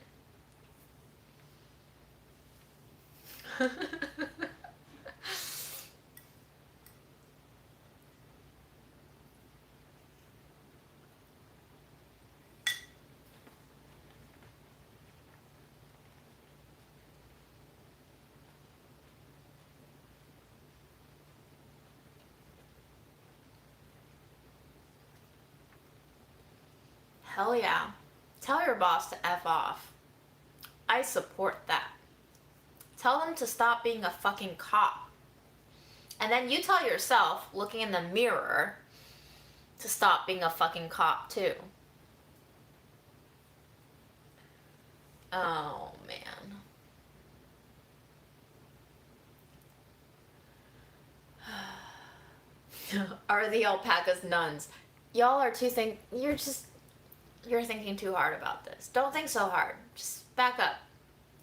Hell yeah. Tell your boss to F off. I support that. Tell them to stop being a fucking cop. And then you tell yourself, looking in the mirror, to stop being a fucking cop too. Oh, man. Are the alpacas nuns? Y'all are you're thinking too hard about this. Don't think so hard. Just back up.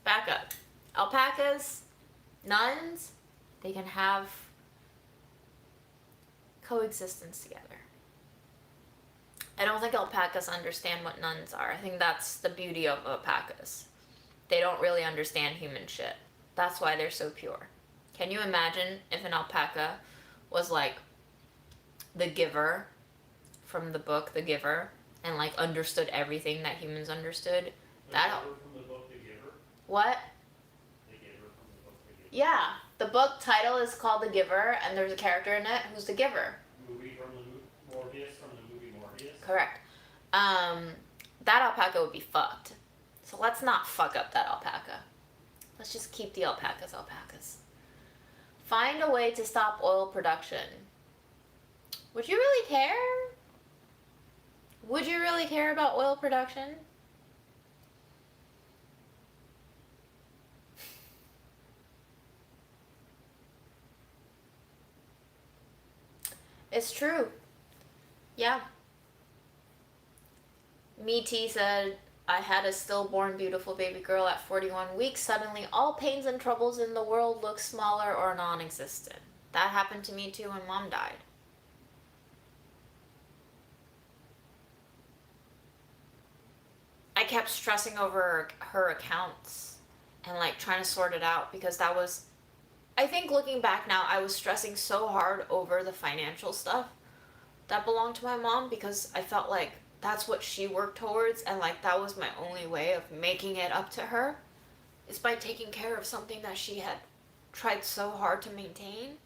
Back up. Alpacas, nuns, they can have coexistence together. I don't think alpacas understand what nuns are. I think that's the beauty of alpacas. They don't really understand human shit. That's why they're so pure. Can you imagine if an alpaca was like the giver from the book The Giver and like understood everything that humans understood? That from the book The Giver? What? The Giver from the book The Giver. Yeah, the book title is called The Giver, and there's a character in it who's the giver. Movie from the Morbius, from the movie Morbius? Correct. That alpaca would be fucked. So let's not fuck up that alpaca. Let's just keep the alpacas alpacas. Find a way to stop oil production. Would you really care? Would you really care about oil production? It's true. Yeah. Me-T said, I had a stillborn beautiful baby girl at 41 weeks. Suddenly all pains and troubles in the world look smaller or non-existent. That happened to me too when Mom died. I kept stressing over her accounts and like trying to sort it out, because that was, I think looking back now, I was stressing so hard over the financial stuff that belonged to my mom, because I felt like that's what she worked towards, and like that was my only way of making it up to her, is by taking care of something that she had tried so hard to maintain,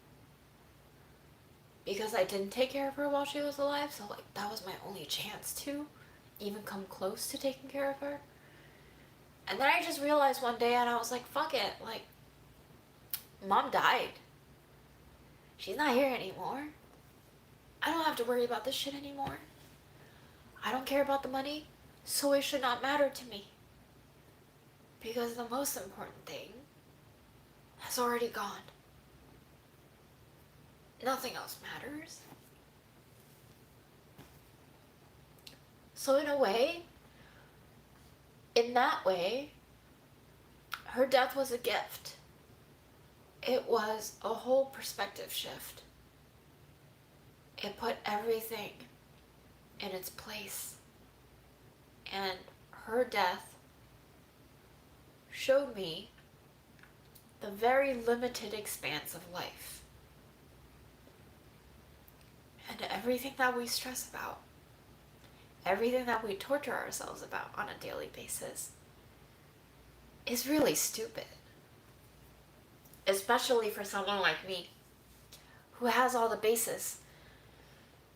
because I didn't take care of her while she was alive. So like that was my only chance to even come close to taking care of her. And then I just realized one day, and I was like, fuck it, like, mom died. She's not here anymore. I don't have to worry about this shit anymore. I don't care about the money, so it should not matter to me. Because the most important thing has already gone. Nothing else matters. So in a way, in that way, her death was a gift. It was a whole perspective shift. It put everything in its place. And her death showed me the very limited expanse of life. And everything that we stress about, everything that we torture ourselves about on a daily basis, is really stupid. Especially for someone like me, who has all the basis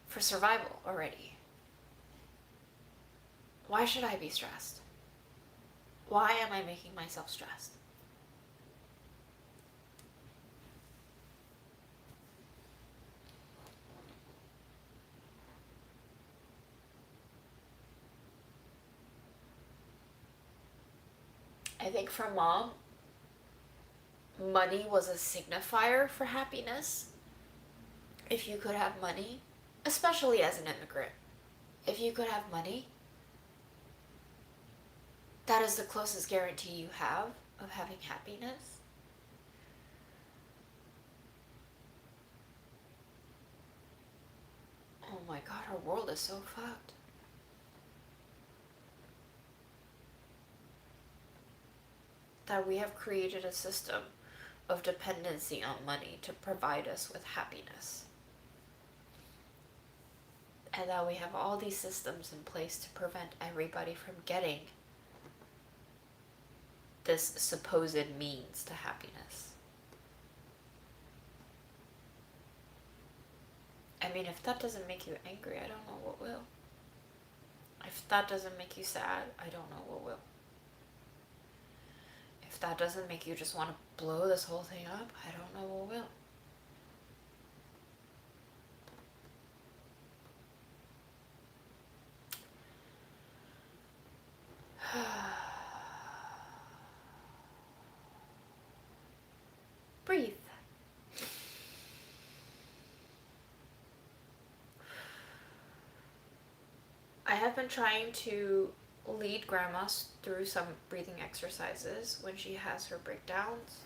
for survival already. Why should I be stressed? Why am I making myself stressed? I think for mom, money was a signifier for happiness. If you could have money, especially as an immigrant, if you could have money, that is the closest guarantee you have of having happiness. Oh my god, our world is so fucked. That we have created a system of dependency on money to provide us with happiness. And that we have all these systems in place to prevent everybody from getting this supposed means to happiness. I mean, if that doesn't make you angry, I don't know what will. If that doesn't make you sad, I don't know what will. If that doesn't make you just want to blow this whole thing up, I don't know what will. Breathe. I have been trying to lead grandma through some breathing exercises when she has her breakdowns.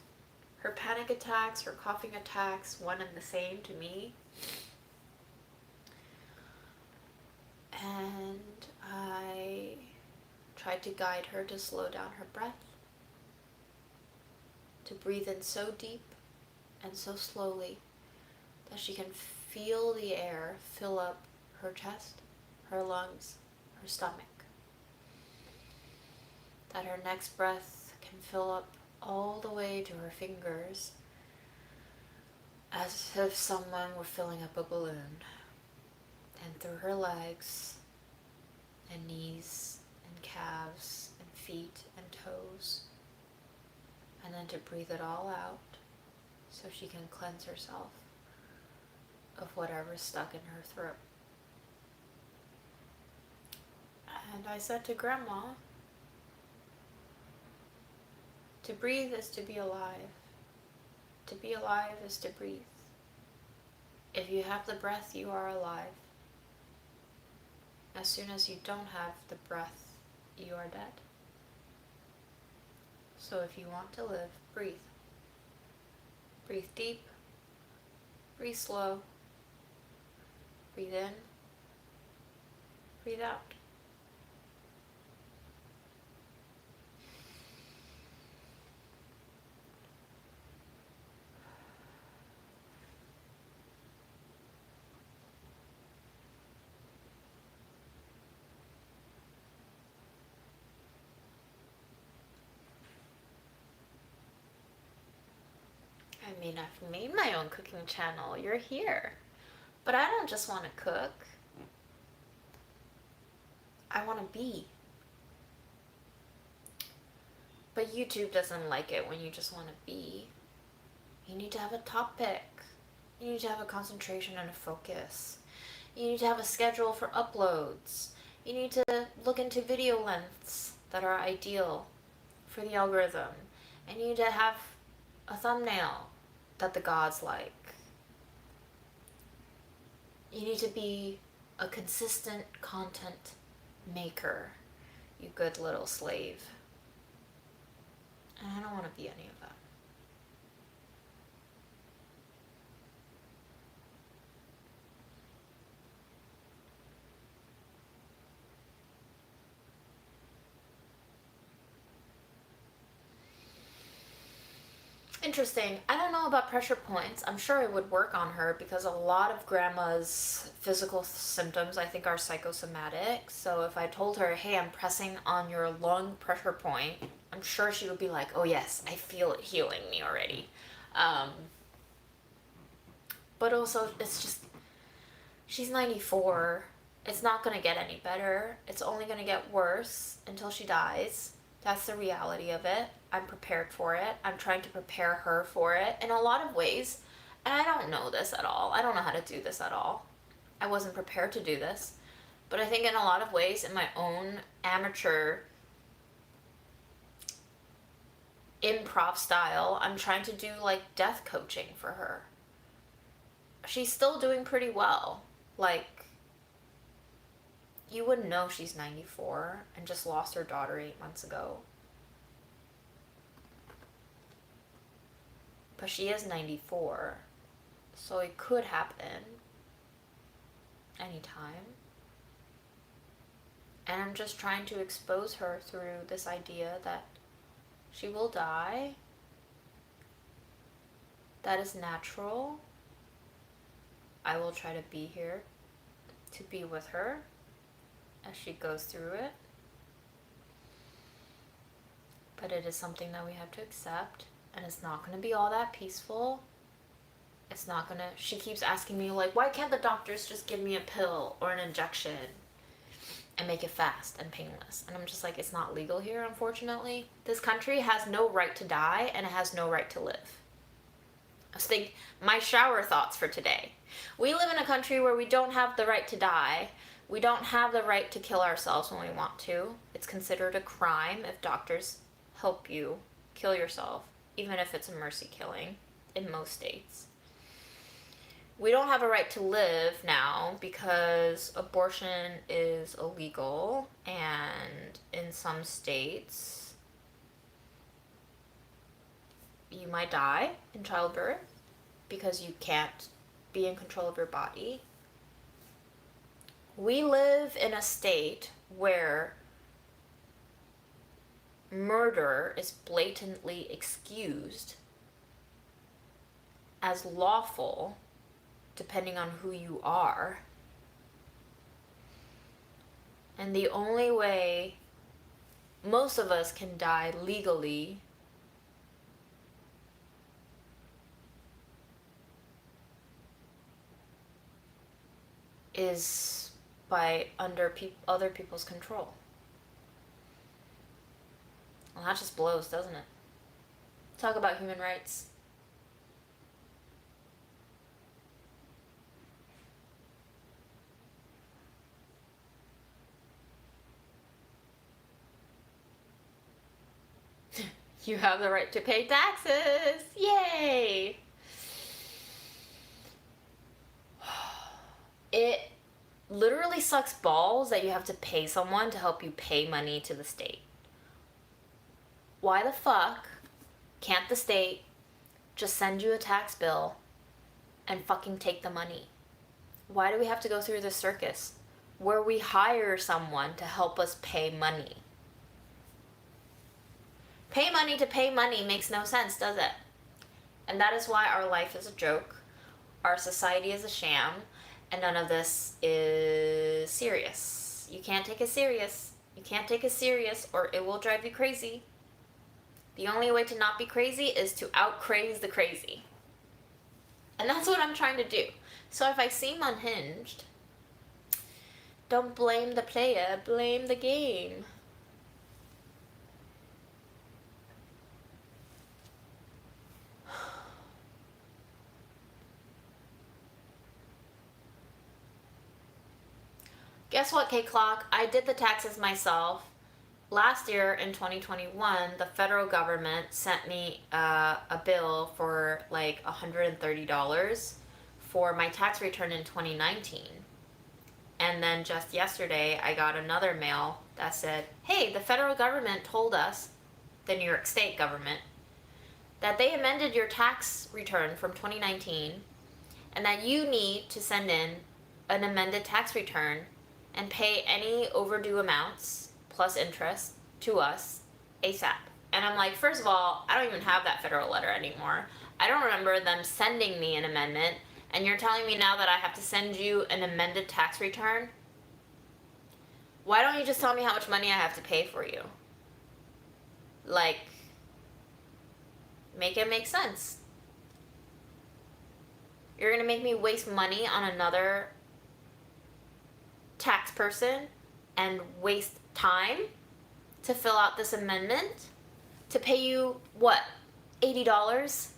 Her panic attacks, her coughing attacks, one and the same to me. And I tried to guide her to slow down her breath, to breathe in so deep and so slowly that she can feel the air fill up her chest, her lungs, her stomach. That her next breath can fill up all the way to her fingers, as if someone were filling up a balloon, and through her legs and knees and calves and feet and toes, and then to breathe it all out so she can cleanse herself of whatever's stuck in her throat. And I said to Grandma, to breathe is to be alive. To be alive is to breathe. If you have the breath, you are alive. As soon as you don't have the breath, you are dead. So if you want to live, breathe. Breathe deep. Breathe slow. Breathe in. Breathe out. mean, I've made my own cooking channel. You're here. But I don't just want to cook. I want to be. But YouTube doesn't like it when you just want to be. You need to have a topic. You need to have a concentration and a focus. You need to have a schedule for uploads. You need to look into video lengths that are ideal for the algorithm. And you need to have a thumbnail that the gods like. You need to be a consistent content maker, you good little slave. And I don't want to be any of that. Interesting. I don't know about pressure points. I'm sure it would work on her because a lot of grandma's physical symptoms, I think, are psychosomatic. So if I told her, hey, I'm pressing on your lung pressure point, I'm sure she would be like, oh yes, I feel it healing me already. But also, it's just, she's 94. It's not going to get any better. It's only going to get worse until she dies. That's the reality of it. I'm prepared for it. I'm trying to prepare her for it in a lot of ways. And I don't know this at all. I don't know how to do this at all. I wasn't prepared to do this. But I think in a lot of ways, in my own amateur improv style, I'm trying to do like death coaching for her. She's still doing pretty well. Like, you wouldn't know she's 94 and just lost her daughter 8 months ago. But she is 94, so it could happen anytime. And I'm just trying to expose her through this idea that she will die. That is natural. I will try to be here to be with her as she goes through it. But it is something that we have to accept. And it's not going to be all that peaceful. It's not going to... She keeps asking me, like, why can't the doctors just give me a pill or an injection and make it fast and painless? And I'm just like, it's not legal here, unfortunately. This country has no right to die, and it has no right to live. I was thinking, my shower thoughts for today. We live in a country where we don't have the right to die. We don't have the right to kill ourselves when we want to. It's considered a crime if doctors help you kill yourself, even if it's a mercy killing in most states. We don't have a right to live now because abortion is illegal, and in some states you might die in childbirth because you can't be in control of your body. We live in a state where murder is blatantly excused as lawful depending on who you are. And the only way most of us can die legally is by under other people's control. Well, that just blows, doesn't it? Talk about human rights. You have the right to pay taxes. Yay! It literally sucks balls that you have to pay someone to help you pay money to the state. Why the fuck can't the state just send you a tax bill and fucking take the money? Why do we have to go through this circus where we hire someone to help us pay money? Pay money to pay money makes no sense, does it? And that is why our life is a joke, our society is a sham, and none of this is serious. You can't take it serious. You can't take it serious or it will drive you crazy. The only way to not be crazy is to out-craze the crazy. And that's what I'm trying to do. So if I seem unhinged, don't blame the player, blame the game. Guess what, K-Clock? I did the taxes myself. Last year in 2021, the federal government sent me a bill for like $130 for my tax return in 2019. And then just yesterday, I got another mail that said, hey, the federal government told us, the New York State government, that they amended your tax return from 2019 and that you need to send in an amended tax return and pay any overdue amounts plus interest to us ASAP. And I'm like, first of all, I don't even have that federal letter anymore. I don't remember them sending me an amendment, and you're telling me now that I have to send you an amended tax return? Why don't you just tell me how much money I have to pay for you? Like, make it make sense. You're gonna make me waste money on another tax person and waste time to fill out this amendment to pay you what, $80?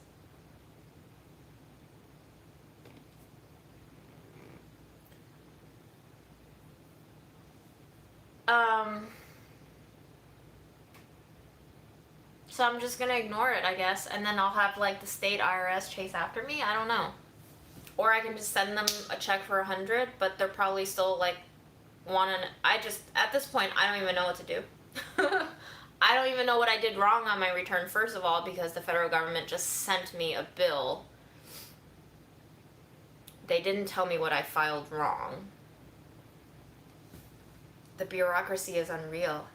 So I'm just gonna ignore it, I guess, and then I'll have like the state IRS chase after me. I don't know. Or I can just send them a check for 100, but they're probably still like at this point, I don't even know what to do. I don't even know what I did wrong on my return, first of all, because the federal government just sent me a bill. They didn't tell me what I filed wrong. The bureaucracy is unreal.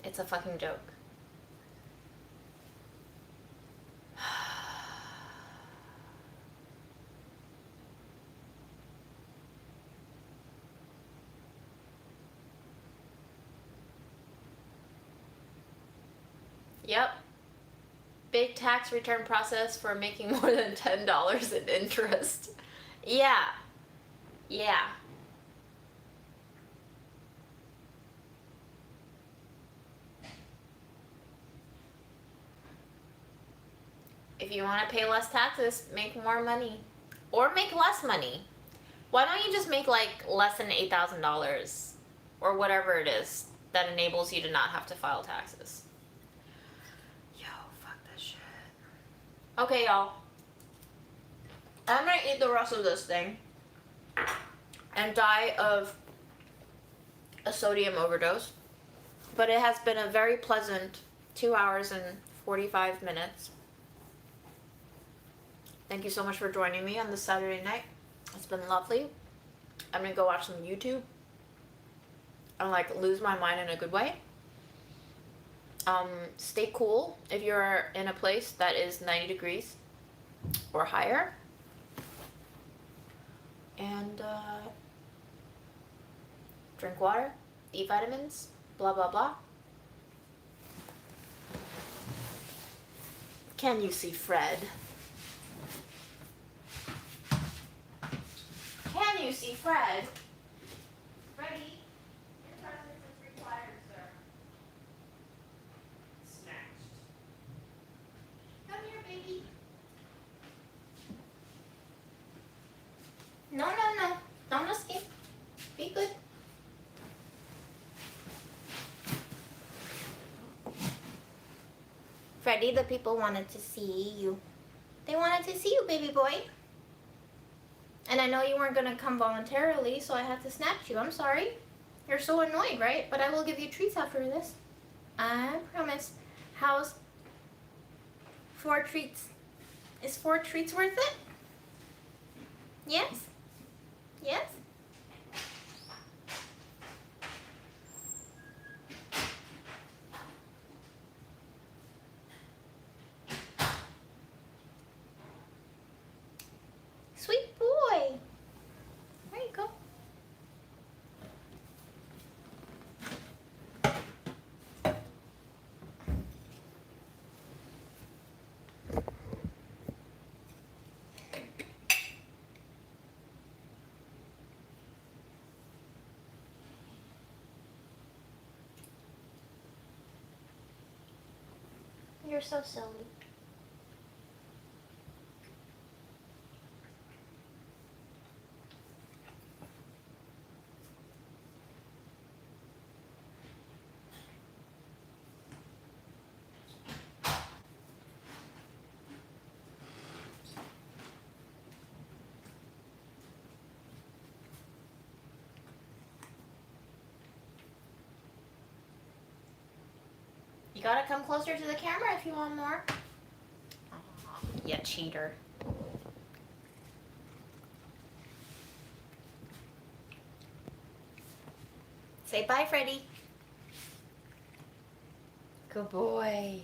It's a fucking joke. Yep. Big tax return process for making more than $10 in interest. Yeah. Yeah. If you want to pay less taxes, make more money. Or make less money. Why don't you just make like less than $8,000? Or whatever it is that enables you to not have to file taxes. Yo, fuck this shit. Okay, y'all. I'm gonna eat the rest of this thing and die of a sodium overdose. But it has been a very pleasant 2 hours and 45 minutes. Thank you so much for joining me on this Saturday night. It's been lovely. I'm gonna go watch some YouTube and like lose my mind in a good way. Stay cool if you're in a place that is 90 degrees or higher. And drink water, eat vitamins, blah blah blah. Can you see Fred? Can you see Fred? Freddy, your presence is required, sir. Snatched. Come here, baby. No, no, no. Don't escape. Be good. Freddy, the people wanted to see you. They wanted to see you, baby boy. And I know you weren't going to come voluntarily, so I had to snatch you. I'm sorry. You're so annoyed, right? But I will give you treats after this. I promise. How's 4 treats? Is 4 treats worth it? Yes? Yes? Sweet boy. There you go. You're so silly. You gotta come closer to the camera if you want more. Aw, you cheater. Say bye, Freddie. Good boy.